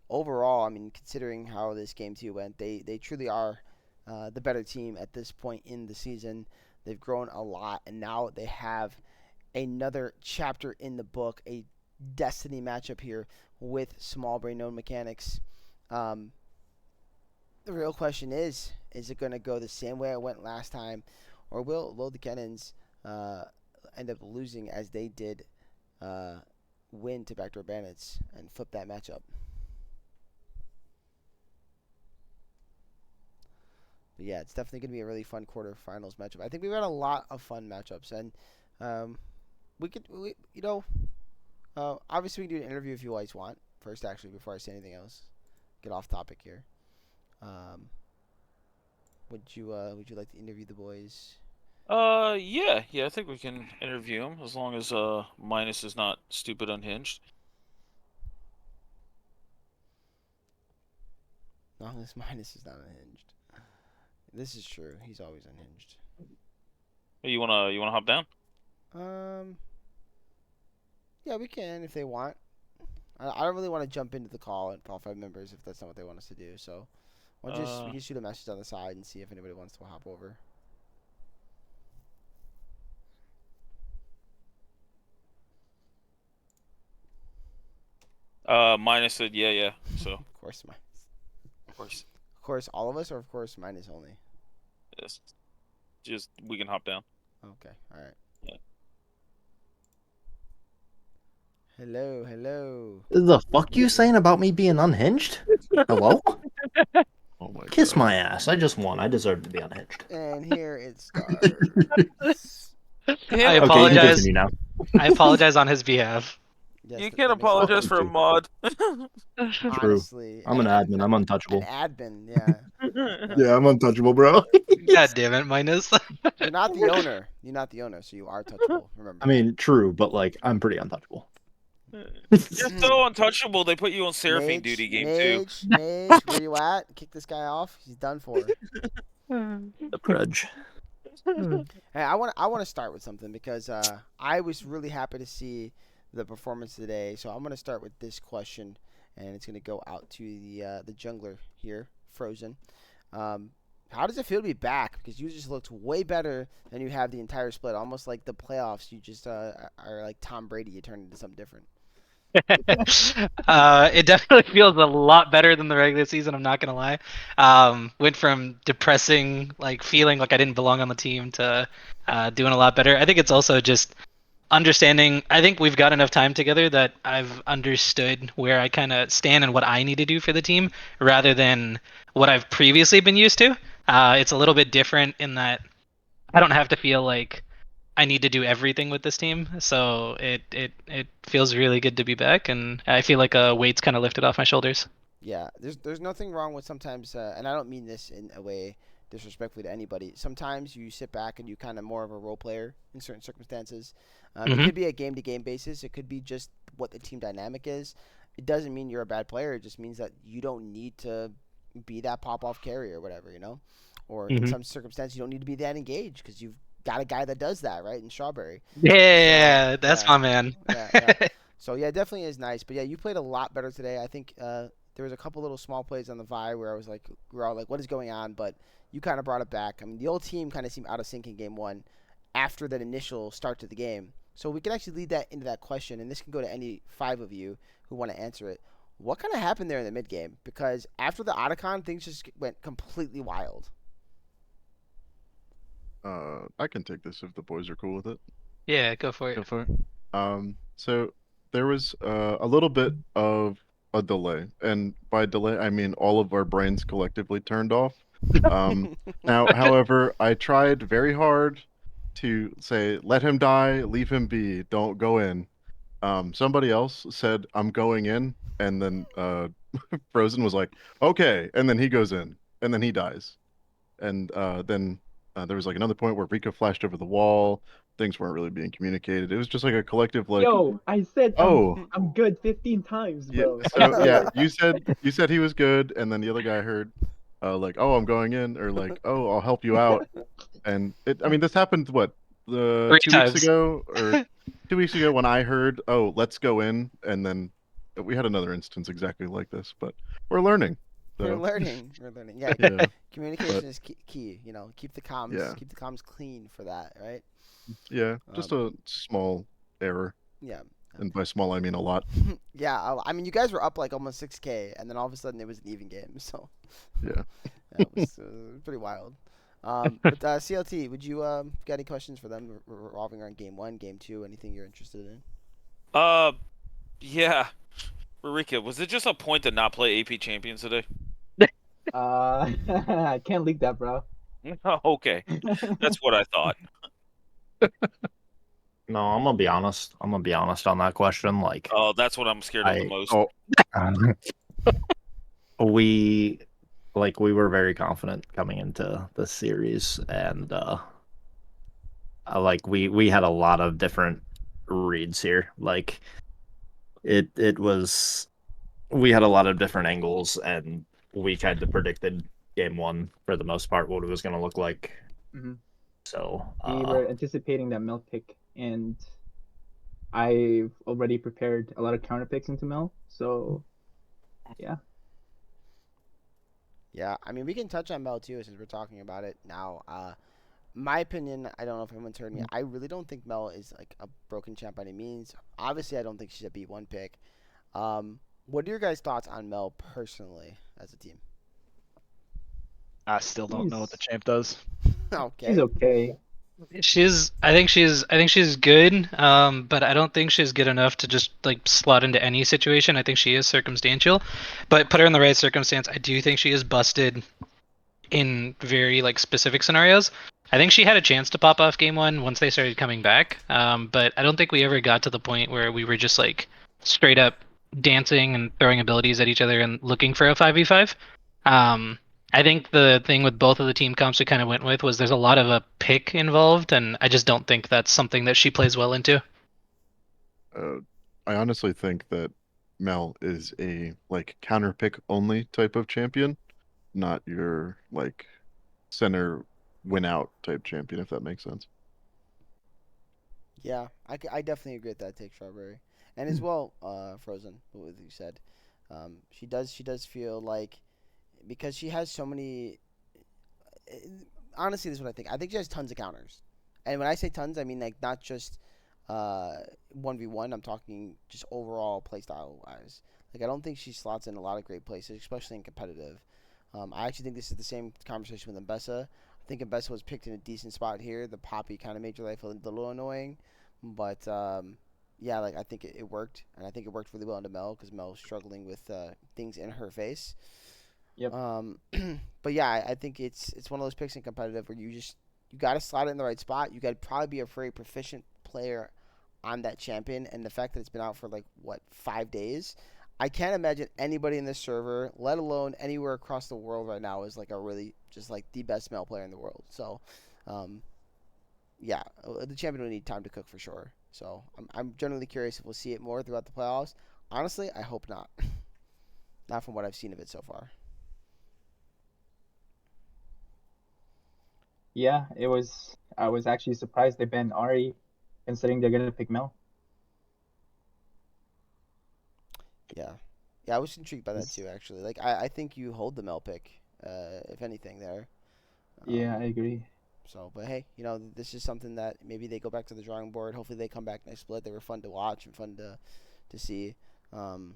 overall, I mean, considering how this game 2 went, they truly are the better team at this point in the season. They've grown a lot, and now they have another chapter in the book, a destiny matchup here with small brain known mechanics. The real question is it going to go the same way it went last time, or will Load the Kennens end up losing as they did win to Backdoor Bandits and flip that matchup. But yeah, it's definitely going to be a really fun quarterfinals matchup. I think we've got a lot of fun matchups, and obviously we can do an interview if you guys want. First, actually, before I say anything else, get off topic here. Would you like to interview the boys? Yeah, I think we can interview him as long as Minus is not stupid unhinged. As long as Minus is not unhinged. This is true. He's always unhinged. Hey, you wanna hop down? Yeah, we can if they want. I don't really want to jump into the call with all 5 members if that's not what they want us to do. So, we can shoot a message on the side and see if anybody wants to hop over. Minus said yeah. So Of course, Minus. of course, Of course, all of us, or of course, Minus only. yes. Just we can hop down. Okay, all right. Yeah. Hello. The fuck you saying about me being unhinged? Hello? Oh my Kiss God. my ass. I just won. I deserve to be unhinged. And here it starts. I Okay, you apologize. continue now. I apologize on his behalf. Yes, You that can't makes sense. apologize for a mod. Honestly, I'm an admin. I'm An untouchable. admin, yeah. Yeah, I'm untouchable, bro. God damn it, Minus. You're not the owner. You're not the owner, so you are touchable. Remember. I mean, true, but like, I'm pretty untouchable. You're so untouchable. They put you on Seraphine duty game too. Mage, where you at? Kick this guy off. He's done for. The grudge. Hey, I want to start with something because I was really happy to see the performance today. So I'm going to start with this question, and it's going to go out to the jungler here, Frozen. How does it feel to be back? Because you just looked way better than you have the entire split. Almost like the playoffs. You just are like Tom Brady. You turned into something different. It definitely feels a lot better than the regular season, I'm not gonna lie. Went from depressing, like feeling like I didn't belong on the team, to doing a lot better. I think it's also just understanding. I think we've got enough time together that I've understood where I kind of stand and what I need to do for the team, rather than what I've previously been used to. It's a little bit different in that I don't have to feel like I need to do everything with this team, so it feels really good to be back, and I feel like a weight's kind of lifted off my shoulders. Yeah, there's nothing wrong with sometimes, and I don't mean this in a way disrespectfully to anybody. Sometimes you sit back and you kind of more of a role player in certain circumstances. It could be a game-to-game basis. It could be just what the team dynamic is. It doesn't mean you're a bad player. It just means that you don't need to be that pop-off carry or whatever, Or in some circumstances, you don't need to be that engaged because you've got a guy that does that, right? In Strawberry. Yeah, that's my man. Yeah. So yeah, it definitely is nice. But yeah, you played a lot better today. I think there was a couple little small plays on the Vi where I was like, we're all like, what is going on? But you kind of brought it back. I mean, the old team kind of seemed out of sync in game 1 after that initial start to the game. So we can actually lead that into that question, and this can go to any 5 of you who want to answer it. What kind of happened there in the mid game? Because after the Otacon, things just went completely wild. I can take this if the boys are cool with it. Yeah, go for it. Go for it. So there was a little bit of a delay, and by delay I mean all of our brains collectively turned off. Now, however, I tried very hard to say, let him die, leave him be, don't go in. Somebody else said, I'm going in, and then Frozen was like, okay, and then he goes in, and then he dies. And then there was like another point where Rika flashed over the wall. Things weren't really being communicated. It was just like a collective like. Yo, I said Oh, I'm good 15 times, bro. yeah. So yeah, you said he was good, and then the other guy heard, like, oh, I'm going in, or like, oh, I'll help you out. And I mean, this happened what 3 2 times. weeks ago, or 2 weeks ago when I heard, oh, let's go in, and then we had another instance exactly like this, but we're learning. So. We're learning. Yeah. Yeah. Communication is key. Keep the comms. Yeah. Keep the comms clean for that, right? Yeah, just a small error. Yeah. And by small, I mean a lot. Yeah. I mean, you guys were up like almost 6K, and then all of a sudden it was an even game. So. Yeah. That was pretty wild. But CLT, would you got any questions for them revolving around game 1, game 2, anything you're interested in? Yeah. Rika, was it just a point to not play AP Champions today? I can't leak that, bro. Okay. That's what I thought. No, I'm gonna be honest. I'm gonna be honest on that question. Like, Oh, that's what I'm scared of the most. Oh, we were very confident coming into this series, and we had a lot of different reads here. Like, it was we had a lot of different angles, and we kind of predicted game one for the most part what it was going to look like. Mhm. So We were anticipating that Mel pick, and I've already prepared a lot of counter picks into Mel. So, yeah. Yeah, I mean, we can touch on Mel too since we're talking about it now. My opinion, I don't know if everyone's heard me. I really don't think Mel is like a broken champ by any means. Obviously, I don't think she's a B1 pick. What are your guys' thoughts on Mel personally as a team? I still don't know what the champ does. Okay. She's okay. I think she's good, but I don't think she's good enough to just like slot into any situation. I think she is circumstantial, but put her in the right circumstance, I do think she is busted in very like specific scenarios. I think she had a chance to pop off game one once they started coming back, but I don't think we ever got to the point where we were just like straight up dancing and throwing abilities at each other and looking for a 5v5. I think the thing with both of the team comps we kind of went with was there's a lot of a pick involved, and I just don't think that's something that she plays well into. I honestly think that Mel is a like counter pick only type of champion, not your like center win out type champion, if that makes sense. Yeah, I definitely agree with that take, Strawberry, and as well, Frozen. What you said, she does feel like because she has so many. Honestly, this is what I think. I think she has tons of counters, and when I say tons, I mean like not just 1v1. I'm talking just overall playstyle wise. Like I don't think she slots in a lot of great places, especially in competitive. I actually think this is the same conversation with Mbessa. I think Mbessa was picked in a decent spot here. The Poppy kind of made your life a little annoying, but yeah, like I think it worked, and I think it worked really well into Mel because Mel's struggling with things in her face. Yep. But yeah, I think it's one of those picks in competitive where you got to slot it in the right spot. You got to probably be a very proficient player on that champion, and the fact that it's been out for like what 5 days, I can't imagine anybody in this server, let alone anywhere across the world right now, is like a really just like the best Mel player in the world. So, yeah, the champion will need time to cook for sure. So I'm generally curious if we'll see it more throughout the playoffs. Honestly, I hope not. Not from what I've seen of it so far. Yeah, it was. I was actually surprised they banned Ari, considering they're gonna pick Mel. Yeah. Yeah, I was intrigued by that too, actually. Like, I think you hold the Mel pick, if anything, there. Yeah, I agree. So, but hey, this is something that maybe they go back to the drawing board. Hopefully, they come back next split. They were fun to watch and fun to see. And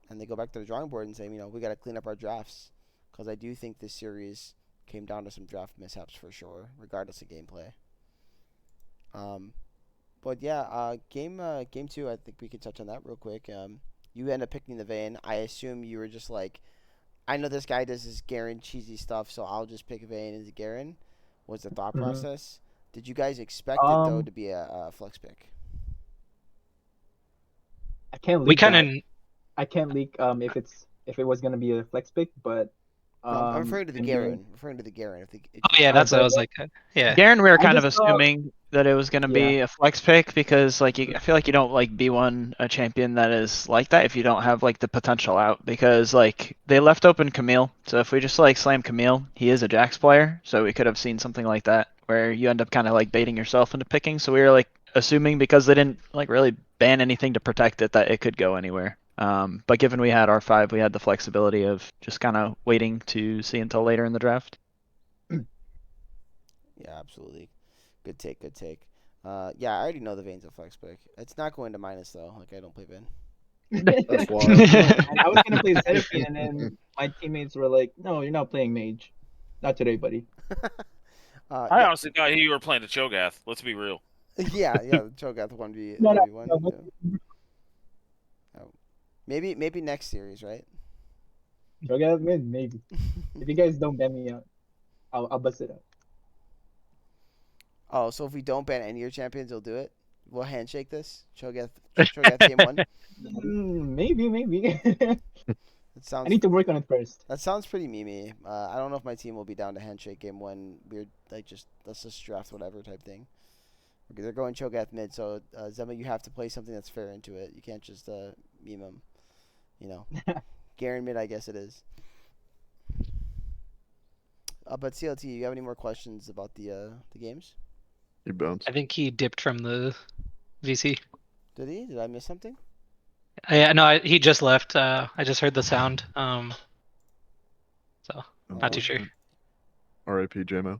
they go back to the drawing board and say, we got to clean up our drafts. Because I do think this series came down to some draft mishaps for sure, regardless of gameplay. But yeah, game two, I think we could touch on that real quick. You end up picking the Vayne. I assume you were just like, I know this guy does this Garen cheesy stuff, so I'll just pick Vayne as Garen. Was the thought process? Did you guys expect it though to be a flex pick? I can't We leak kind that. of I can't leak if it was gonna be a flex pick, but No, I'm referring to the and Garen. doing- Referring to the Garen. oh yeah, that's what I was like. Yeah, Garen, we were I kind of just thought- assuming that it was going to be a flex pick because, like, I feel like you don't like B1 a champion that is like that if you don't have like the potential out because like they left open Camille. So if we just like slam Camille, he is a Jax player, so we could have seen something like that where you end up kind of like baiting yourself into picking. So we were like assuming because they didn't like really ban anything to protect it that it could go anywhere. But given we had R5, we had the flexibility of just kind of waiting to see until later in the draft. Yeah, absolutely. Good take. Good take. Yeah, I already know the Vayne's a flex pick. It's not going to minus though. Like I don't play Vayne. That's wild. And I was gonna play Zedekine, and then my teammates were like, "No, you're not playing Mage. Not today, buddy." I honestly thought you were playing the Cho'Gath. Let's be real. yeah, Cho'Gath 1v1. No, no, one. no, Maybe next series, right? Cho'Gath mid, maybe. If you guys don't ban me out, I'll bust it out. Oh, so if we don't ban any of your champions, they'll do it. We'll handshake this. Cho'Gath game one. Maybe. It I sounds. need to work on it first. That sounds pretty memey. I don't know if my team will be down to handshake game one. Weird, like just let's just draft whatever type thing. Okay, they're going Cho'Gath mid, so Zema, you have to play something that's fair into it. You can't just meme them. You know, Garen mid, I guess it is. But CLT, you have any more questions about the games? He bounced. I think he dipped from the VC. Did he? Did I miss something? Yeah, no, he just left. I just heard the sound. So not too sure. R.I.P. JMO.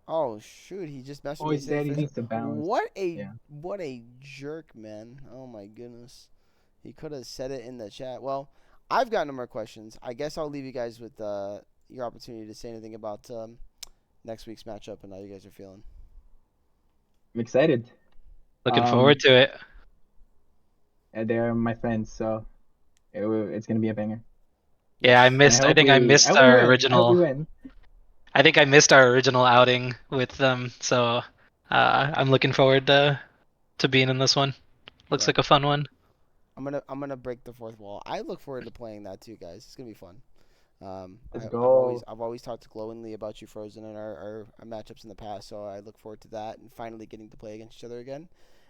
Oh shoot, he just messaged Oh, me he said he saying needs to bounce. what a jerk, man. Oh my goodness. He could have said it in the chat. Well, I've got no more questions. I guess I'll leave you guys with your opportunity to say anything about next week's matchup and how you guys are feeling. I'm excited. Looking forward to it. They're my friends, so it's gonna be a banger. Yeah, I And missed. I hope think I we- missed hope we our win. I hope we original. win. I think I missed our original outing with them, so I'm looking forward to being in this one. Looks Yeah. like a fun one. I'm gonna break the fourth wall. I look forward to playing that too, guys. It's gonna be fun. Let's I've go. always talked glowingly about you, Frozen, and our matchups in the past. So I look forward to that and finally getting to play against each other again.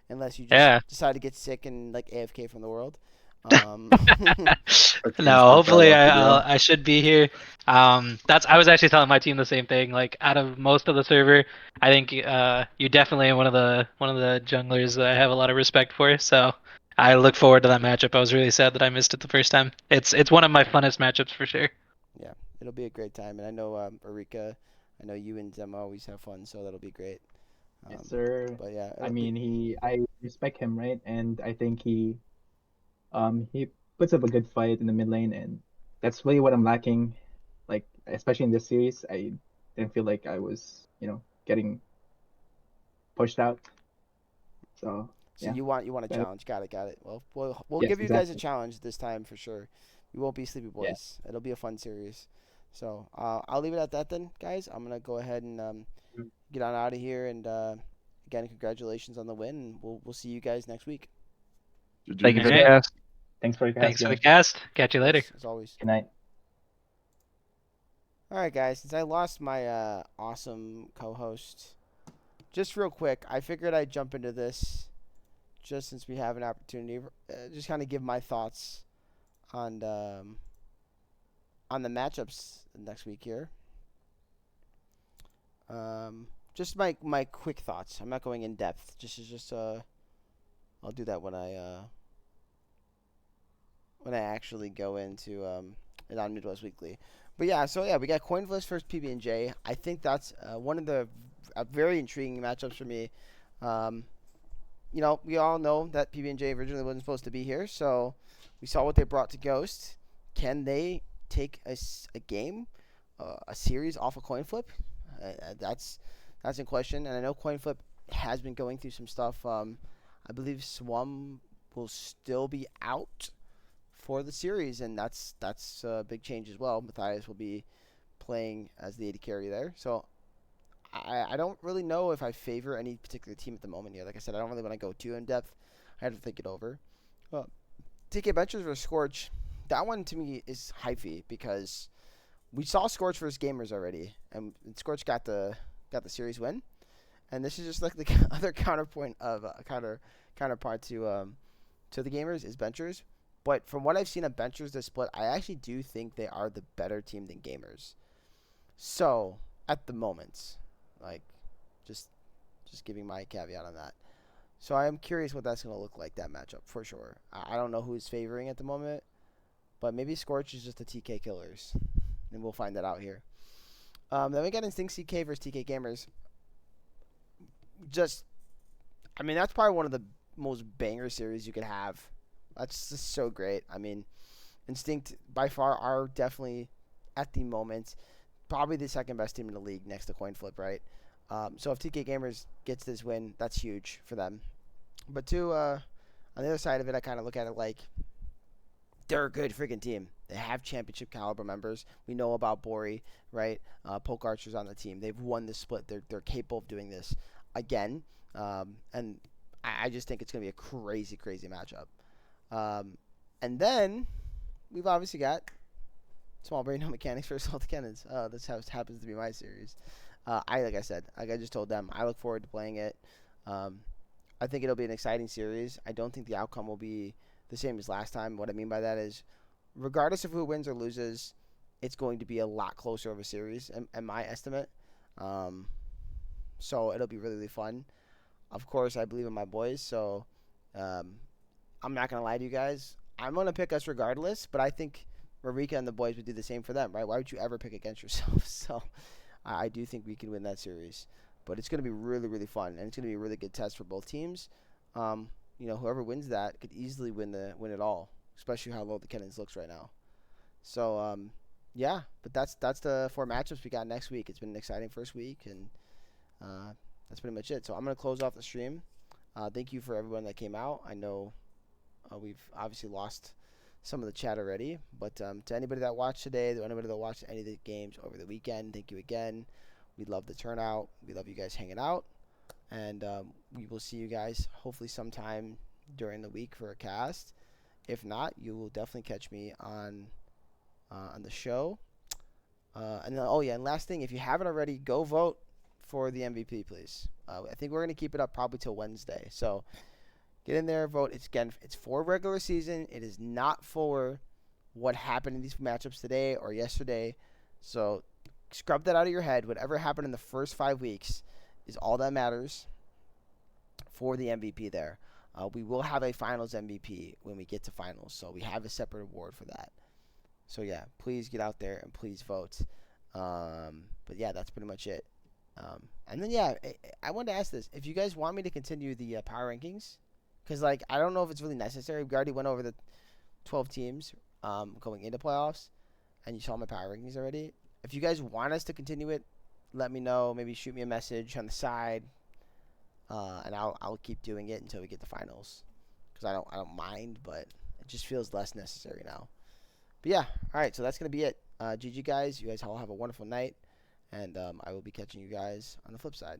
Unless you just Yeah. decide to get sick and like AFK from the world. No, hopefully I should be here. I was actually telling my team the same thing. Like out of most of the server, I think you definitely one of the junglers that I have a lot of respect for. So I look forward to that matchup. I was really sad that I missed it the first time. It's one of my funnest matchups for sure. Yeah, it'll be a great time, and I know Erika, I know you and Zema always have fun, so that'll be great. Yes, sir. But yeah, I mean, I respect him, right? And I think he puts up a good fight in the mid lane, and that's really what I'm lacking. Like, especially in this series, I didn't feel like I was, getting pushed out. So So yeah. you want a Yeah. challenge? Got it. Well, we'll Yes, give you guys a exactly. challenge this time for sure. You won't be sleepy boys. It'll be a fun series. So I'll leave it at that then, guys. I'm gonna go ahead and get on out of here. And again, congratulations on the win. And we'll see you guys next week. Thank you for the Alright. cast. Thanks for your Thanks for the guys. cast. Catch you Of later. course, as always. Good night. All right, guys. Since I lost my awesome co-host, just real quick, I figured I'd jump into this, just since we have an opportunity, just kind of give my thoughts on the matchups next week here. Just my quick thoughts. I'm not going in depth. Just I'll do that when I actually go into it on Midwest Weekly. But yeah, so yeah, we got Coin Flips versus PB&J. I think that's one of the very intriguing matchups for me. We all know that PB&J originally wasn't supposed to be here, so we saw what they brought to Ghost. Can they take a game, a series off a coin flip? That's in question, and I know coin flip has been going through some stuff. I believe Swum will still be out for the series, and that's a big change as well. Matthias will be playing as the AD carry there, so I don't really know if I favor any particular team at the moment here. Like I said, I don't really want to go too in depth. I have to think it over. TK Benchers versus Scorch, that one to me is hyphy because we saw Scorch versus Gamers already, and Scorch got the series win, and this is just like the other counterpoint of counterpart to the Gamers is Benchers. But from what I've seen of Benchers this split, I actually do think they are the better team than Gamers. So at the moment, like just giving my caveat on that. So I am curious what that's going to look like, that matchup, for sure. I don't know who's favoring at the moment, but maybe Scorch is just the TK killers, and we'll find that out here. Then we got Instinct CK versus TK Gamers. That's probably one of the most banger series you could have. That's just so great. I mean, Instinct by far are definitely, at the moment, probably the second best team in the league next to Coin Flip, right? So if TK Gamers gets this win, that's huge for them. But on the other side of it, I kind of look at it like they're a good freaking team. They have championship caliber members. We know about Bori, right? Polk Archer's on the team. They've won the split. They're capable of doing this again. And I just think it's going to be a crazy, crazy matchup. And then we've obviously got Small Brain No Mechanics versus all the Kennens. This house happens to be my series. Like I said, like I just told them, I look forward to playing it. I think it'll be an exciting series. I don't think the outcome will be the same as last time. What I mean by that is, regardless of who wins or loses, it's going to be a lot closer of a series, in my estimate. So it'll be really, really fun. Of course, I believe in my boys, so I'm not going to lie to you guys. I'm going to pick us regardless, but I think Marika and the boys would do the same for them, right? Why would you ever pick against yourself? So I do think we can win that series. But it's going to be really, really fun, and it's going to be a really good test for both teams. Whoever wins that could easily win it all, especially how low the Kennens looks right now. So, yeah, but that's the 4 matchups we got next week. It's been an exciting first week, and that's pretty much it. So I'm going to close off the stream. Thank you for everyone that came out. I know we've obviously lost some of the chat already, but to anybody that watched today, to anybody that watched any of the games over the weekend, thank you again. We love the turnout. We love you guys hanging out. And we will see you guys hopefully sometime during the week for a cast. If not, you will definitely catch me on the show. And then, and last thing, if you haven't already, go vote for the MVP, please. I think we're going to keep it up probably till Wednesday. So get in there, vote. It's for regular season. It is not for what happened in these matchups today or yesterday. So scrub that out of your head. Whatever happened in the first 5 weeks is all that matters for the MVP there. We will have a finals MVP when we get to finals, so we have a separate award for that. So yeah, please get out there and please vote. But yeah, that's pretty much it. And then yeah, I wanted to ask this: if you guys want me to continue the power rankings, because I don't know if it's really necessary. We already went over the 12 teams going into playoffs, and you saw my power rankings already. If you guys want us to continue it, let me know. Maybe shoot me a message on the side, and I'll keep doing it until we get to finals. Because I don't mind, but it just feels less necessary now. But yeah, all right. So that's gonna be it. GG guys. You guys all have a wonderful night, and I will be catching you guys on the flip side.